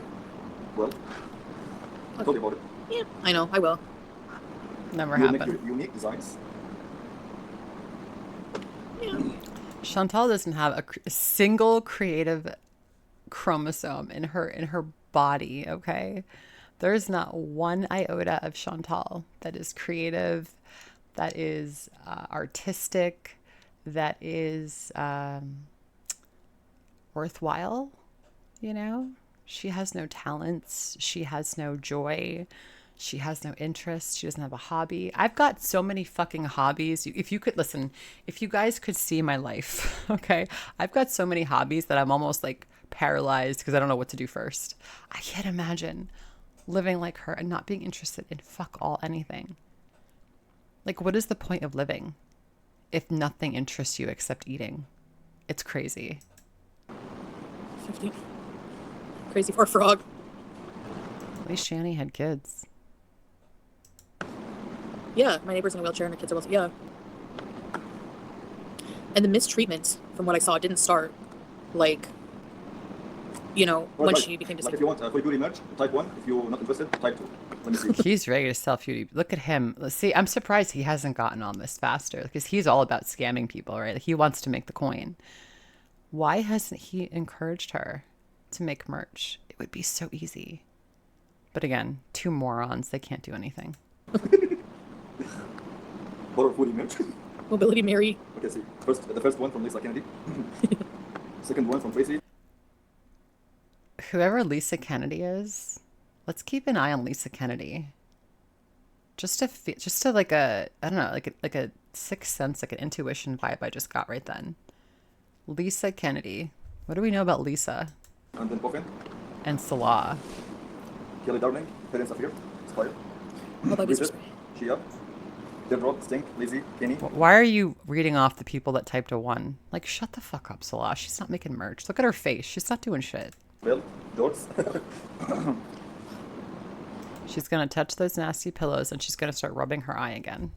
Well, I told you about it. Yeah, I know. I will. Never You make happened. unique designs. Yeah. Chantal doesn't have a single creative chromosome in her body, okay? There's not one iota of Chantal that is creative, that is artistic, that is worthwhile, you know? She has no talents. She has no joy. She has no interest. She doesn't have a hobby. I've got so many fucking hobbies. If you could listen, if you guys could see my life, okay? I've got so many hobbies that I'm almost like paralyzed because I don't know what to do first. I can't imagine living like her and not being interested in fuck all anything. Like, what is the point of living if nothing interests you except eating? It's crazy. 50. Crazy for a frog. At least Shani had kids. Yeah, my neighbor's in a wheelchair and the kids are also, yeah. And the mistreatment, from what I saw, didn't start, like, you know, when she became Like disabled. if you want a Foodie Beauty merch, type 1. If you're not interested, type 2. Let me see. He's ready to sell Foodie. Look at him. Let's see. I'm surprised he hasn't gotten on this faster because he's all about scamming people, right? Like, he wants to make the coin. Why hasn't he encouraged her to make merch? It would be so easy. But again, two morons. They can't do anything. What are Foodie merch? Mobility Mary. Okay, see. The first one from Lisa Kennedy. Second one from Tracy. Whoever Lisa Kennedy is, let's keep an eye on Lisa Kennedy. Just to like a, I don't know, like a sixth sense, like an intuition vibe I just got right then. Lisa Kennedy. What do we know about Lisa? And then Puffin. And Salah. Kelly Darling. Parents Affair. Spire. Oh, that was Bridget. Shia. Deborah. Stink. Lizzie. Kenny. Why are you reading off the people that typed a 1? Like, shut the fuck up, Salah. She's not making merch. Look at her face. She's not doing shit. Bill. George. She's going to touch those nasty pillows and she's going to start rubbing her eye again.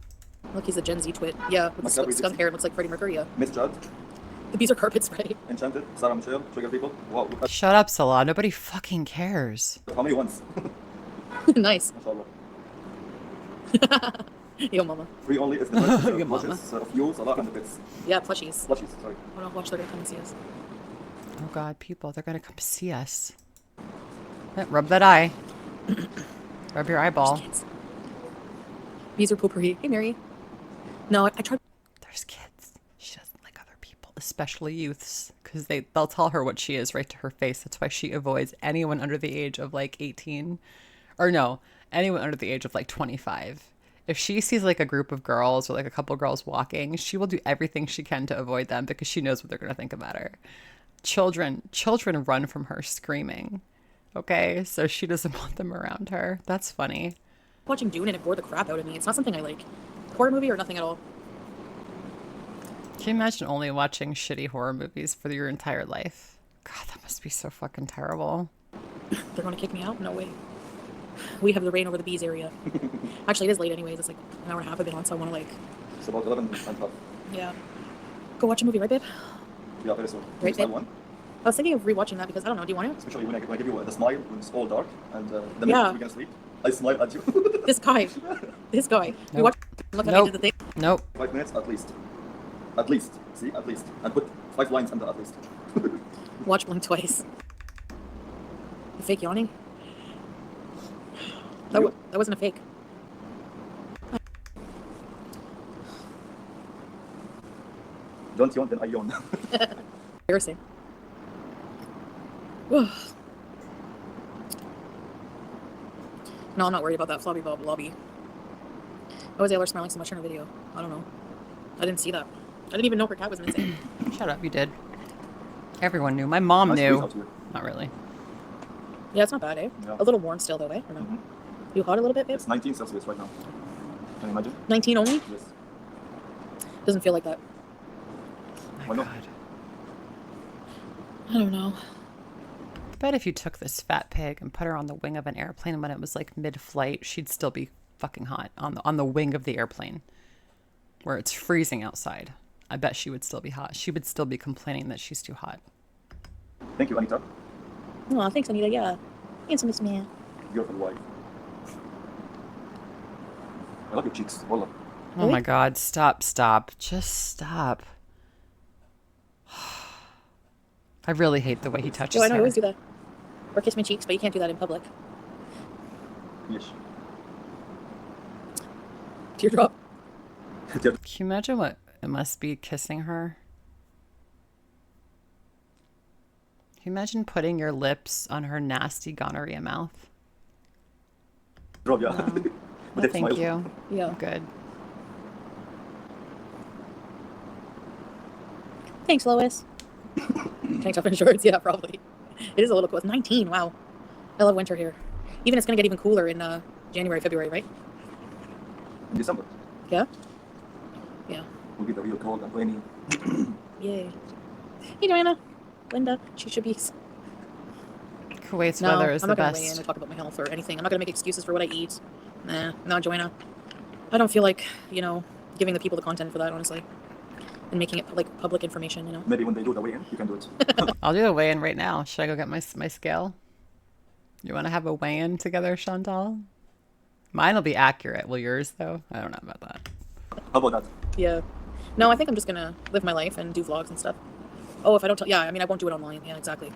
Look, he's a Gen Z twit. Yeah, with Like that, skunk hair and looks like Freddie Mercury. Yeah. Miss Judd. The bees are carpet spray. Enchanted. Sarah Michelle. Trigger People. Wow. Shut up, Salah. Nobody fucking cares. How many ones? Nice. MashaAllah. Yo, mama. Free only if the merch Your mama. watches of you, Salah, and the bits. Yeah, plushies. Plushies, sorry. I want to watch. They're gonna come and see us. Oh, God, people. They're going to come see us. Rub that eye. Rub your eyeball. Kids. Bees are poopery. Hey, Mary. No, I tried. There's kids. She doesn't like other people, especially youths, because they'll tell her what she is right to her face. That's why she avoids anyone under the age of like 18, or no, anyone under the age of like 25. If she sees like a group of girls or like a couple girls walking, she will do everything she can to avoid them because she knows what they're going to think about her. Children run from her screaming. Okay, so she doesn't want them around her. That's funny. Watching Dune and it bored the crap out of me. It's not something I like. Horror movie or nothing at all. Can you imagine only watching shitty horror movies for your entire life? God, that must be so fucking terrible. They're going to kick me out? No way. We have the reign over the bees area. Actually, it is late anyways. It's like an hour and a half I've been on, so I want to like... It's about 11 and half. Yeah. Go watch a movie, right, babe? Yeah, very soon. Right, Next time babe? one. I was thinking of rewatching that because, I don't know, do you want to? Especially when I give you the smile when it's all dark and the minute Yeah. we're gonna sleep, I smile at you. This guy. This guy. We Nope. watch... Look at Nope. me did the thing. Nope. 5 minutes at least. At least. See, at least. And put 5 lines under at least. Watch Blink twice. The fake yawning? That wasn't a fake. Don't yawn, then I yawn. Embarrassing. No, I'm not worried about that floppy bob lobby. Why was Aylar smiling so much in her video? I don't know. I didn't see that. I didn't even know her cat was missing. Shut up, you did. Everyone knew. My mom Nice breeze knew. out here. Not really. Yeah, it's not bad, eh? Yeah. A little warm still, though, eh? Or no? Mhm. You hot a little bit, babe? It's 19 Celsius right now. Can you imagine? 19 only? Yes. Doesn't feel like that. My Why not? God. I don't know. I bet if you took this fat pig and put her on the wing of an airplane when it was like mid-flight, she'd still be fucking hot on the wing of the airplane where it's freezing outside. I bet she would still be hot. She would still be complaining that she's too hot. Thank you, Anita. Oh, thanks, Anita. Yeah. Handsome man. Beautiful wife. I love your cheeks. Wallah. Oh Really? my God. Stop. Just stop. I really hate the way he touches Yo, I know her. you always do that. Or kiss my cheeks, but you can't do that in public. Yes. Teardrop. Can you imagine what it must be kissing her? Can you imagine putting your lips on her nasty gonorrhea mouth? Drop, yeah. No. With No, that thank smile. you. Yeah. Good. Thanks, Lois. Tank top and shorts, yeah, probably. It is a little cool. It's 19, wow. I love winter here. Even it's gonna get even cooler in January, February, right? In December, Yeah? Yeah. will be the real cold and rainy. Yay. Hey, Joanna. Linda. She should be. Kuwait's No, weather is I'm the not gonna weigh in best. and talk about my health or anything. I'm not gonna make excuses for what I eat. Nah, no, Joanna. I don't feel like, giving the people the content for that, honestly. And making it like public information. Maybe when they do the weigh-in, you can do it. I'll do a weigh-in right now. Should I go get my scale? You want to have a weigh-in together, Chantal? Mine will be accurate. Will yours, though? I don't know about that. How about that? Yeah. No, I think I'm just gonna live my life and do vlogs and stuff. Oh, if I don't tell, yeah, I mean, I won't do it online. Yeah, exactly.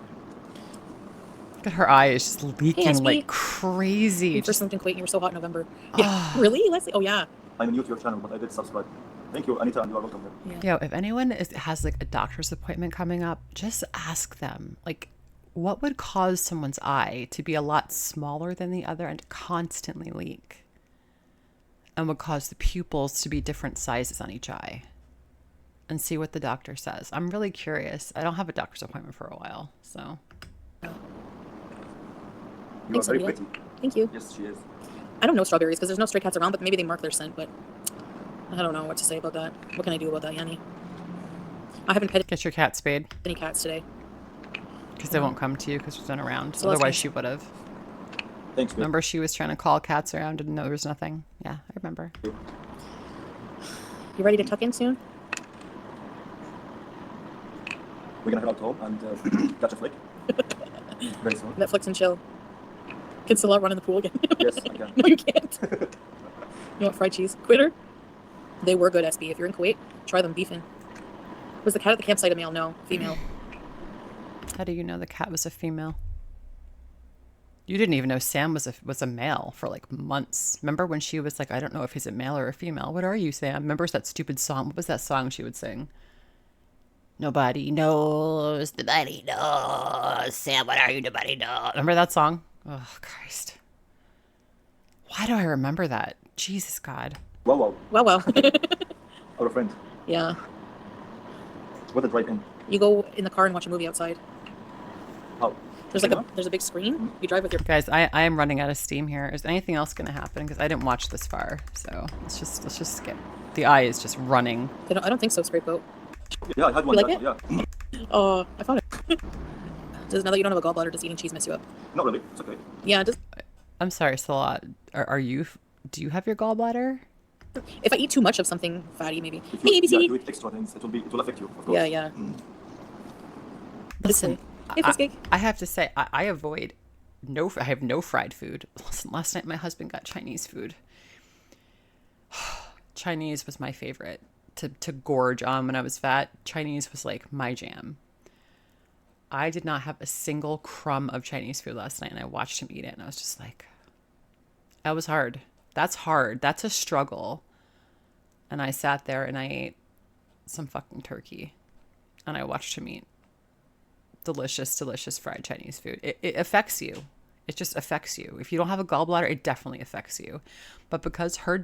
Look at her eye is just leaking SB. like crazy. You first Just, lived in Kuwait and you were so hot in November. Yeah. Really, Leslie? Oh, yeah. I'm new to your channel, but I did subscribe. Thank you, Anita, and you are welcome there. Yeah. yo, if anyone has like a doctor's appointment coming up, just ask them, like, what would cause someone's eye to be a lot smaller than the other and constantly leak? And would cause the pupils to be different sizes on each eye? And see what the doctor says. I'm really curious. I don't have a doctor's appointment for a while, so. You Thanks, are very Anita. pretty. Thank you. Yes, she is. I don't know strawberries because there's no stray cats around, but maybe they mark their scent, but I don't know what to say about that. What can I do about that, Yanni? I haven't petted Get your cat spayed. any cats today. Because they won't come to you because she's not around. So let's Otherwise, go. she would have. Thanks, babe. Remember, she was trying to call cats around, didn't know there was nothing. Yeah, I remember. You ready to tuck in soon? We're gonna head out home and catch a flick. Very soon. Netflix and chill. Can still out run in the pool again. Yes, I can. No, you can't. You want fried cheese? Quitter? They were good, SB. If you're in Kuwait, try them beefing. Was the cat at the campsite a male? No, female. How do you know the cat was a female? You didn't even know Sam was a male for like months. Remember when she was like, I don't know if he's a male or a female. What are you, Sam? Remember that stupid song? What was that song she would sing? Nobody knows. Nobody knows. Sam, what are you? Nobody knows. Remember that song? Oh, Christ. Why do I remember that? Jesus, God. Wow, Well, well. our friend. Yeah. What a drive-in. You go in the car and watch a movie outside. How? There's like there's a big screen. You drive with your. Guys, I am running out of steam here. Is anything else going to happen? Because I didn't watch this far. So let's just skip. The eye is just running. I don't think so, Scrape Boat. Yeah, I had one. You like last one, yeah. Oh, I found it. Does now that you don't have a gallbladder, does eating cheese mess you up? Not really. It's okay. Yeah, just I'm sorry, Salah. Do you have your gallbladder? if I eat too much of something fatty, maybe. If Hey, you, ABCD. you eat extra things, it will affect you, of course. Yeah, yeah. Listen, Hey, Fiskeg. I have to say, I avoid I have no fried food. Listen, last night my husband got Chinese food. Chinese was my favorite to gorge on when I was fat. Chinese was like my jam. I did not have a single crumb of Chinese food last night, and I watched him eat it, and I was just like, that was hard. That's hard. That's a struggle. And I sat there and I ate some fucking turkey, and I watched him eat delicious, delicious fried Chinese food. It affects you. It just affects you. If you don't have a gallbladder, it definitely affects you. But because her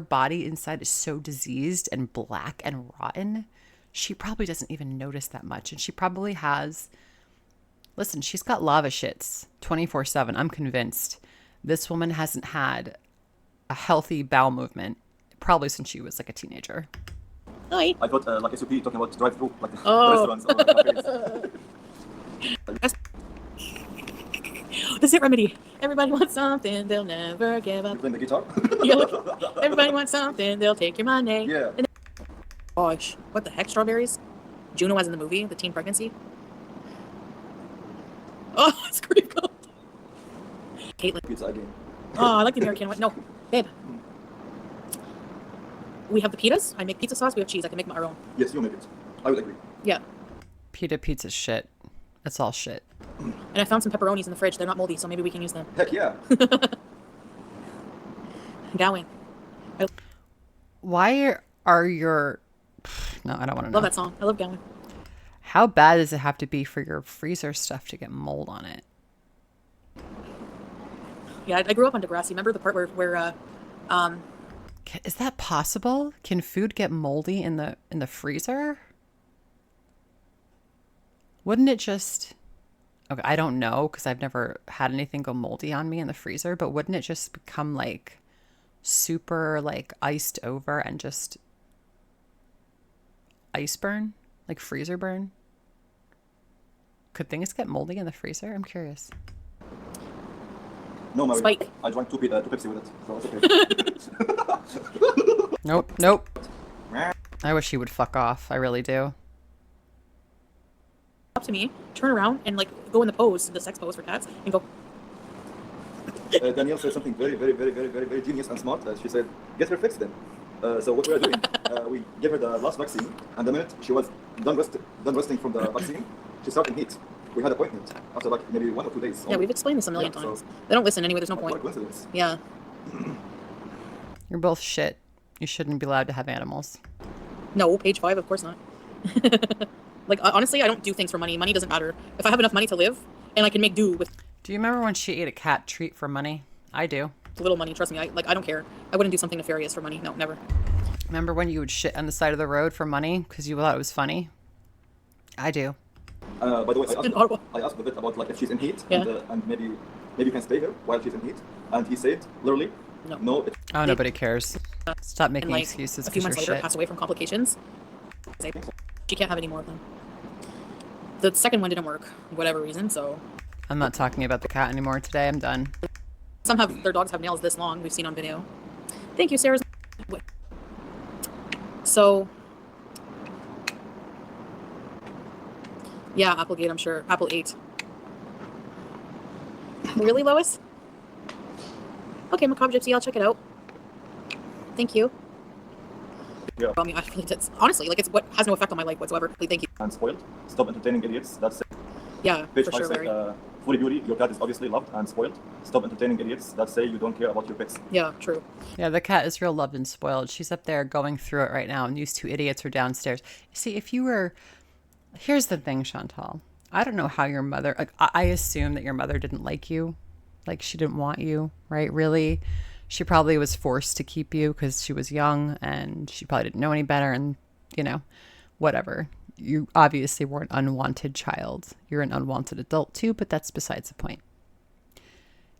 body inside is so diseased and black and rotten, she probably doesn't even notice that much. And she probably has, listen, she's got lava shits 24/7. I'm convinced this woman hasn't had a healthy bowel movement probably since she was like a teenager. Hi. I thought like SUP talking about drive-through, like Oh. restaurants or cafes. The Zit Remedy. Everybody wants something, they'll never give You up. playing the guitar? Yeah, look. Everybody wants something, they'll take your money. Yeah. And gosh, what the heck, strawberries? Juno was in the movie, the teen pregnancy. Oh, it's creep gold. Caitlin. Pizza again. Oh, I like the American one. No, babe. We have the pitas. I make pizza sauce. We have cheese. I can make our own. Yes, you make it. I would agree. Yeah. Pizza's shit. It's all shit. And I found some pepperonis in the fridge. They're not moldy, so maybe we can use them. Heck yeah. Gowing. Why are your... No, I don't want to know. Love that song. I love Gowing. How bad does it have to be for your freezer stuff to get mold on it? Yeah, I grew up on Degrassi. Remember the part where Is that possible? Can food get moldy in the freezer? Wouldn't it just... Okay, I don't know because I've never had anything go moldy on me in the freezer, but wouldn't it just become like super like iced over and just ice burn? Like freezer burn? Could things get moldy in the freezer? I'm curious. No, Mary. Spike. I drank two Pepsi with it, so it's okay. Nope. I wish he would fuck off. I really do. up to me, turn around and like go in the pose, the sex pose for cats, and go. Danielle said something very, very, very, very, very, very genius and smart. She said, "Get her fixed then." So what we are doing, we gave her the last vaccine, and the minute she was done resting from the vaccine, she started heat. We had an appointment after like maybe 1 or 2 days. Yeah, we've explained this a million Yeah, times. so- They don't listen anyway. There's no What a point. coincidence. Yeah. You're both shit. You shouldn't be allowed to have animals. No, page 5, of course not. Like honestly, I don't do things for money. Money doesn't matter. If I have enough money to live, and I can make do with Do you remember when she ate a cat treat for money? I do. little money, trust me. I don't care. I wouldn't do something nefarious for money. No, never. Remember when you would shit on the side of the road for money because you thought it was funny? I do. By the way, In Ottawa. I asked a bit about like if she's in heat, Yeah. and maybe you can stay here while she's in heat. And he said literally, No. no. Oh, nobody cares. Stop making And like excuses a few because months you're later, shit. passed away from complications. She can't have any more of them. The second one didn't work, for whatever reason. So I'm not talking about the cat anymore today. I'm done. some have their dogs have nails this long. We've seen on video. Thank you, Sarah's. So yeah, Applegate. I'm sure Apple 8. Really, Lois? Okay, Macabre Gypsy. I'll check it out. Thank you. Yeah. I mean, I feel like it's honestly like it's what has no effect on my life whatsoever. Thank you. And spoiled. Stop entertaining idiots. That's it. Yeah, Page for 5 sure, said, Larry. Foodie Beauty, your cat is obviously loved and spoiled. Stop entertaining idiots that say you don't care about your pets. Yeah, true. Yeah, the cat is real loved and spoiled. She's up there going through it right now, and these two idiots are downstairs. See, if you were... Here's the thing, Chantal. I don't know how your mother... Like, I assume that your mother didn't like you. Like, she didn't want you, right? Really? She probably was forced to keep you because she was young, and she probably didn't know any better, and, you know, whatever. You obviously were an unwanted child. You're an unwanted adult, too, but that's besides the point.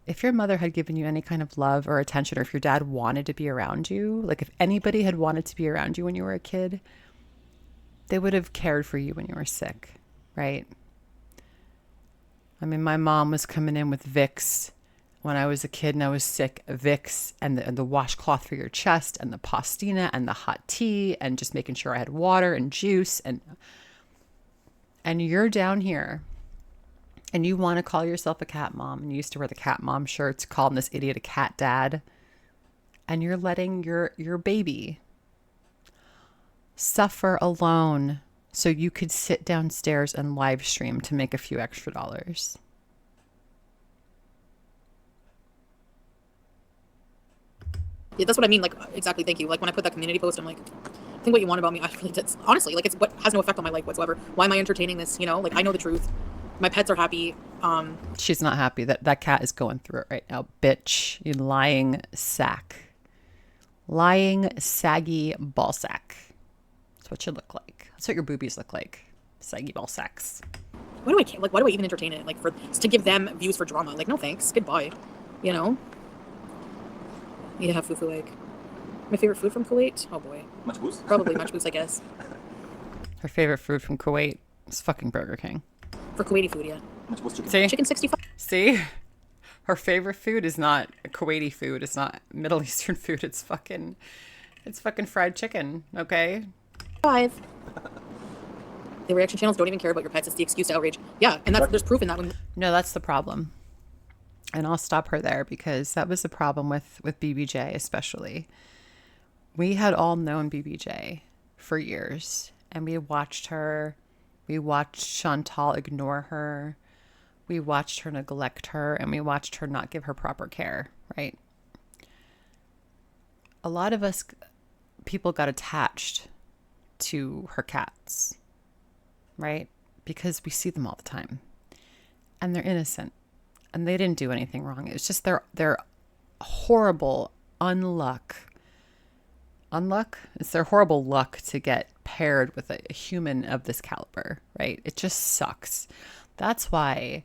If your mother had given you any kind of love or attention, or if your dad wanted to be around you, like if anybody had wanted to be around you when you were a kid, they would have cared for you when you were sick, right? I mean, my mom was coming in with Vicks when I was a kid and I was sick. Vicks and the washcloth for your chest and the pastina and the hot tea and just making sure I had water and juice. And you're down here and you want to call yourself a cat mom, and you used to wear the cat mom shirts, calling this idiot a cat dad, and you're letting your baby suffer alone so you could sit downstairs and live stream to make a few extra dollars. Yeah, that's what I mean. Like exactly. Thank you. Like when I put that community post, I'm like, think what you want about me. I feel like that's honestly like it's what has no effect on my life whatsoever. Why am I entertaining this? You know, like I know the truth. My pets are happy. She's not happy. That cat is going through it right now, bitch. You lying sack. Lying, saggy ball sack. That's what you look like. That's what your boobies look like. Saggy ball sacks. Why do I care? Like why do I even entertain it? Like for to give them views for drama? Like no thanks. Goodbye. You know. Yeah, fufu egg. My favorite food from Kuwait? Oh boy. Matchboos? Probably matchboos, I guess. Her favorite food from Kuwait is fucking Burger King. For Kuwaiti food, yeah. Matchboos chicken. See? Chicken 65. See? Her favorite food is not Kuwaiti food. It's not Middle Eastern food. It's fucking fried chicken. Okay. 5. The reaction channels don't even care about your pets. It's the excuse to outrage. Yeah, and there's proof in that one. No, that's the problem. And I'll stop her there because that was the problem with BBJ especially. We had all known BBJ for years, and we watched her. We watched Chantal ignore her. We watched her neglect her, and we watched her not give her proper care, right? A lot of us people got attached to her cats, right? Because we see them all the time, and they're innocent, and they didn't do anything wrong. It's just their horrible unluck. Unluck? It's their horrible luck to get paired with a human of this caliber, right? It just sucks. That's why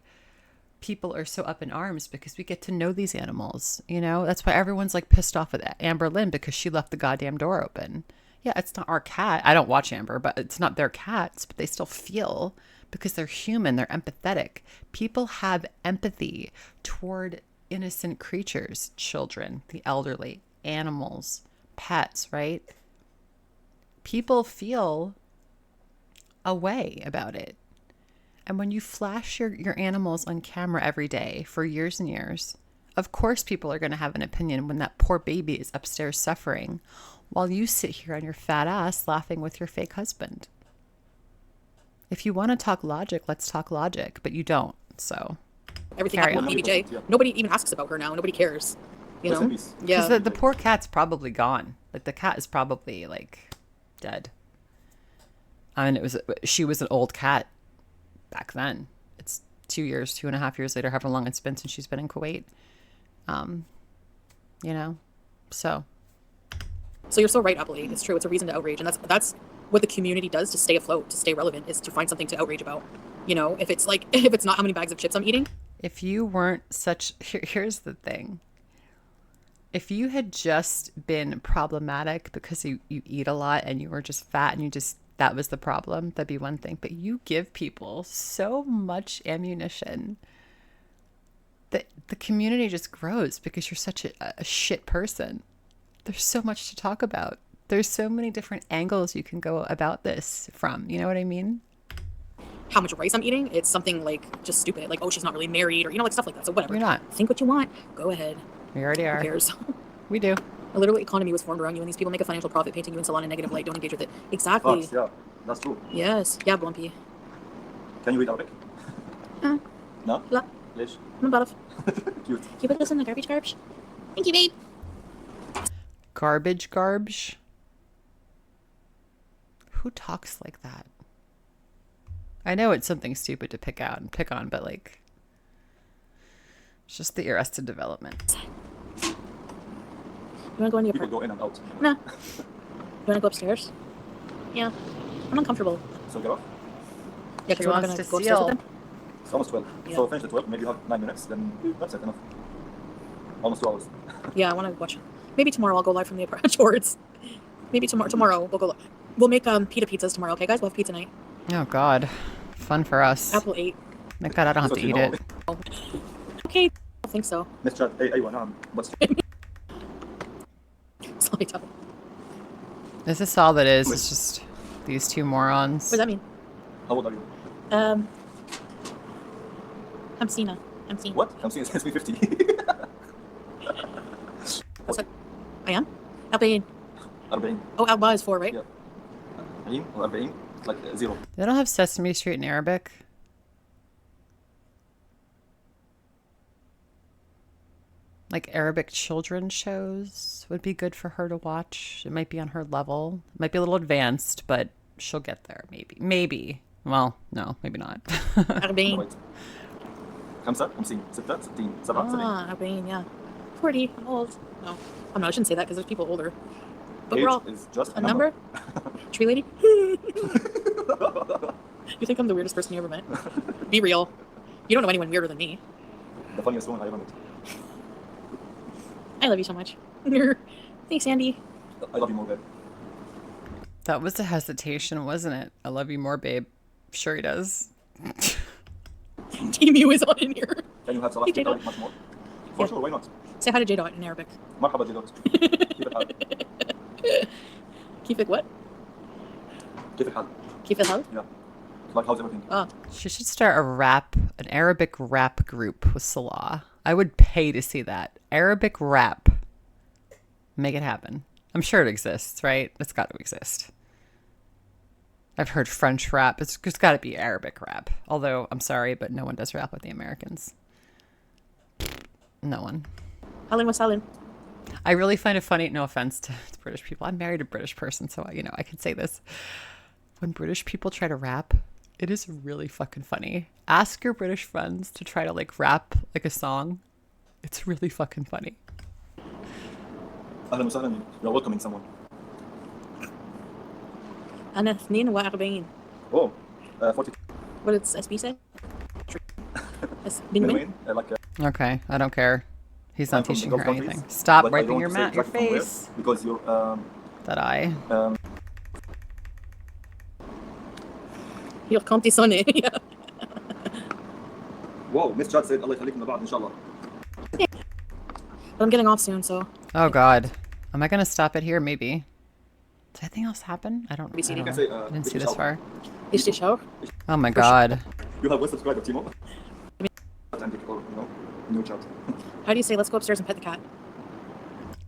people are so up in arms, because we get to know these animals, you know? That's why everyone's like pissed off at Amber Lynn because she left the goddamn door open. Yeah, it's not our cat. I don't watch Amber, but it's not their cats, but they still feel because they're human. They're empathetic. People have empathy toward innocent creatures, children, the elderly, animals, pets, right? People feel a way about it. And when you flash your animals on camera every day for years and years, of course people are going to have an opinion when that poor baby is upstairs suffering while you sit here on your fat ass laughing with your fake husband. If you want to talk logic, let's talk logic, but you don't. So Everything happened with BBJ. Yeah. Nobody even asks about her now. Nobody cares. You know? Yeah. Because the poor cat's probably gone. Like the cat is probably like dead. I mean, she was an old cat back then. It's 2.5 years later, however long it's been since she's been in Kuwait. You know, so you're so right, Appley. It's true. It's a reason to outrage, and that's what the community does to stay afloat, to stay relevant, is to find something to outrage about. You know, if it's not how many bags of chips I'm eating. If you weren't here's the thing. If you had just been problematic because you eat a lot and you were just fat and that was the problem, that'd be one thing. But you give people so much ammunition that the community just grows because you're such a shit person. There's so much to talk about. There's so many different angles you can go about this from. You know what I mean? How much rice I'm eating, it's something like just stupid. Like, oh, she's not really married, or, you know, like stuff like that. So whatever. You're not. Think what you want. Go ahead. We already are. Who cares? We do. A literal economy was formed around you, and these people make a financial profit painting you in salon in negative light. Don't engage with it. Exactly. Facts, yeah, that's true. Yes. Yeah, Blumpy. Can you read Arabic? No? لا. ليش؟ ما بعرف. Cute. Can you put this in the garbage? Thank you, babe. Garbage? Who talks like that? I know it's something stupid to pick on, but like, it's just the Arrested Development. You want to go in your People apartment? go in and out. No. You want to go upstairs? Yeah. I'm uncomfortable. So get off. Yeah, because She we're not wants going to to go upstairs seal. with them. It's almost 12. Yeah. So finish the 12, maybe you have 9 minutes, then that's it, enough. Almost 2 hours. Yeah, I want to watch. Maybe tomorrow I'll go live from the apartment. Towards. Maybe tomorrow we'll go live. We'll make pita pizzas tomorrow, okay, guys? We'll have pizza night. Oh God, fun for us. Apple 8. Thank God I don't have to eat it. Okay. I don't think so. Miss Chat, hey, أيوة نعم, بس So let me tell. Is this all that is? It's just these two morons. What does that mean? how old are you? I'm Sina. What? I'm saying it's me 50. That's what I am? Albain. 40. Oh, Alba is 4, right? Yeah. 40 or 40, like 0. They don't have Sesame Street in Arabic. Like Arabic children's shows would be good for her to watch. It might be on her level. It might be a little advanced, but she'll get there. Maybe. Well, no, maybe not. Albain. Wait. 5 50 6 60 7 70. Albain, yeah. 40. I'm old. No. I shouldn't say that because there's people older. But Age we're all is just a number? Tree lady? You think I'm the weirdest person you ever met? Be real. You don't know anyone weirder than me. The funniest one I ever met. I love you so much. Thanks, Andy. I love you more, babe. That was a hesitation, wasn't it? I love you more, babe. Sure he does. Team U is on in here. Can you have salad Hey, Jada. much more? For sure, why not? Say hi to J Dot in Arabic. مرحبا جدوت. كيف الحال؟ Keep it what? كيف الحال? Keep it how? Yeah. Like how's everything? She should start an Arabic rap group with Salah. I would pay to see that. Arabic rap. Make it happen. I'm sure it exists, right? It's got to exist. I've heard French rap. It's got to be Arabic rap. Although, I'm sorry, but no one does rap with the Americans. No one. Alan was Alan. I really find it funny, no offense to British people. I'm married to a British person, so, I can say this. When British people try to rap, it is really fucking funny. Ask your British friends to try to rap a song. It's really fucking funny. أهلا وسهلا. You're welcoming someone. أنا 42. Oh, 40. What did SB say? Benjamin? Like Okay, I don't care. He's I'm not from teaching Gulf her countries, anything. Stop but I wiping don't your say your exactly from where, face. because you're That eye. You're Conti Sonny. Wow, Miss Chad said الله يخليكم لبعض إن شاء الله. But I'm getting off soon, so. Oh God, am I gonna stop it here? Maybe. Did anything else happen? I don't know. can say, I didn't see this far. Is she show? Oh my God. You have one subscriber, Timo. And new chat. How do you say let's go upstairs and pet the cat?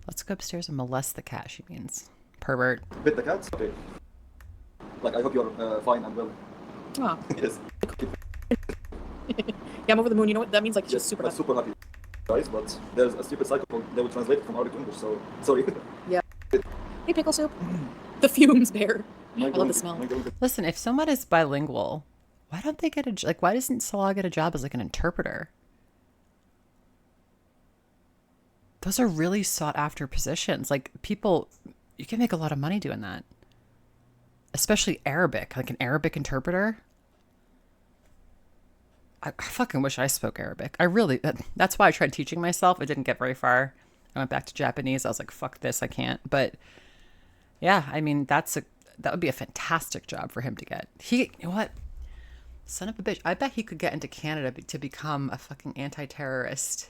Let's go upstairs and molest the cat. She means pervert. Pet the cat? Okay. Like, I hope you're fine and well. Oh. Yes. Yeah, I'm over the moon. You know what that means? Like, she's Yes, super I'm happy. super happy. Guys, but there's a stupid cycle. They will translate it from Arabic to English, so sorry. Hey, pickle soup. The fumes, bear. I love the smell. Listen, if someone is bilingual, why don't they get why doesn't Salah get a job as an interpreter? Those are really sought after positions. People, you can make a lot of money doing that. Especially Arabic, an Arabic interpreter. I fucking wish I spoke Arabic. That's why I tried teaching myself. I didn't get very far. I went back to Japanese. I was like, fuck this, I can't. But yeah, that would be a fantastic job for him to get. You know what? Son of a bitch. I bet he could get into Canada to become a fucking anti-terrorist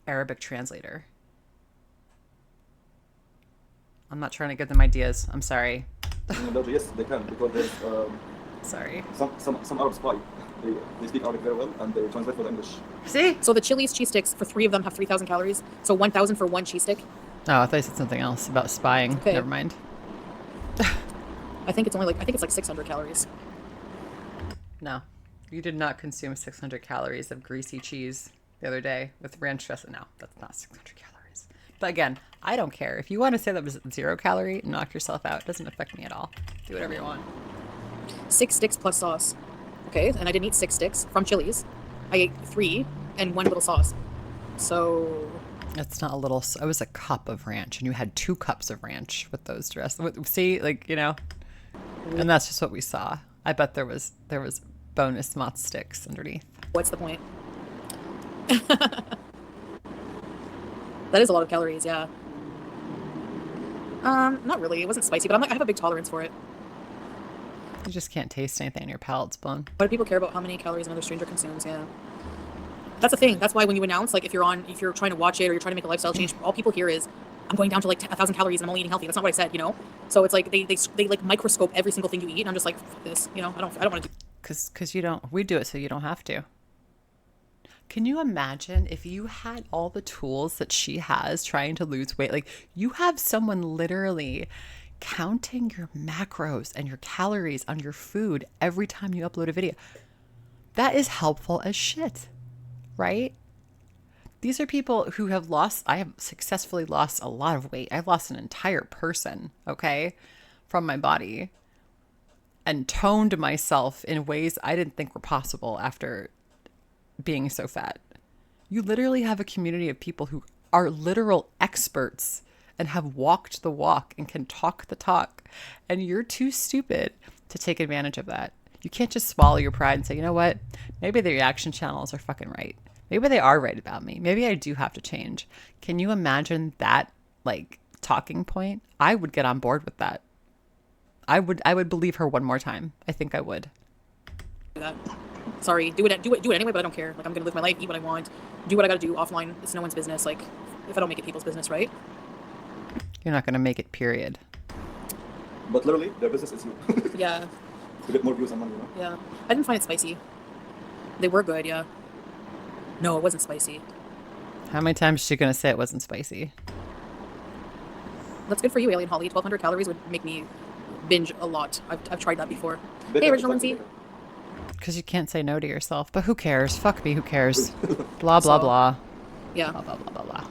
Arabic translator. I'm not trying to give them ideas. I'm sorry. Yes, they can, because there's Sorry. some Arab spy. They speak Arabic very well, and they translate for the English. See? So the Chili's cheese sticks, for 3 of them, have 3,000 calories. So 1,000 for one cheese stick. Oh, I thought you said something else about spying. Okay. Never mind. I think it's 600 calories. No, you did not consume 600 calories of greasy cheese the other day with ranch dressing. No, that's not 600 calories. But again, I don't care. If you want to say that was 0 calorie, knock yourself out. It doesn't affect me at all. Do whatever you want. 6 sticks plus sauce. Okay, and I didn't eat 6 sticks from Chili's. I ate 3 and 1 little sauce. So It's not a little. It was a cup of ranch, and you had 2 cups of ranch with those dressed. See, and that's just what we saw. I bet there was bonus mozz sticks underneath. what's the point? That is a lot of calories, yeah. Not really. It wasn't spicy, but I have a big tolerance for it. You just can't taste anything in your palate's blown. Why do people care about how many calories another stranger consumes? Yeah. That's the thing. That's why when you announce, if you're trying to watch it or you're trying to make a lifestyle change, all people hear is, I'm going down to 1,000 calories and I'm only eating healthy. That's not what I said, So it's they microscope every single thing you eat, and I'm just like, fuck this, I don't want to do. Because you don't. We do it so you don't have to. Can you imagine if you had all the tools that she has trying to lose weight? You have someone literally counting your macros and your calories on your food every time you upload a video. That is helpful as shit, right? These are people who I have successfully lost a lot of weight. I've lost an entire person, okay, from my body, and toned myself in ways I didn't think were possible after being so fat. You literally have a community of people who are literal experts and have walked the walk and can talk the talk. And you're too stupid to take advantage of that. You can't just swallow your pride and say, you know what? Maybe the reaction channels are fucking right. Maybe they are right about me. Maybe I do have to change. Can you imagine that talking point? I would get on board with that. I would believe her one more time. I think I would. That. Sorry, do it anyway, but I don't care. Like, I'm gonna live my life, eat what I want, do what I gotta do offline. It's no one's business. Like, if I don't make it people's business, right? You're not gonna make it, period. But literally, their business is you. Yeah, To get more views and money, you know? yeah. I didn't find it spicy. They were good, yeah. No, it wasn't spicy. How many times is she gonna say it wasn't spicy? That's good for you, Alien Holly. 1,200 calories would make me binge a lot. I've tried that before. Better, Hey, Original exactly, Lindsay. Because you can't say no to yourself. But who cares? Fuck me, who cares? Blah, blah, So- blah. Yeah. Blah, blah, blah, blah, blah.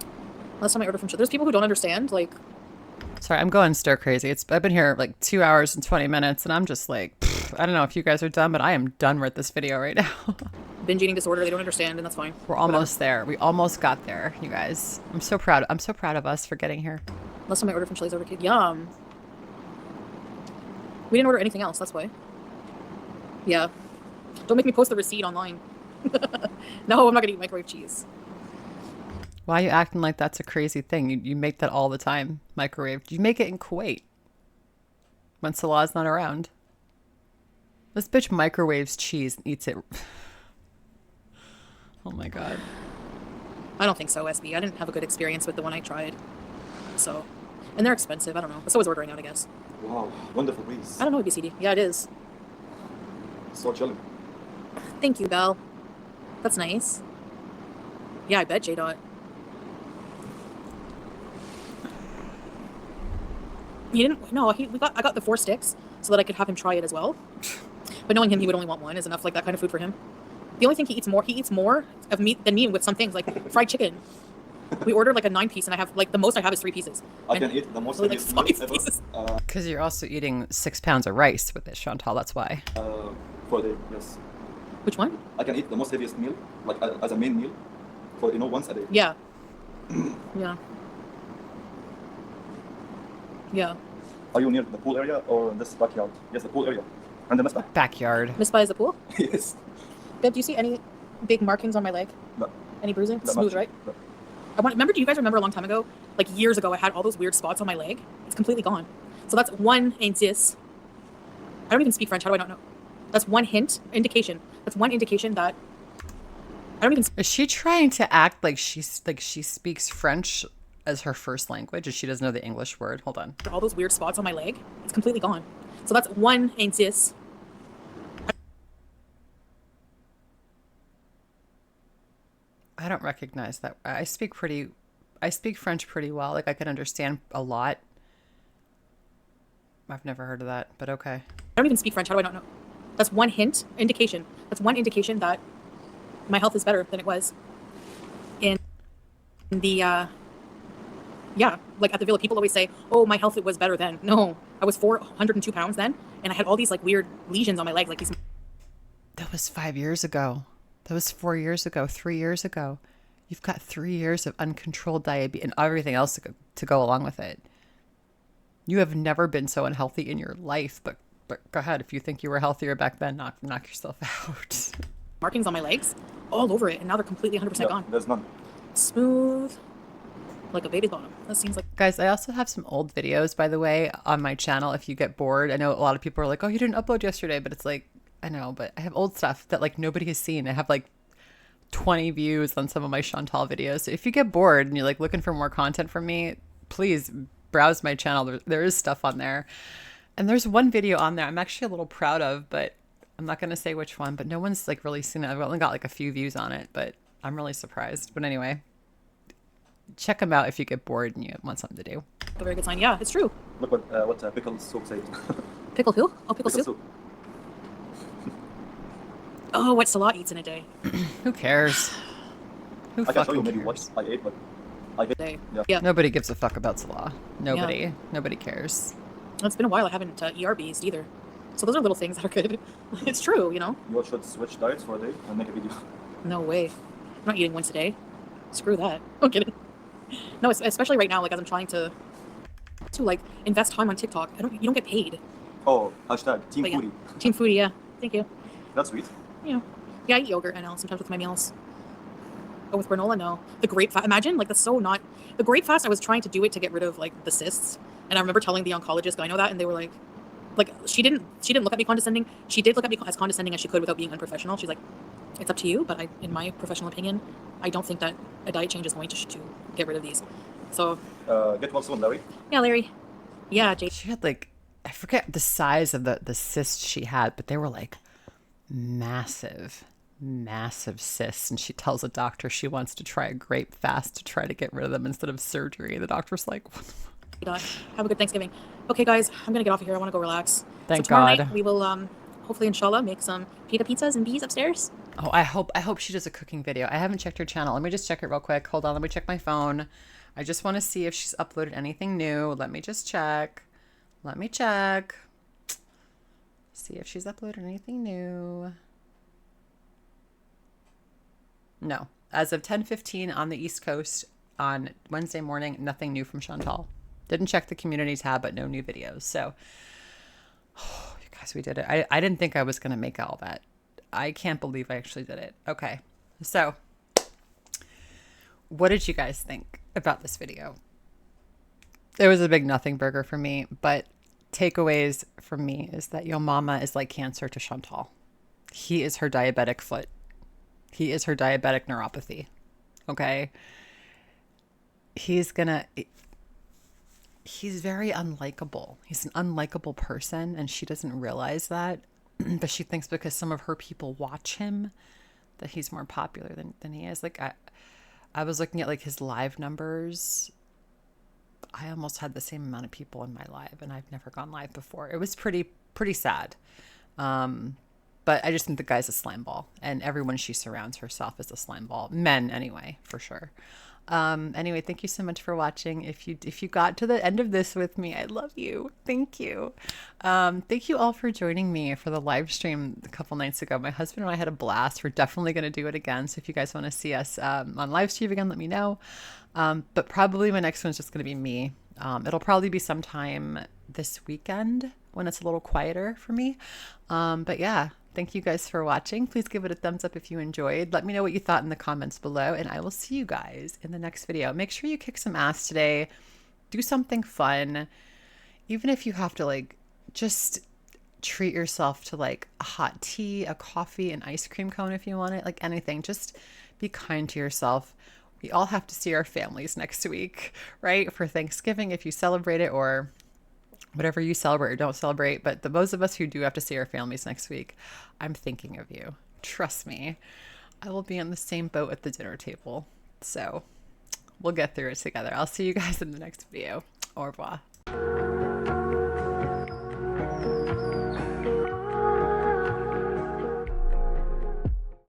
Last time I ordered from Chantal. There's people who don't understand. Like, Sorry, I'm going stir crazy. I've been here like 2 hours and 20 minutes, and I'm just like, pfft, I don't know if you guys are done, but I am done with this video right now. binge eating disorder. They don't understand, and that's fine. We're almost there. We almost got there, you guys. I'm so proud. I'm so proud of us for getting here. Last time I ordered from Chili's over cake. Yum. We didn't order anything else. That's why. Yeah. Don't make me post the receipt online. No, I'm not gonna eat microwave cheese. Why are you acting like that's a crazy thing? You make that all the time, microwave. You make it in Kuwait when Salah's not around. This bitch microwaves cheese and eats it. Oh my god. I don't think so, SB. I didn't have a good experience with the one I tried. So, and they're expensive. I don't know. So is ordering out, I guess. Wow, wonderful breeze. I don't know, ABCD. Yeah, it is. So chilling. Thank you, Belle. That's nice. Yeah, I bet, J-Dot. He didn't. No, I got the 4 sticks so that I could have him try it as well. But knowing him, he would only want one. Is enough like that kind of food for him. The only thing he eats more of meat than me with some things like fried chicken. We ordered like a 9-piece, and I have like the most I have is 3 pieces. I And can eat the most like heaviest 5 meal ever. pieces. Because you're also eating 6 pounds of rice with it, Chantal. That's why. For the yes, Which one? I can eat the most heaviest meal like as a main meal for once a day. Yeah. Yeah. Yeah. Are you near the pool area or this backyard? Yes, the pool area. And the masbah? Backyard. Miss By is the pool. Yes. Babe, do you see any big markings on my leg? No. Any bruising? Not Smooth, much. right? No. Do you guys remember a long time ago, like years ago, I had all those weird spots on my leg? It's completely gone. So that's one indice. I don't even speak French. How do I not know? That's one indication. That's one indication that I don't even Is she trying to act like she speaks French as her first language, and she doesn't know the English word? Hold on. all those weird spots on my leg. It's completely gone. So that's one indice. I don't recognize that. I speak French pretty well. Like I can understand a lot. I've never heard of that, but okay. I don't even speak French. How do I not know? That's one indication. That's one indication that my health is better than it was. In the yeah, like at the villa, people always say, "Oh, my health it was better then." No, I was 402 pounds then, and I had all these like weird lesions on my legs, like these. That was 5 years ago. That was 4 years ago. 3 years ago. You've got 3 years of uncontrolled diabetes and everything else to go along with it. You have never been so unhealthy in your life, but go ahead. If you think you were healthier back then, knock yourself out. Markings on my legs, all over it, and now they're completely 100% Yeah, gone. there's none. Smooth, like a baby's bottom. That seems like. Guys, I also have some old videos, by the way, on my channel if you get bored. I know a lot of people are like, oh, you didn't upload yesterday, but it's like, I know, but I have old stuff that like nobody has seen. I have like 20 views on some of my Chantal videos. So if you get bored and you're like looking for more content from me, please browse my channel. There is stuff on there. And there's one video on there I'm actually a little proud of, but I'm not going to say which one, but no one's like really seen it. I've only got like a few views on it, but I'm really surprised. But anyway, check them out if you get bored and you want something to do. A very good sign. Yeah, it's true. Look what pickle soup said. Pickle who? Oh, pickle soup. Oh, what Salah eats in a day. Who cares? Who I can show you fucking maybe cares? what I ate, but I get Day. Yeah. Yeah. Nobody gives a fuck about Salah. Nobody. Nobody cares. It's been a while. I haven't ERB'd either. So those are little things that are good. It's true, you know? You should switch diets for a day and make a video. No way. I'm not eating once a day. Screw that. I'm kidding. No, especially right now, like as I'm trying to like invest time on TikTok. You don't get paid. Oh, hashtag Team But yeah. Foodie. Team Foodie, yeah. Thank you. That's sweet. Yeah. Yeah, I eat yogurt, I know, sometimes with my meals. But with granola, no. The grape fast, imagine, like, that's so not... The grape fast, I was trying to do it to get rid of, like, the cysts. And I remember telling the oncologist, I know that, and they were like, like she didn't look at me condescending. She did look at me as condescending as she could without being unprofessional. She's like, it's up to you, but in my professional opinion, I don't think that a diet change is going to get rid of these. So Get well soon, Larry. yeah, Larry. Yeah, Jay. She had like, I forget the size of the cysts she had, but they were like massive, massive cysts. And she tells a doctor she wants to try a grape fast to try to get rid of them instead of surgery. The doctor's like, what the fuck? Have a good Thanksgiving. Okay, guys, I'm gonna get off of here. I want to go relax. Thank so tomorrow God. night we will hopefully inshallah make some pita pizzas and bees upstairs. Oh, I hope she does a cooking video. I haven't checked her channel. Let me just check it real quick. Hold on, let me check my phone. I just want to see if she's uploaded anything new. Let me just check. Let me check. See if she's uploaded anything new. No. As of 10:15 on the East Coast on Wednesday morning, nothing new from Chantal. Didn't check the community tab, but no new videos. So, oh, you guys, we did it. I didn't think I was going to make all that. I can't believe I actually did it. Okay. So, what did you guys think about this video? It was a big nothing burger for me, but takeaways from me is that your mama is like cancer to Chantal. He is her diabetic foot. He is her diabetic neuropathy. Okay. He's very unlikable. He's an unlikable person, and she doesn't realize that. But she thinks because some of her people watch him that he's more popular than he is. Like I was looking at like his live numbers. I almost had the same amount of people in my live, and I've never gone live before. It was pretty sad. But I just think the guy's a slime ball, and everyone she surrounds herself is a slime ball. Men anyway, for sure. Anyway, thank you so much for watching. If you got to the end of this with me, I love you. Thank you. Thank you all for joining me for the live stream a couple nights ago. My husband and I had a blast. We're definitely going to do it again. So if you guys want to see us on live stream again, let me know. But probably my next one's just going to be me. It'll probably be sometime this weekend when it's a little quieter for me. But yeah. Thank you guys for watching. Please give it a thumbs up if you enjoyed. Let me know what you thought in the comments below, and I will see you guys in the next video. Make sure you kick some ass today. Do something fun. Even if you have to like just treat yourself to like a hot tea, a coffee, an ice cream cone if you want it, like anything. Just be kind to yourself. We all have to see our families next week, right? For Thanksgiving if you celebrate it, or whatever you celebrate or don't celebrate. But those of us who do have to see our families next week, I'm thinking of you. Trust me, I will be on the same boat at the dinner table. So we'll get through it together. I'll see you guys in the next video. Au revoir.